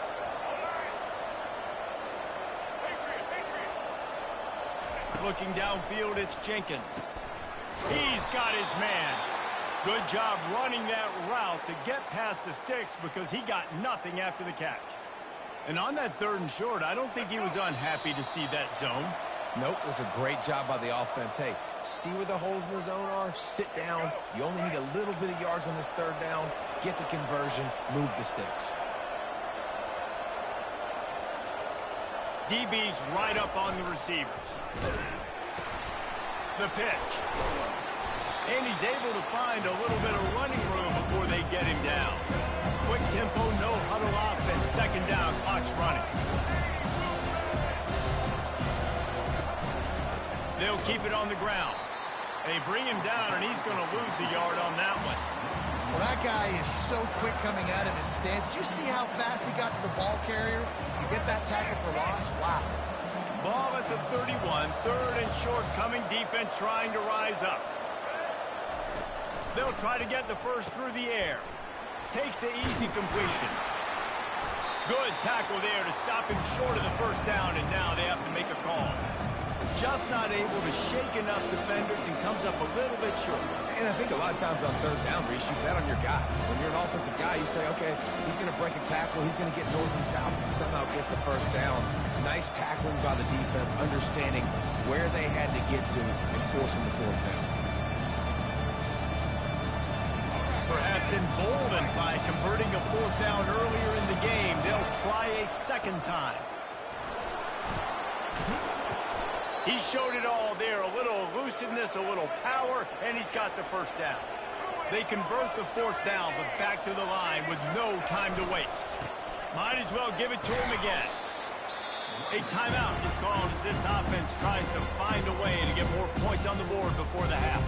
Looking downfield, it's Jenkins. He's got his man. Good job running that route to get past the sticks because he got nothing after the catch. And on that 3rd and short, I don't think he was unhappy to see that zone. Nope, it was a great job by the offense. Hey, see where the holes in the zone are? Sit down. You only need a little bit of yards on this 3rd down. Get the conversion. Move the sticks. DB's right up on the receivers. The pitch. And he's able to find a little bit of running room before they get him down. Quick tempo, no huddle offense. 2nd down, clock's running. They'll keep it on the ground. They bring him down, and he's going to lose a yard on that one. Well, that guy is so quick coming out of his stance. Did you see how fast he got to the ball carrier? You get that tackle for loss? Wow. Ball at the 31, 3rd and short, coming defense trying to rise up. They'll try to get the first through the air. Takes the easy completion. Good tackle there to stop him short of the 1st down, and now they have to make a call. Just not able to shake enough defenders and comes up a little bit short. And I think a lot of times on 3rd down, Reese, you bet on your guy. When you're an offensive guy, you say, okay, he's going to break a tackle, he's going to get north and south and somehow get the 1st down. Nice tackling by the defense, understanding where they had to get to and forcing the 4th down. Perhaps emboldened by converting a 4th down earlier in the game, they'll try a 2nd time. He showed it all there, a little elusiveness, a little power, and he's got the 1st down. They convert the 4th down, but back to the line with no time to waste. Might as well give it to him again. A timeout is called as this offense tries to find a way to get more points on the board before the half.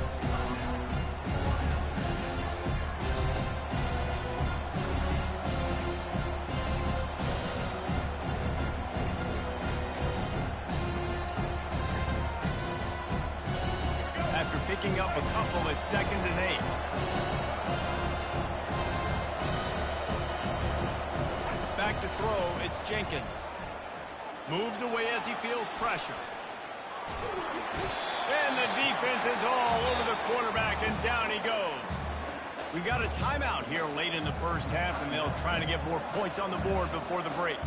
Picking up a couple at 2nd and 8. Back to throw, it's Jenkins. Moves away as he feels pressure. And the defense is all over the quarterback, and down he goes. We got a timeout here late in the 1st half, and they'll try to get more points on the board before the break.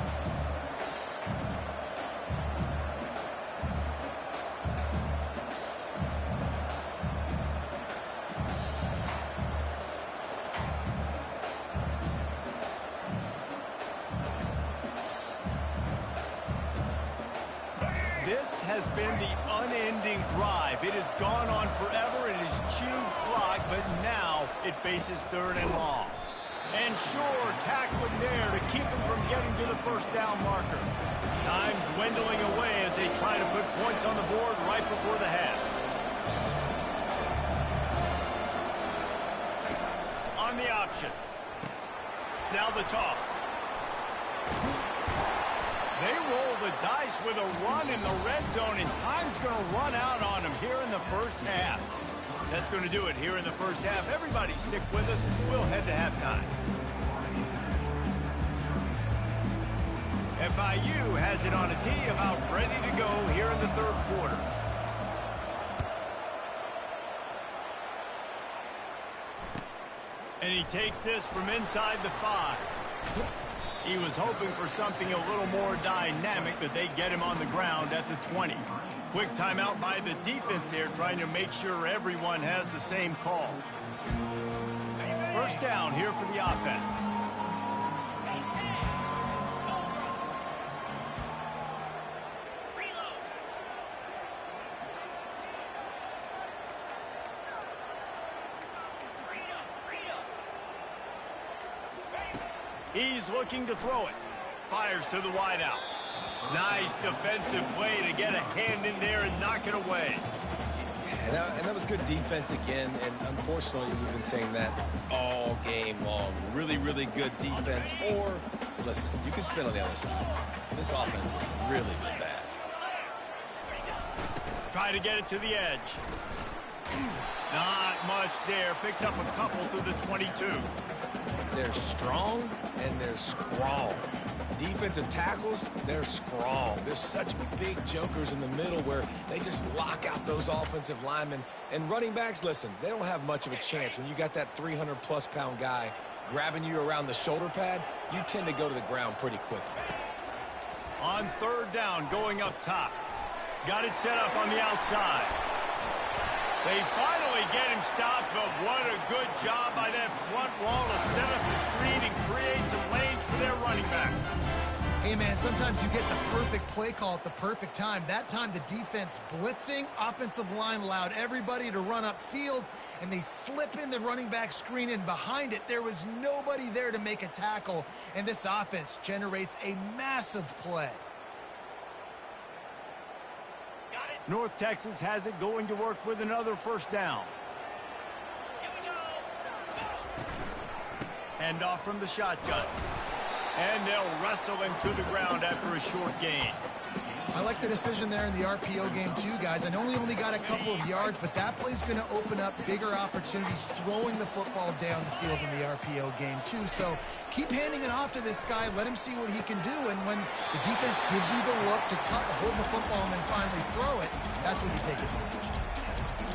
This has been the unending drive. It has gone on forever. It has chewed clock, but now it faces 3rd and long. And sure, tackling there to keep him from getting to the 1st down marker. Time dwindling away as they try to put points on the board right before the half. On the option. Now the toss. They roll the dice with a run in the red zone, and time's going to run out on them here in the 1st half. That's going to do it here in the 1st half. Everybody stick with us. We'll head to halftime. FIU has it on a tee, about ready to go here in the 3rd quarter. And he takes this from inside the 5. He was hoping for something a little more dynamic, but they get him on the ground at the 20. Quick timeout by the defense there, trying to make sure everyone has the same call. First down here for the offense. He's looking to throw it. Fires to the wideout. Nice defensive play to get a hand in there and knock it away. And that was good defense again, and unfortunately we've been saying that all game long. Really, really good defense, or, listen, you can spin on the other side. This offense has really been bad. Try to get it to the edge. Not much there. Picks up a couple to the 22. They're strong, and they're strong. Defensive tackles, they're strong. There's such big jokers in the middle where they just lock out those offensive linemen. And running backs, listen, they don't have much of a chance. When you got that 300-plus pound guy grabbing you around the shoulder pad, you tend to go to the ground pretty quickly. On third down, going up top. Got it set up on the outside. They finally get him stopped, but what a good job by that front wall to set up the screen and create some lanes for their running back. Hey, man, sometimes you get the perfect play call at the perfect time. That time, the defense blitzing, offensive line allowed everybody to run upfield, and they slip in the running back screen, and behind it, there was nobody there to make a tackle, and this offense generates a massive play. North Texas has it, going to work with another first down. Hand off from the shotgun. And they'll wrestle him to the ground after a short gain. I like the decision there in the RPO game too, guys. I know he only got a couple of yards, but that play's going to open up bigger opportunities throwing the football down the field in the RPO game too. So keep handing it off to this guy. Let him see what he can do. And when the defense gives you the look to hold the football and then finally throw it, that's when you take advantage.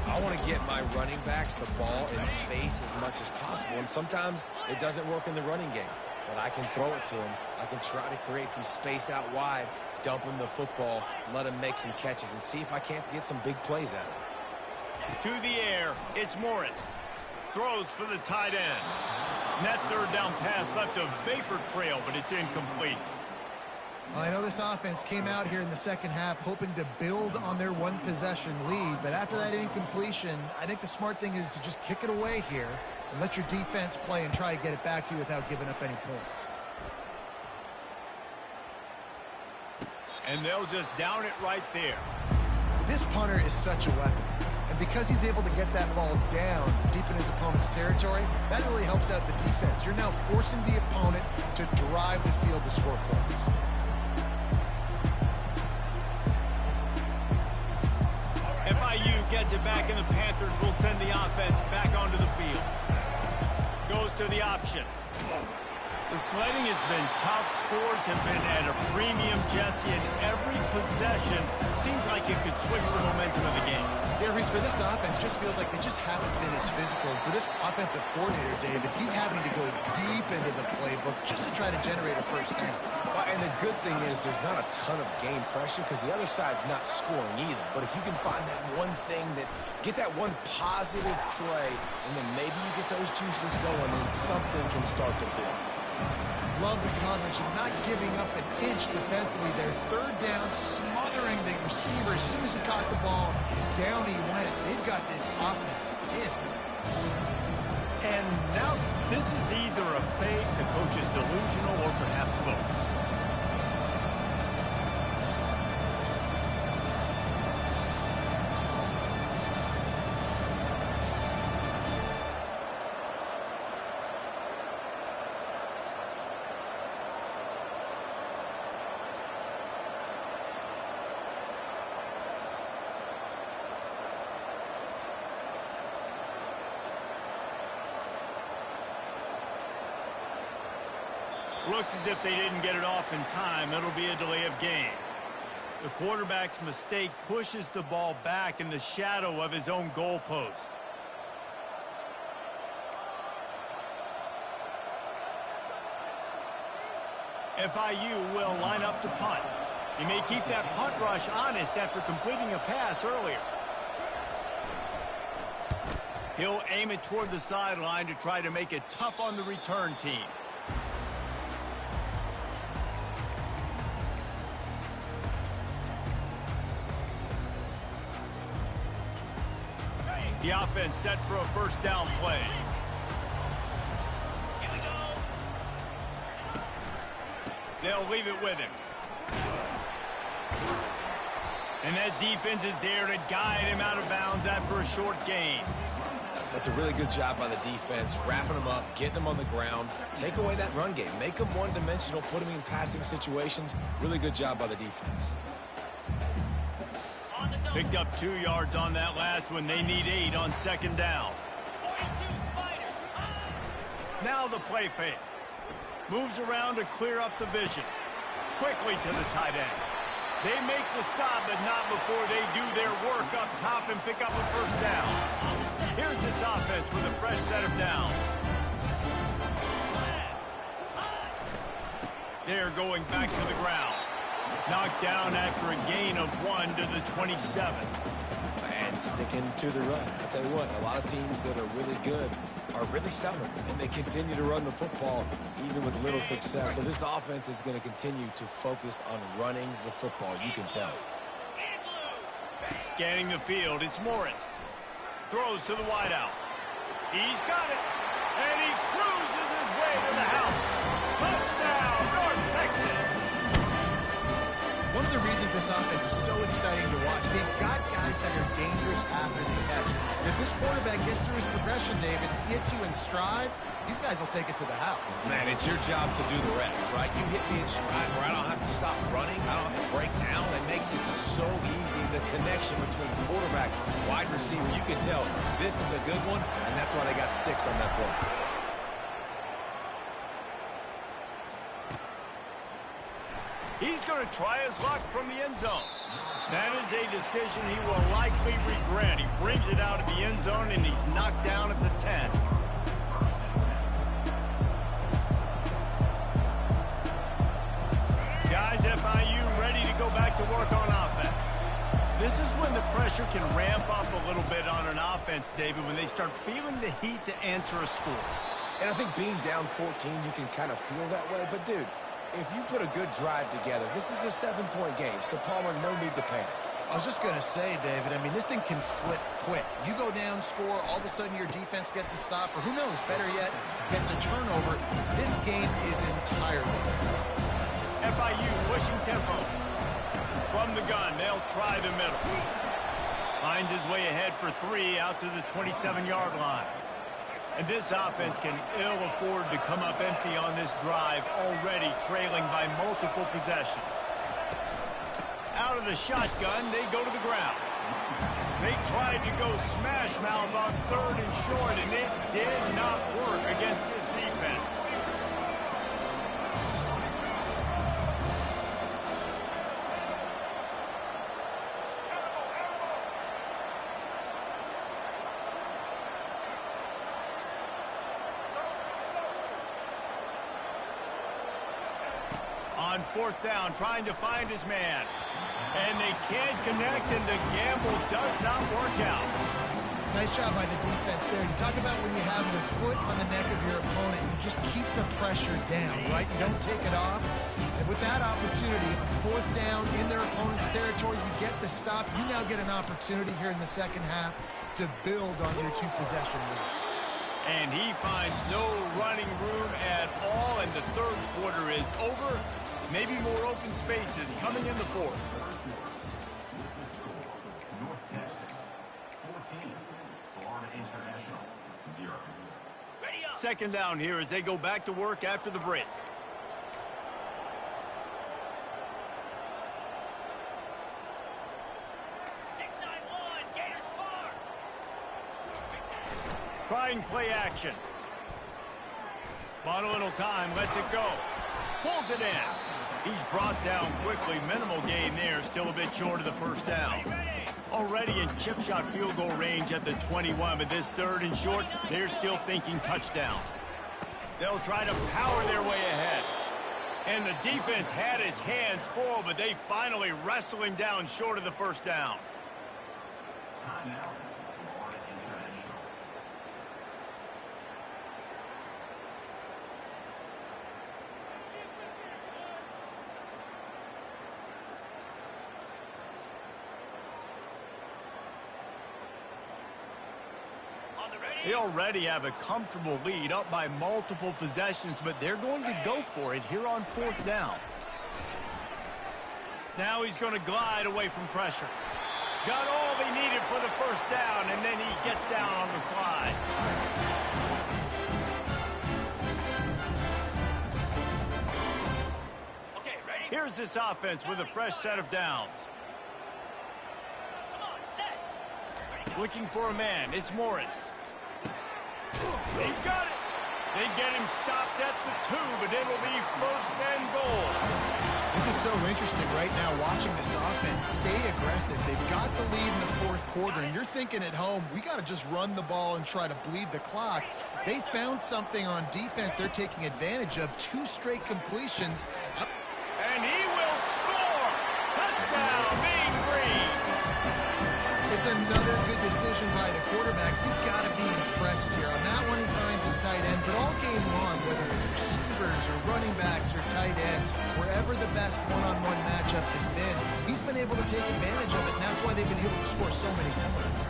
I want to get my running backs the ball in space as much as possible. And sometimes it doesn't work in the running game. But I can throw it to him. I can try to create some space out wide, dump him the football, let him make some catches, and see if I can't get some big plays out of him. To the air, it's Morris. Throws for the tight end. And that third down pass left a vapor trail, but it's incomplete. Well, I know this offense came out here in the second half hoping to build on their one-possession lead, but after that incompletion, I think the smart thing is to just kick it away here and let your defense play and try to get it back to you without giving up any points. And they'll just down it right there. This punter is such a weapon. And because he's able to get that ball down deep in his opponent's territory, that really helps out the defense. You're now forcing the opponent to drive the field to score points. FIU gets it back, and the Panthers will send the offense back onto the field. Goes to the option. The sledding has been tough. Scores have been at a premium, Jesse, and every possession seems like it could switch the momentum of the game. Yeah, Reese, for this offense, just feels like they just haven't been as physical. For this offensive coordinator, David, he's having to go deep into the playbook just to try to generate a first down. Well, and the good thing is there's not a ton of game pressure because the other side's not scoring either. But if you can find that one thing get that one positive play, and then maybe you get those juices going, then something can start to build. Love the coverage and not giving up an inch defensively there. Third down, smothering the receiver. As soon as he caught the ball, down he went. They've got this offense pinned. And now this is either a fake, the coach is delusional, or perhaps both. Looks as if they didn't get it off in time. It'll be a delay of game. The quarterback's mistake pushes the ball back in the shadow of his own goalpost. FIU will line up to punt. He may keep that punt rush honest after completing a pass earlier. He'll aim it toward the sideline to try to make it tough on the return team. The offense set for a first down play. Here we go. They'll leave it with him. And that defense is there to guide him out of bounds after a short gain. That's a really good job by the defense, wrapping them up, getting them on the ground. Take away that run game. Make them one-dimensional, put them in passing situations. Really good job by the defense. Picked up 2 yards on that last one. They need 8 on second down. 42 Spiders. Now the play fake. Moves around to clear up the vision. Quickly to the tight end. They make the stop, but not before they do their work up top and pick up a first down. Here's this offense with a fresh set of downs. They're going back to the ground. Knocked down after a gain of 1 to the 27. And sticking to the run. I'll tell you what, a lot of teams that are really good are really stubborn, and they continue to run the football even with little success. So this offense is going to continue to focus on running the football, you can tell. Scanning the field, it's Morris. Throws to the wideout. He's got it. And he cruises his way to the house. Touchdown, North Texas. One of the reasons this offense is so exciting to watch, they've got guys that are dangerous after the catch. And if this quarterback gets through his progression, David, hits you in stride, these guys will take it to the house. Man, it's your job to do the rest, right? You hit me in stride where I don't have to stop running. I don't have to break down. It makes it so easy. The connection between quarterback and wide receiver, you can tell this is a good one, and that's why they got 6 on that play. He's going to try his luck from the end zone. That is a decision he will likely regret. He brings it out of the end zone, and he's knocked down at the 10. Guys, FIU ready to go back to work on offense. This is when the pressure can ramp up a little bit on an offense, David, when they start feeling the heat to answer a score. And I think being down 14, you can kind of feel that way. But, dude, if you put a good drive together, this is a 7-point game, so Palmer, no need to panic. I was just going to say, David, I mean, this thing can flip quick. You go down, score, all of a sudden your defense gets a stop, or who knows, better yet, gets a turnover. This game is entirely different. FIU pushing tempo. From the gun, they'll try the middle. Finds his way ahead for 3 out to the 27-yard line. And this offense can ill afford to come up empty on this drive, already trailing by multiple possessions. Out of the shotgun, they go to the ground. They tried to go smash mouth on 3rd and short, and it did not work against this defense. On 4th down, trying to find his man. And they can't connect, and the gamble does not work out. Nice job by the defense there. You talk about when you have your foot on the neck of your opponent, you just keep the pressure down, right? You don't take it off. And with that opportunity, 4th down in their opponent's territory, you get the stop. You now get an opportunity here in the second half to build on your 2-possession lead. And he finds no running room at all, and the 3rd quarter is over. Maybe more open spaces coming in the 4th. North Texas, 14. Florida International, 0. Ready up. Second down here as they go back to work after the break. Trying play action. Bought a little time, lets it go. Pulls it in. He's brought down quickly. Minimal gain there, still a bit short of the first down. Already in chip shot field goal range at the 21, but this 3rd and short, they're still thinking touchdown. They'll try to power their way ahead. And the defense had its hands full, but they finally wrestled him down short of the first down. Timeout, Florida International. They already have a comfortable lead up by multiple possessions, but they're going to go for it here on fourth down. Now he's going to glide away from pressure. Got all he needed for the first down, and then he gets down on the slide. Okay, ready? Here's this offense with a fresh set of downs. Come on, set. Looking for a man. It's Morris. He's got it. They get him stopped at the 2, but it'll be first and goal. This is so interesting right now, watching this offense stay aggressive. They've got the lead in the fourth quarter, and you're thinking at home, we got to just run the ball and try to bleed the clock. They found something on defense they're taking advantage of. 2 straight completions. And he will score. Touchdown, Mean Green. It's another good decision by the quarterback. You've got to be impressed here. On that one, he finds his tight end, but all game long, whether it's receivers or running backs or tight ends, wherever the best one-on-one matchup has been, he's been able to take advantage of it, and that's why they've been able to score so many points.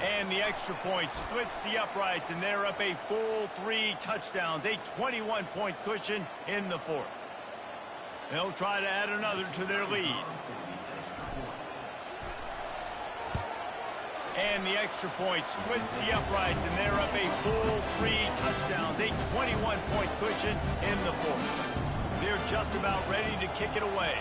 And the extra point splits the uprights, and they're up a full 3 touchdowns, a 21-point cushion in the fourth. They'll try to add another to their lead. And the extra point splits the uprights, and they're up a full 3 touchdowns, a 21-point cushion in the fourth. They're just about ready to kick it away.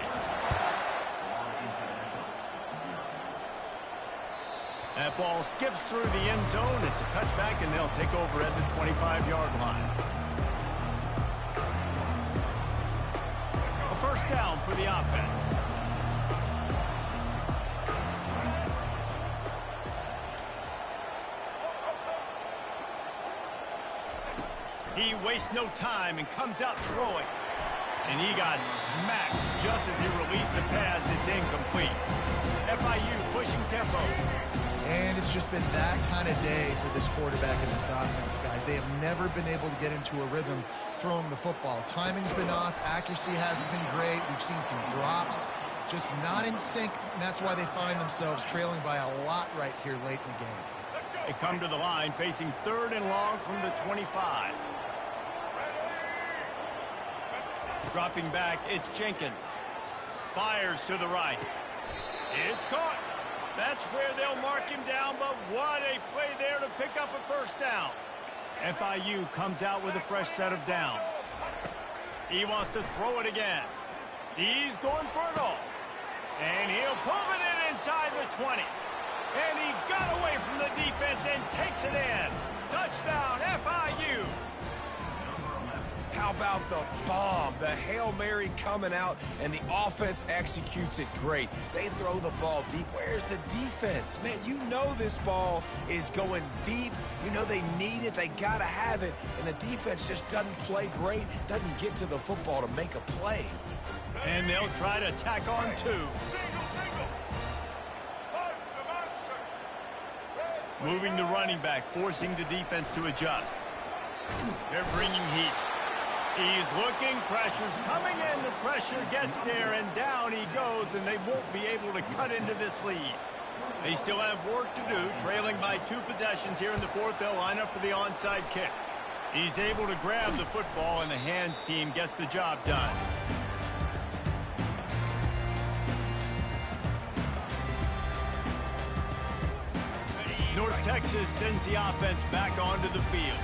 That ball skips through the end zone. It's a touchback, and they'll take over at the 25-yard line. A first down for the offense. He wastes no time and comes out throwing. And he got smacked just as he released the pass. It's incomplete. FIU pushing tempo. And it's just been that kind of day for this quarterback and this offense, guys. They have never been able to get into a rhythm throwing the football. Timing's been off. Accuracy hasn't been great. We've seen some drops. Just not in sync, and that's why they find themselves trailing by a lot right here late in the game. They come to the line facing 3rd and long from the 25. Dropping back, it's Jenkins. Fires to the right. It's caught. That's where they'll mark him down, but what a play there to pick up a first down. FIU comes out with a fresh set of downs. He wants to throw it again. He's going for it all. And he'll pull it in inside the 20. And he got away from the defense and takes it in. Touchdown, FIU. How about the bomb? The Hail Mary coming out, and the offense executes it great. They throw the ball deep. Where's the defense? Man, you know this ball is going deep. You know they need it. They got to have it. And the defense just doesn't play great, doesn't get to the football to make a play. And they'll try to tack on 2. Moving the running back, forcing the defense to adjust. They're bringing heat. He's looking, pressure's coming in, the pressure gets there, and down he goes, and they won't be able to cut into this lead. They still have work to do, trailing by 2 possessions here in the fourth. They'll line up for the onside kick. He's able to grab the football, and the hands team gets the job done. North Texas sends the offense back onto the field.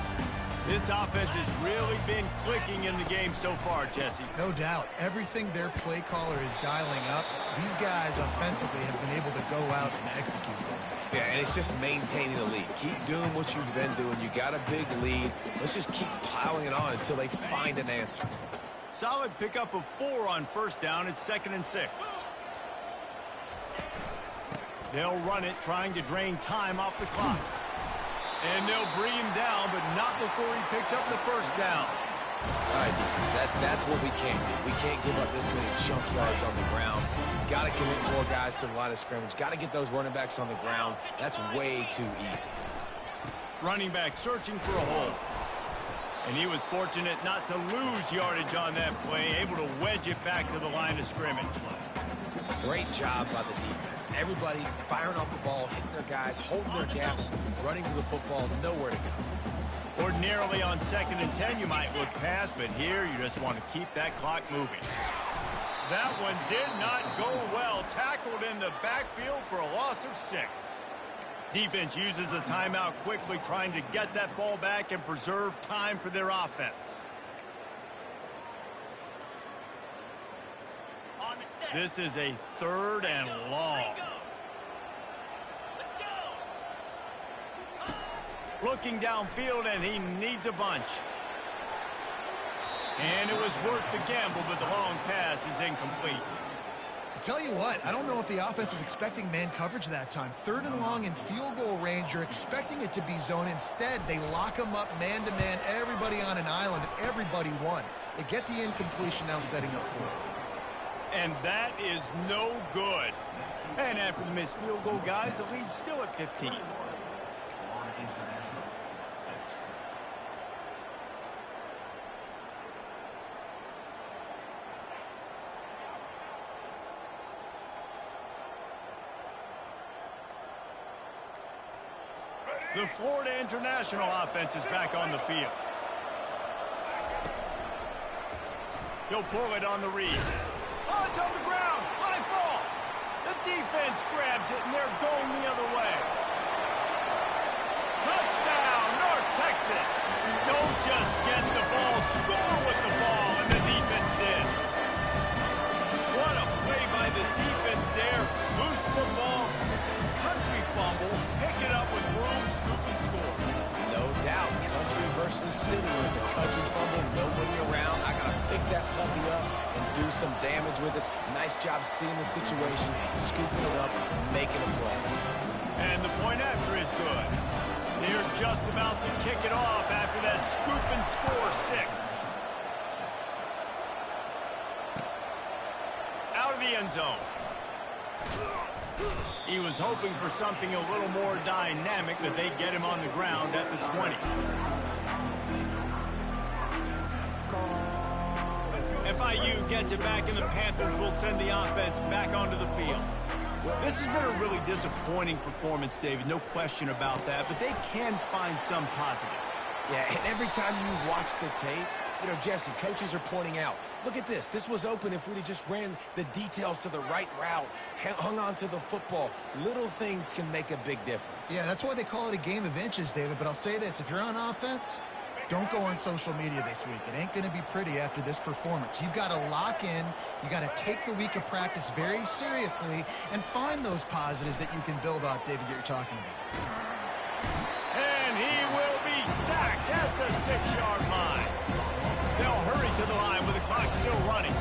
This offense has really been clicking in the game so far, Jesse. No doubt. Everything their play caller is dialing up, these guys offensively have been able to go out and execute them. Yeah, and it's just maintaining the lead. Keep doing what you've been doing. You got a big lead. Let's just keep piling it on until they find an answer. Solid pickup of 4 on first down. It's 2nd and 6. They'll run it, trying to drain time off the clock. And they'll bring him down, but not before he picks up the first down. All right, defense, that's what we can't do. We can't give up this many junk yards on the ground. Got to commit more guys to the line of scrimmage. Got to get those running backs on the ground. That's way too easy. Running back searching for a hole. And he was fortunate not to lose yardage on that play, able to wedge it back to the line of scrimmage. Great job by the defense. Everybody firing off the ball, hitting their guys, holding their gaps, running to the football, nowhere to go. Ordinarily on 2nd and 10, you might look past, but here you just want to keep that clock moving. That one did not go well. Tackled in the backfield for a loss of 6. Defense uses a timeout quickly, trying to get that ball back and preserve time for their offense. This is a 3rd and long. Looking downfield, and he needs a bunch. And it was worth the gamble, but the long pass is incomplete. Tell you what, I don't know if the offense was expecting man coverage that time. 3rd and long in field goal range, you're expecting it to be zone. Instead, they lock them up man-to-man, everybody on an island, and everybody won. They get the incompletion, now setting up 4th. And that is no good. And after the missed field goal, guys, the lead's still at 15. The Florida International offense is back on the field. He'll pull it on the read. Oh, it's on the ground. High ball. The defense grabs it, and they're going the other way. Touchdown, North Texas. Don't just get the ball, score with the ball, and the defense did. What a play by the defense there. Loose football, country fumble, pick it up with room, scoop and score. No doubt, country versus city. It's a country fumble, nobody around. I got to pick that puppy up and do some damage with it. Nice job seeing the situation, scooping it up, making a play. And the point after is good. They're just about to kick it off after that scoop and score 6. Out of the end zone. He was hoping for something a little more dynamic, but they get him on the ground at the 20. FIU gets it back, and the Panthers will send the offense back onto the field. This has been a really disappointing performance, David, no question about that, but they can find some positives. Yeah, and every time you watch the tape, you know, Jesse, coaches are pointing out, look at this. This was open if we'd have just ran the details to the right route, hung on to the football. Little things can make a big difference. Yeah, that's why they call it a game of inches, David. But I'll say this, if you're on offense, don't go on social media this week. It ain't going to be pretty after this performance. You've got to lock in. You got to take the week of practice very seriously and find those positives that you can build off, David, that you're talking about. And he will be sacked at the 6-yard line. They'll hurry to the line with the clock still running.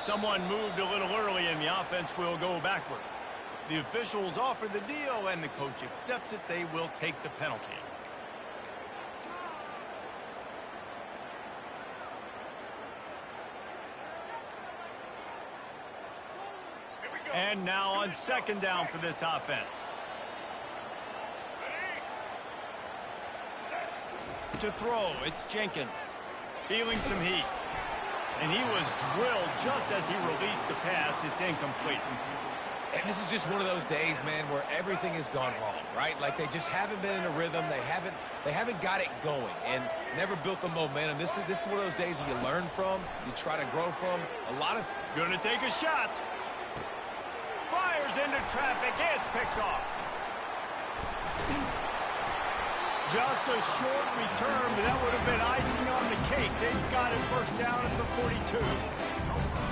Someone moved a little early, and the offense will go backwards. The officials offer the deal, and the coach accepts it. They will take the penalty. And now on 2nd down for this offense. To throw, it's Jenkins. Feeling some heat. And he was drilled just as he released the pass. It's incomplete. And this is just one of those days, man, where everything has gone wrong, right? Like they just haven't been in a rhythm. They haven't got it going and never built the momentum. This is one of those days that you learn from, you try to grow from. Gonna take a shot. Fires into traffic. It's picked off. Just a short return, but that would have been icing on the cake. They've got it 1st down at the 42.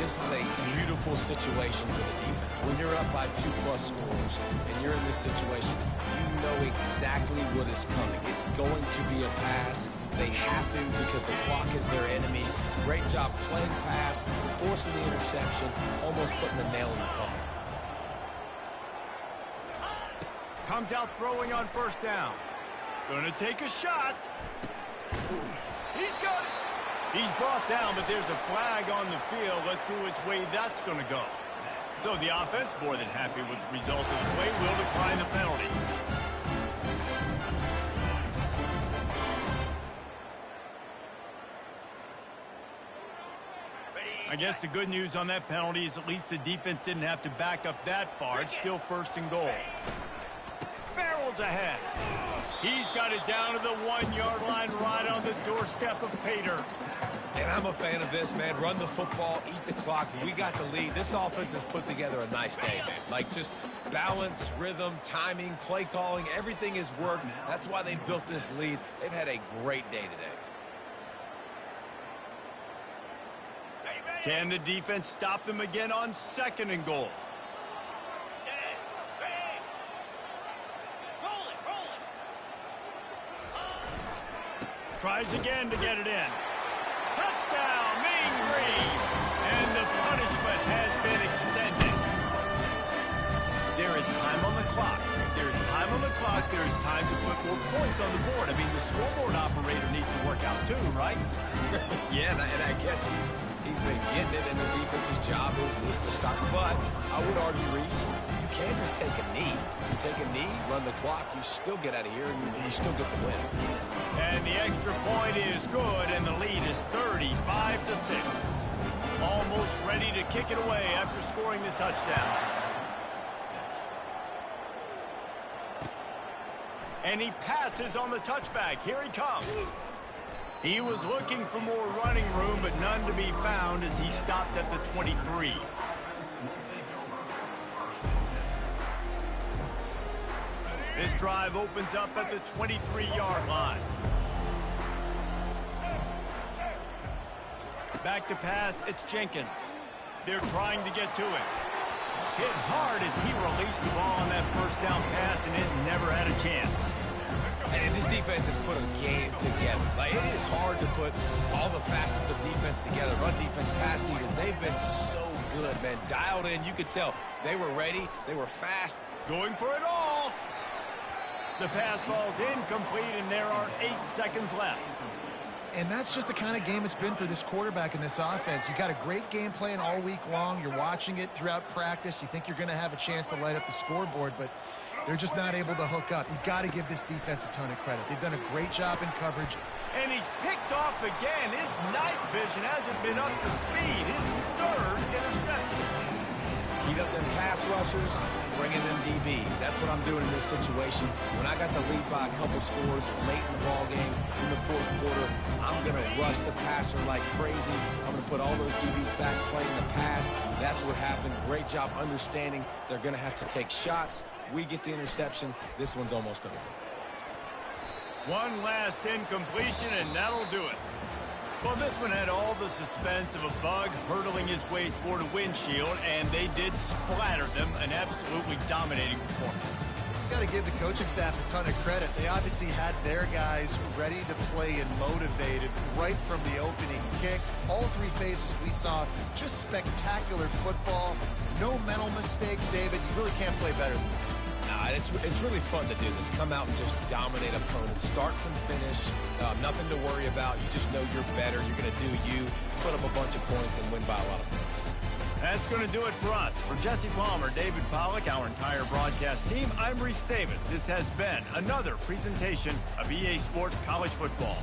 this is a beautiful situation for the defense. When you're up by 2+ scores and you're in this situation, you know exactly what is coming. It's going to be a pass. They have to because the clock is their enemy. Great job playing pass, forcing the interception, almost putting the nail in the coffin. Comes out throwing on first down. Gonna take a shot. He's got it. He's brought down, but there's a flag on the field. Let's see which way that's going to go. So the offense, more than happy with the result of the play, will decline the penalty. I guess the good news on that penalty is at least the defense didn't have to back up that far. It's still 1st and goal. Barrels ahead. He's got it down to the 1-yard line right on the doorstep of Pater. And I'm a fan of this, man. Run the football, eat the clock. We got the lead. This offense has put together a nice day, man. Like, just balance, rhythm, timing, play calling, everything has worked. That's why they built this lead. They've had a great day today. Can the defense stop them again on 2nd and goal? Tries again to get it in. Touchdown, Mean Green! And the punishment has been extended. There is time on the clock. If there is time on the clock, there is time to put more points on the board. I mean, the scoreboard operator needs to work out too, right? Yeah, and I guess he's been getting it, and the defense's job is to stop. But I would argue, Reese, you can't just take a knee. You take a knee, run the clock, you still get out of here, and you still get the win. And the extra point is good, and the lead is 35-6. Almost ready to kick it away after scoring the touchdown. And he passes on the touchback. Here he comes. He was looking for more running room, but none to be found as he stopped at the 23. This drive opens up at the 23-yard line. Back to pass, it's Jenkins. They're trying to get to it. Hit hard as he released the ball on that first down pass, and it never had a chance. And this defense has put a game together. Like, it is hard to put all the facets of defense together. Run defense, pass defense. They've been so good, man. Dialed in. You could tell they were ready. They were fast. Going for it all. The pass falls incomplete, and there are 8 seconds left. And that's just the kind of game it's been for this quarterback in this offense. You got a great game plan all week long. You're watching it throughout practice. You think you're going to have a chance to light up the scoreboard, but they're just not able to hook up. You've got to give this defense a ton of credit. They've done a great job in coverage. And he's picked off again. His night vision hasn't been up to speed. His 3rd interception. Heat up them pass rushers, bringing them DBs. That's what I'm doing in this situation. When I got the lead by a couple scores late in the ball game, in the 4th quarter, I'm going to rush the passer like crazy. I'm going to put all those DBs back playing the pass. That's what happened. Great job understanding they're going to have to take shots. We get the interception. This one's almost over. One last incompletion, and that'll do it. Well, this one had all the suspense of a bug hurtling his way toward a windshield, and they did splatter them. An absolutely dominating performance. Got to give the coaching staff a ton of credit. They obviously had their guys ready to play and motivated right from the opening kick. All 3 phases we saw just spectacular football. No mental mistakes, David. You really can't play better than that. It's really fun to do this. Come out and just dominate opponents. Start from finish. Nothing to worry about. You just know you're better. You're going to do you. Put up a bunch of points and win by a lot of points. That's going to do it for us. For Jesse Palmer, David Pollack, our entire broadcast team, I'm Reese Davis. This has been another presentation of EA Sports College Football.